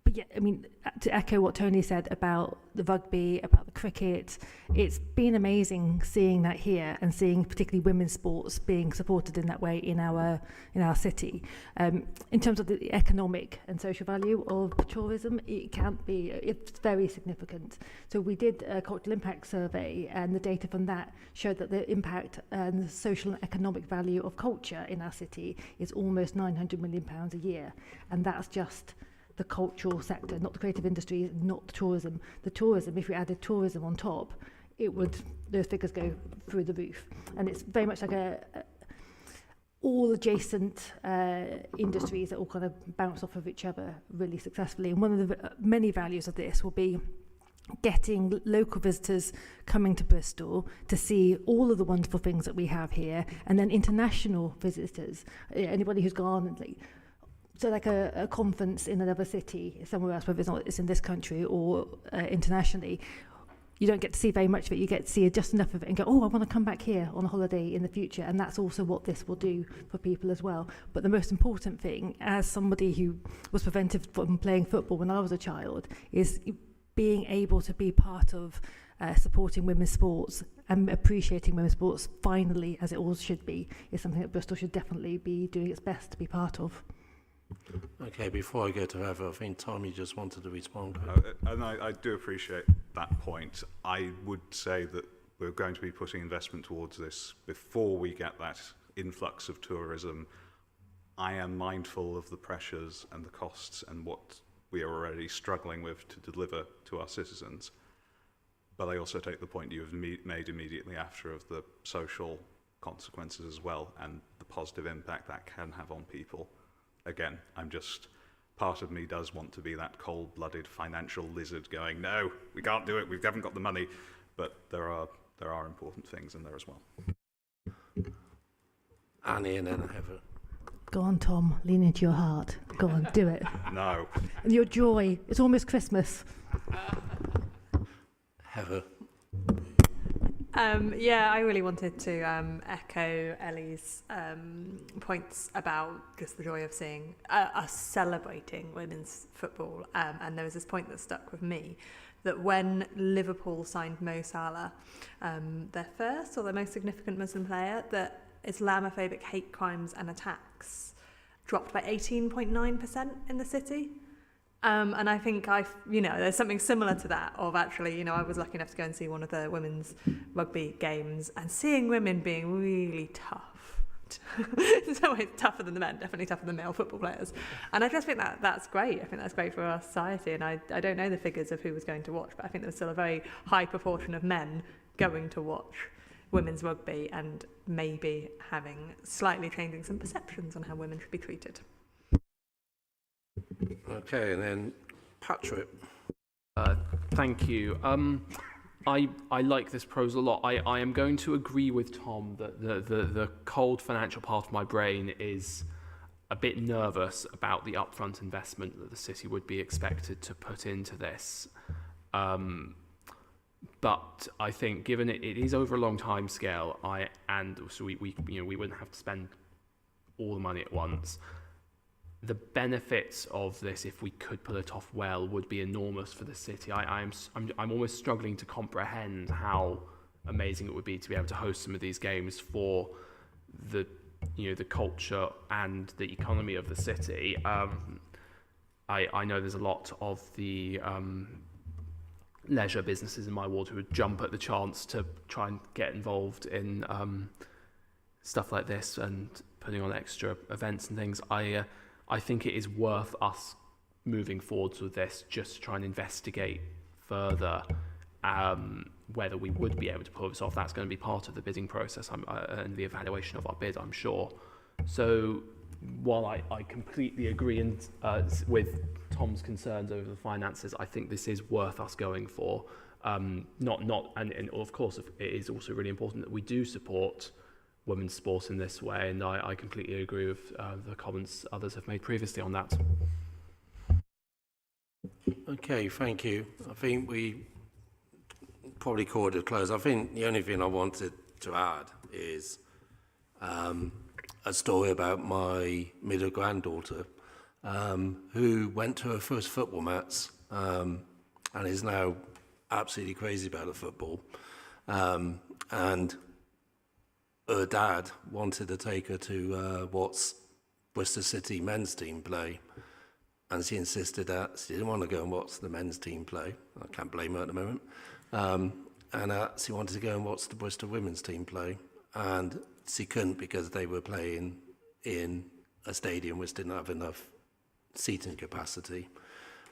But yeah, I mean, to echo what Tony said about the rugby, about the cricket, it's been amazing seeing that here and seeing particularly women's sports being supported in that way in our city. In terms of the economic and social value of tourism, it's very significant. So we did a cultural impact survey, and the data from that showed that the impact and the social and economic value of culture in our city is almost £900 million a year, and that's just the cultural sector, not the creative industry, not the tourism. The tourism, if we added tourism on top, those figures go through the roof. And it's very much like all adjacent industries that all kind of bounce off of each other really successfully. And one of the many values of this will be getting local visitors coming to Bristol to see all of the wonderful things that we have here, and then international visitors, anybody who's gone like a conference in another city somewhere else, whether it's in this country or internationally, you don't get to see very much of it. You get to see just enough of it and go, oh, I want to come back here on a holiday in the future. And that's also what this will do for people as well. But the most important thing, as somebody who was prevented from playing football when I was a child, is being able to be part of supporting women's sports and appreciating women's sports finally, as it all should be, is something that Bristol should definitely be doing its best to be part of. Okay, before I go to Heather, I think Tommy just wanted to respond. And I do appreciate that point. I would say that we're going to be putting investment towards this before we get that influx of tourism. I am mindful of the pressures and the costs and what we are already struggling with to deliver to our citizens. But I also take the point you have made immediately after of the social consequences as well, and the positive impact that can have on people. Again, part of me does want to be that cold-blooded financial lizard going, no, we can't do it, we haven't got the money. But there are important things in there as well. Annie and then Heather. Go on, Tom, lean into your heart. Go on, do it. No. And your joy, it's almost Christmas. Heather. Yeah, I really wanted to echo Ellie's points about just the joy of seeing us celebrating women's football. And there was this point that stuck with me, that when Liverpool signed Mo Salah, their first or their most significant Muslim player, that Islamophobic hate crimes and attacks dropped by 18.9% in the city. And I think there's something similar to that of actually, I was lucky enough to go and see one of the women's rugby games and seeing women being really tough. In some ways tougher than the men, definitely tougher than male football players. And I just think that's great. I think that's great for our society. And I don't know the figures of who was going to watch, but I think there was still a very high proportion of men going to watch women's rugby and maybe slightly changing some perceptions on how women should be treated. Okay, and then Patrick. Thank you. I like this proposal a lot. I am going to agree with Tom that the cold financial part of my brain is a bit nervous about the upfront investment that the city would be expected to put into this. But I think, given it is over a long time scale, we wouldn't have to spend all the money at once. The benefits of this, if we could pull it off well, would be enormous for the city. I'm almost struggling to comprehend how amazing it would be to be able to host some of these games for the culture and the economy of the city. I know there's a lot of the leisure businesses in my ward who would jump at the chance to try and get involved in stuff like this and putting on extra events and things. I think it is worth us moving forwards with this, just to try and investigate further whether we would be able to pull this off. That's going to be part of the bidding process and the evaluation of our bid, I'm sure. So while I completely agree with Tom's concerns over the finances, I think this is worth us going for. And of course, it is also really important that we do support women's sport in this way, and I completely agree with the comments others have made previously on that. Okay, thank you. I think we probably called it close. I think the only thing I wanted to add is a story about my middle granddaughter who went to her first football match and is now absolutely crazy about the football. And her dad wanted to take her to watch Bristol City men's team play, and she insisted that she didn't want to go and watch the men's team play. I can't blame her at the moment. And she wanted to go and watch the Bristol women's team play, and she couldn't because they were playing in a stadium which didn't have enough seating capacity.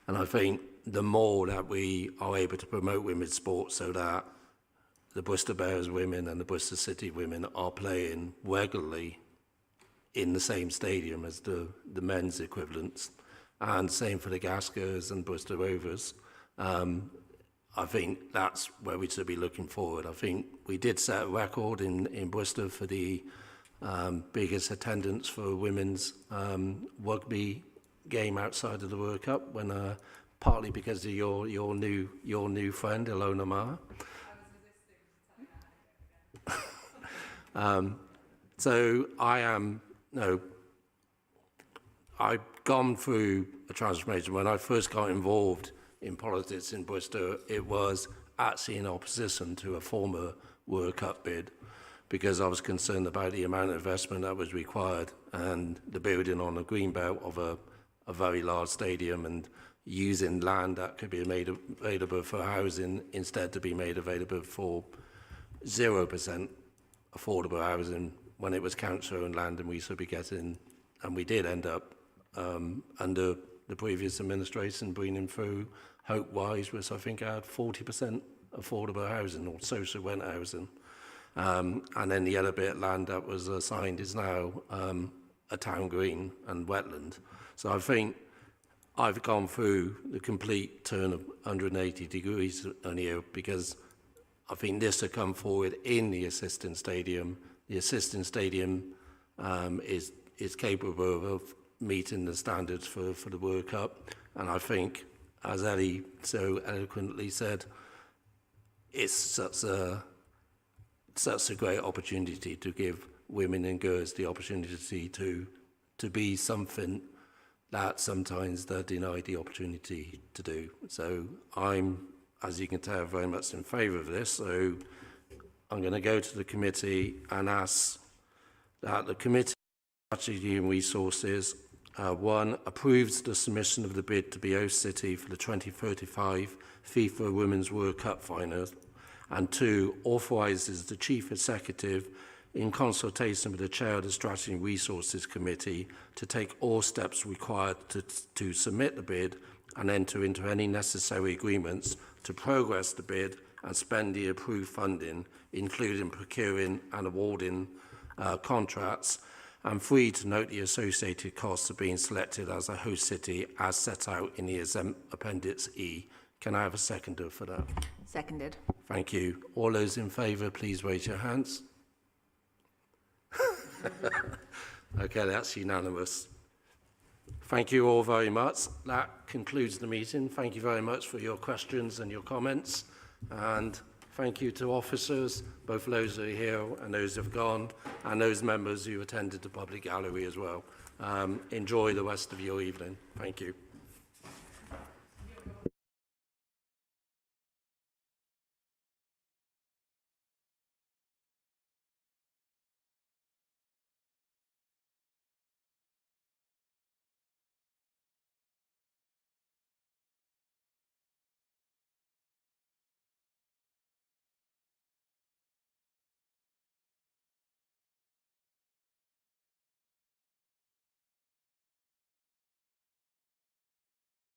And I think the more that we are able to promote women's sport so that the Bristol Bears women and the Bristol City women are playing regularly in the same stadium as the men's equivalents, and same for the Gaskers and Bristol Rovers. I think that's where we should be looking forward. I think we did set a record in Bristol for the biggest attendance for a women's rugby game outside of the World Cup, when partly because of your new friend Ilona Maher. So I've gone through a transformation. When I first got involved in politics in Bristol, it was actually in opposition to a former World Cup bid, because I was concerned about the amount of investment that was required and the building on a greenbelt of a very large stadium, and using land that could be made available for housing instead to be made available for 0% affordable housing when it was council-owned land, and we should be getting, and we did end up under the previous administration bringing through Hope Wise, which I think had 40% affordable housing or social rent housing. And then the other bit of land that was assigned is now a town green and wetland. So I think I've gone through the complete turn of 180 degrees on here, because I think this to come forward in the existing stadium. The existing stadium is capable of meeting the standards for the World Cup. And I think, as Ellie so eloquently said, it's such a great opportunity to give women and girls the opportunity to be something that sometimes they're denied the opportunity to do. So I'm, as you can tell, very much in favour of this. So I'm going to go to the committee and ask that the Committee on Strategy and Resources 1. Approves the submission of the bid to be host city for the 2035 FIFA Women's World Cup final, and 2. Authorises the Chief Executive in consultation with the Chair of the Strategy and Resources Committee to take all steps required to submit the bid and enter into any necessary agreements to progress the bid and spend the approved funding, including procuring and awarding contracts, and 3. To note the associated costs of being selected as a host city as set out in the Appendix E. Can I have a seconder for that? Seconded. Thank you. All those in favour, please raise your hands. Okay, that's unanimous. Thank you all very much. That concludes the meeting. Thank you very much for your questions and your comments. And thank you to officers, both those who are here and those who have gone, and those members who attended the public gallery as well. Enjoy the rest of your evening. Thank you.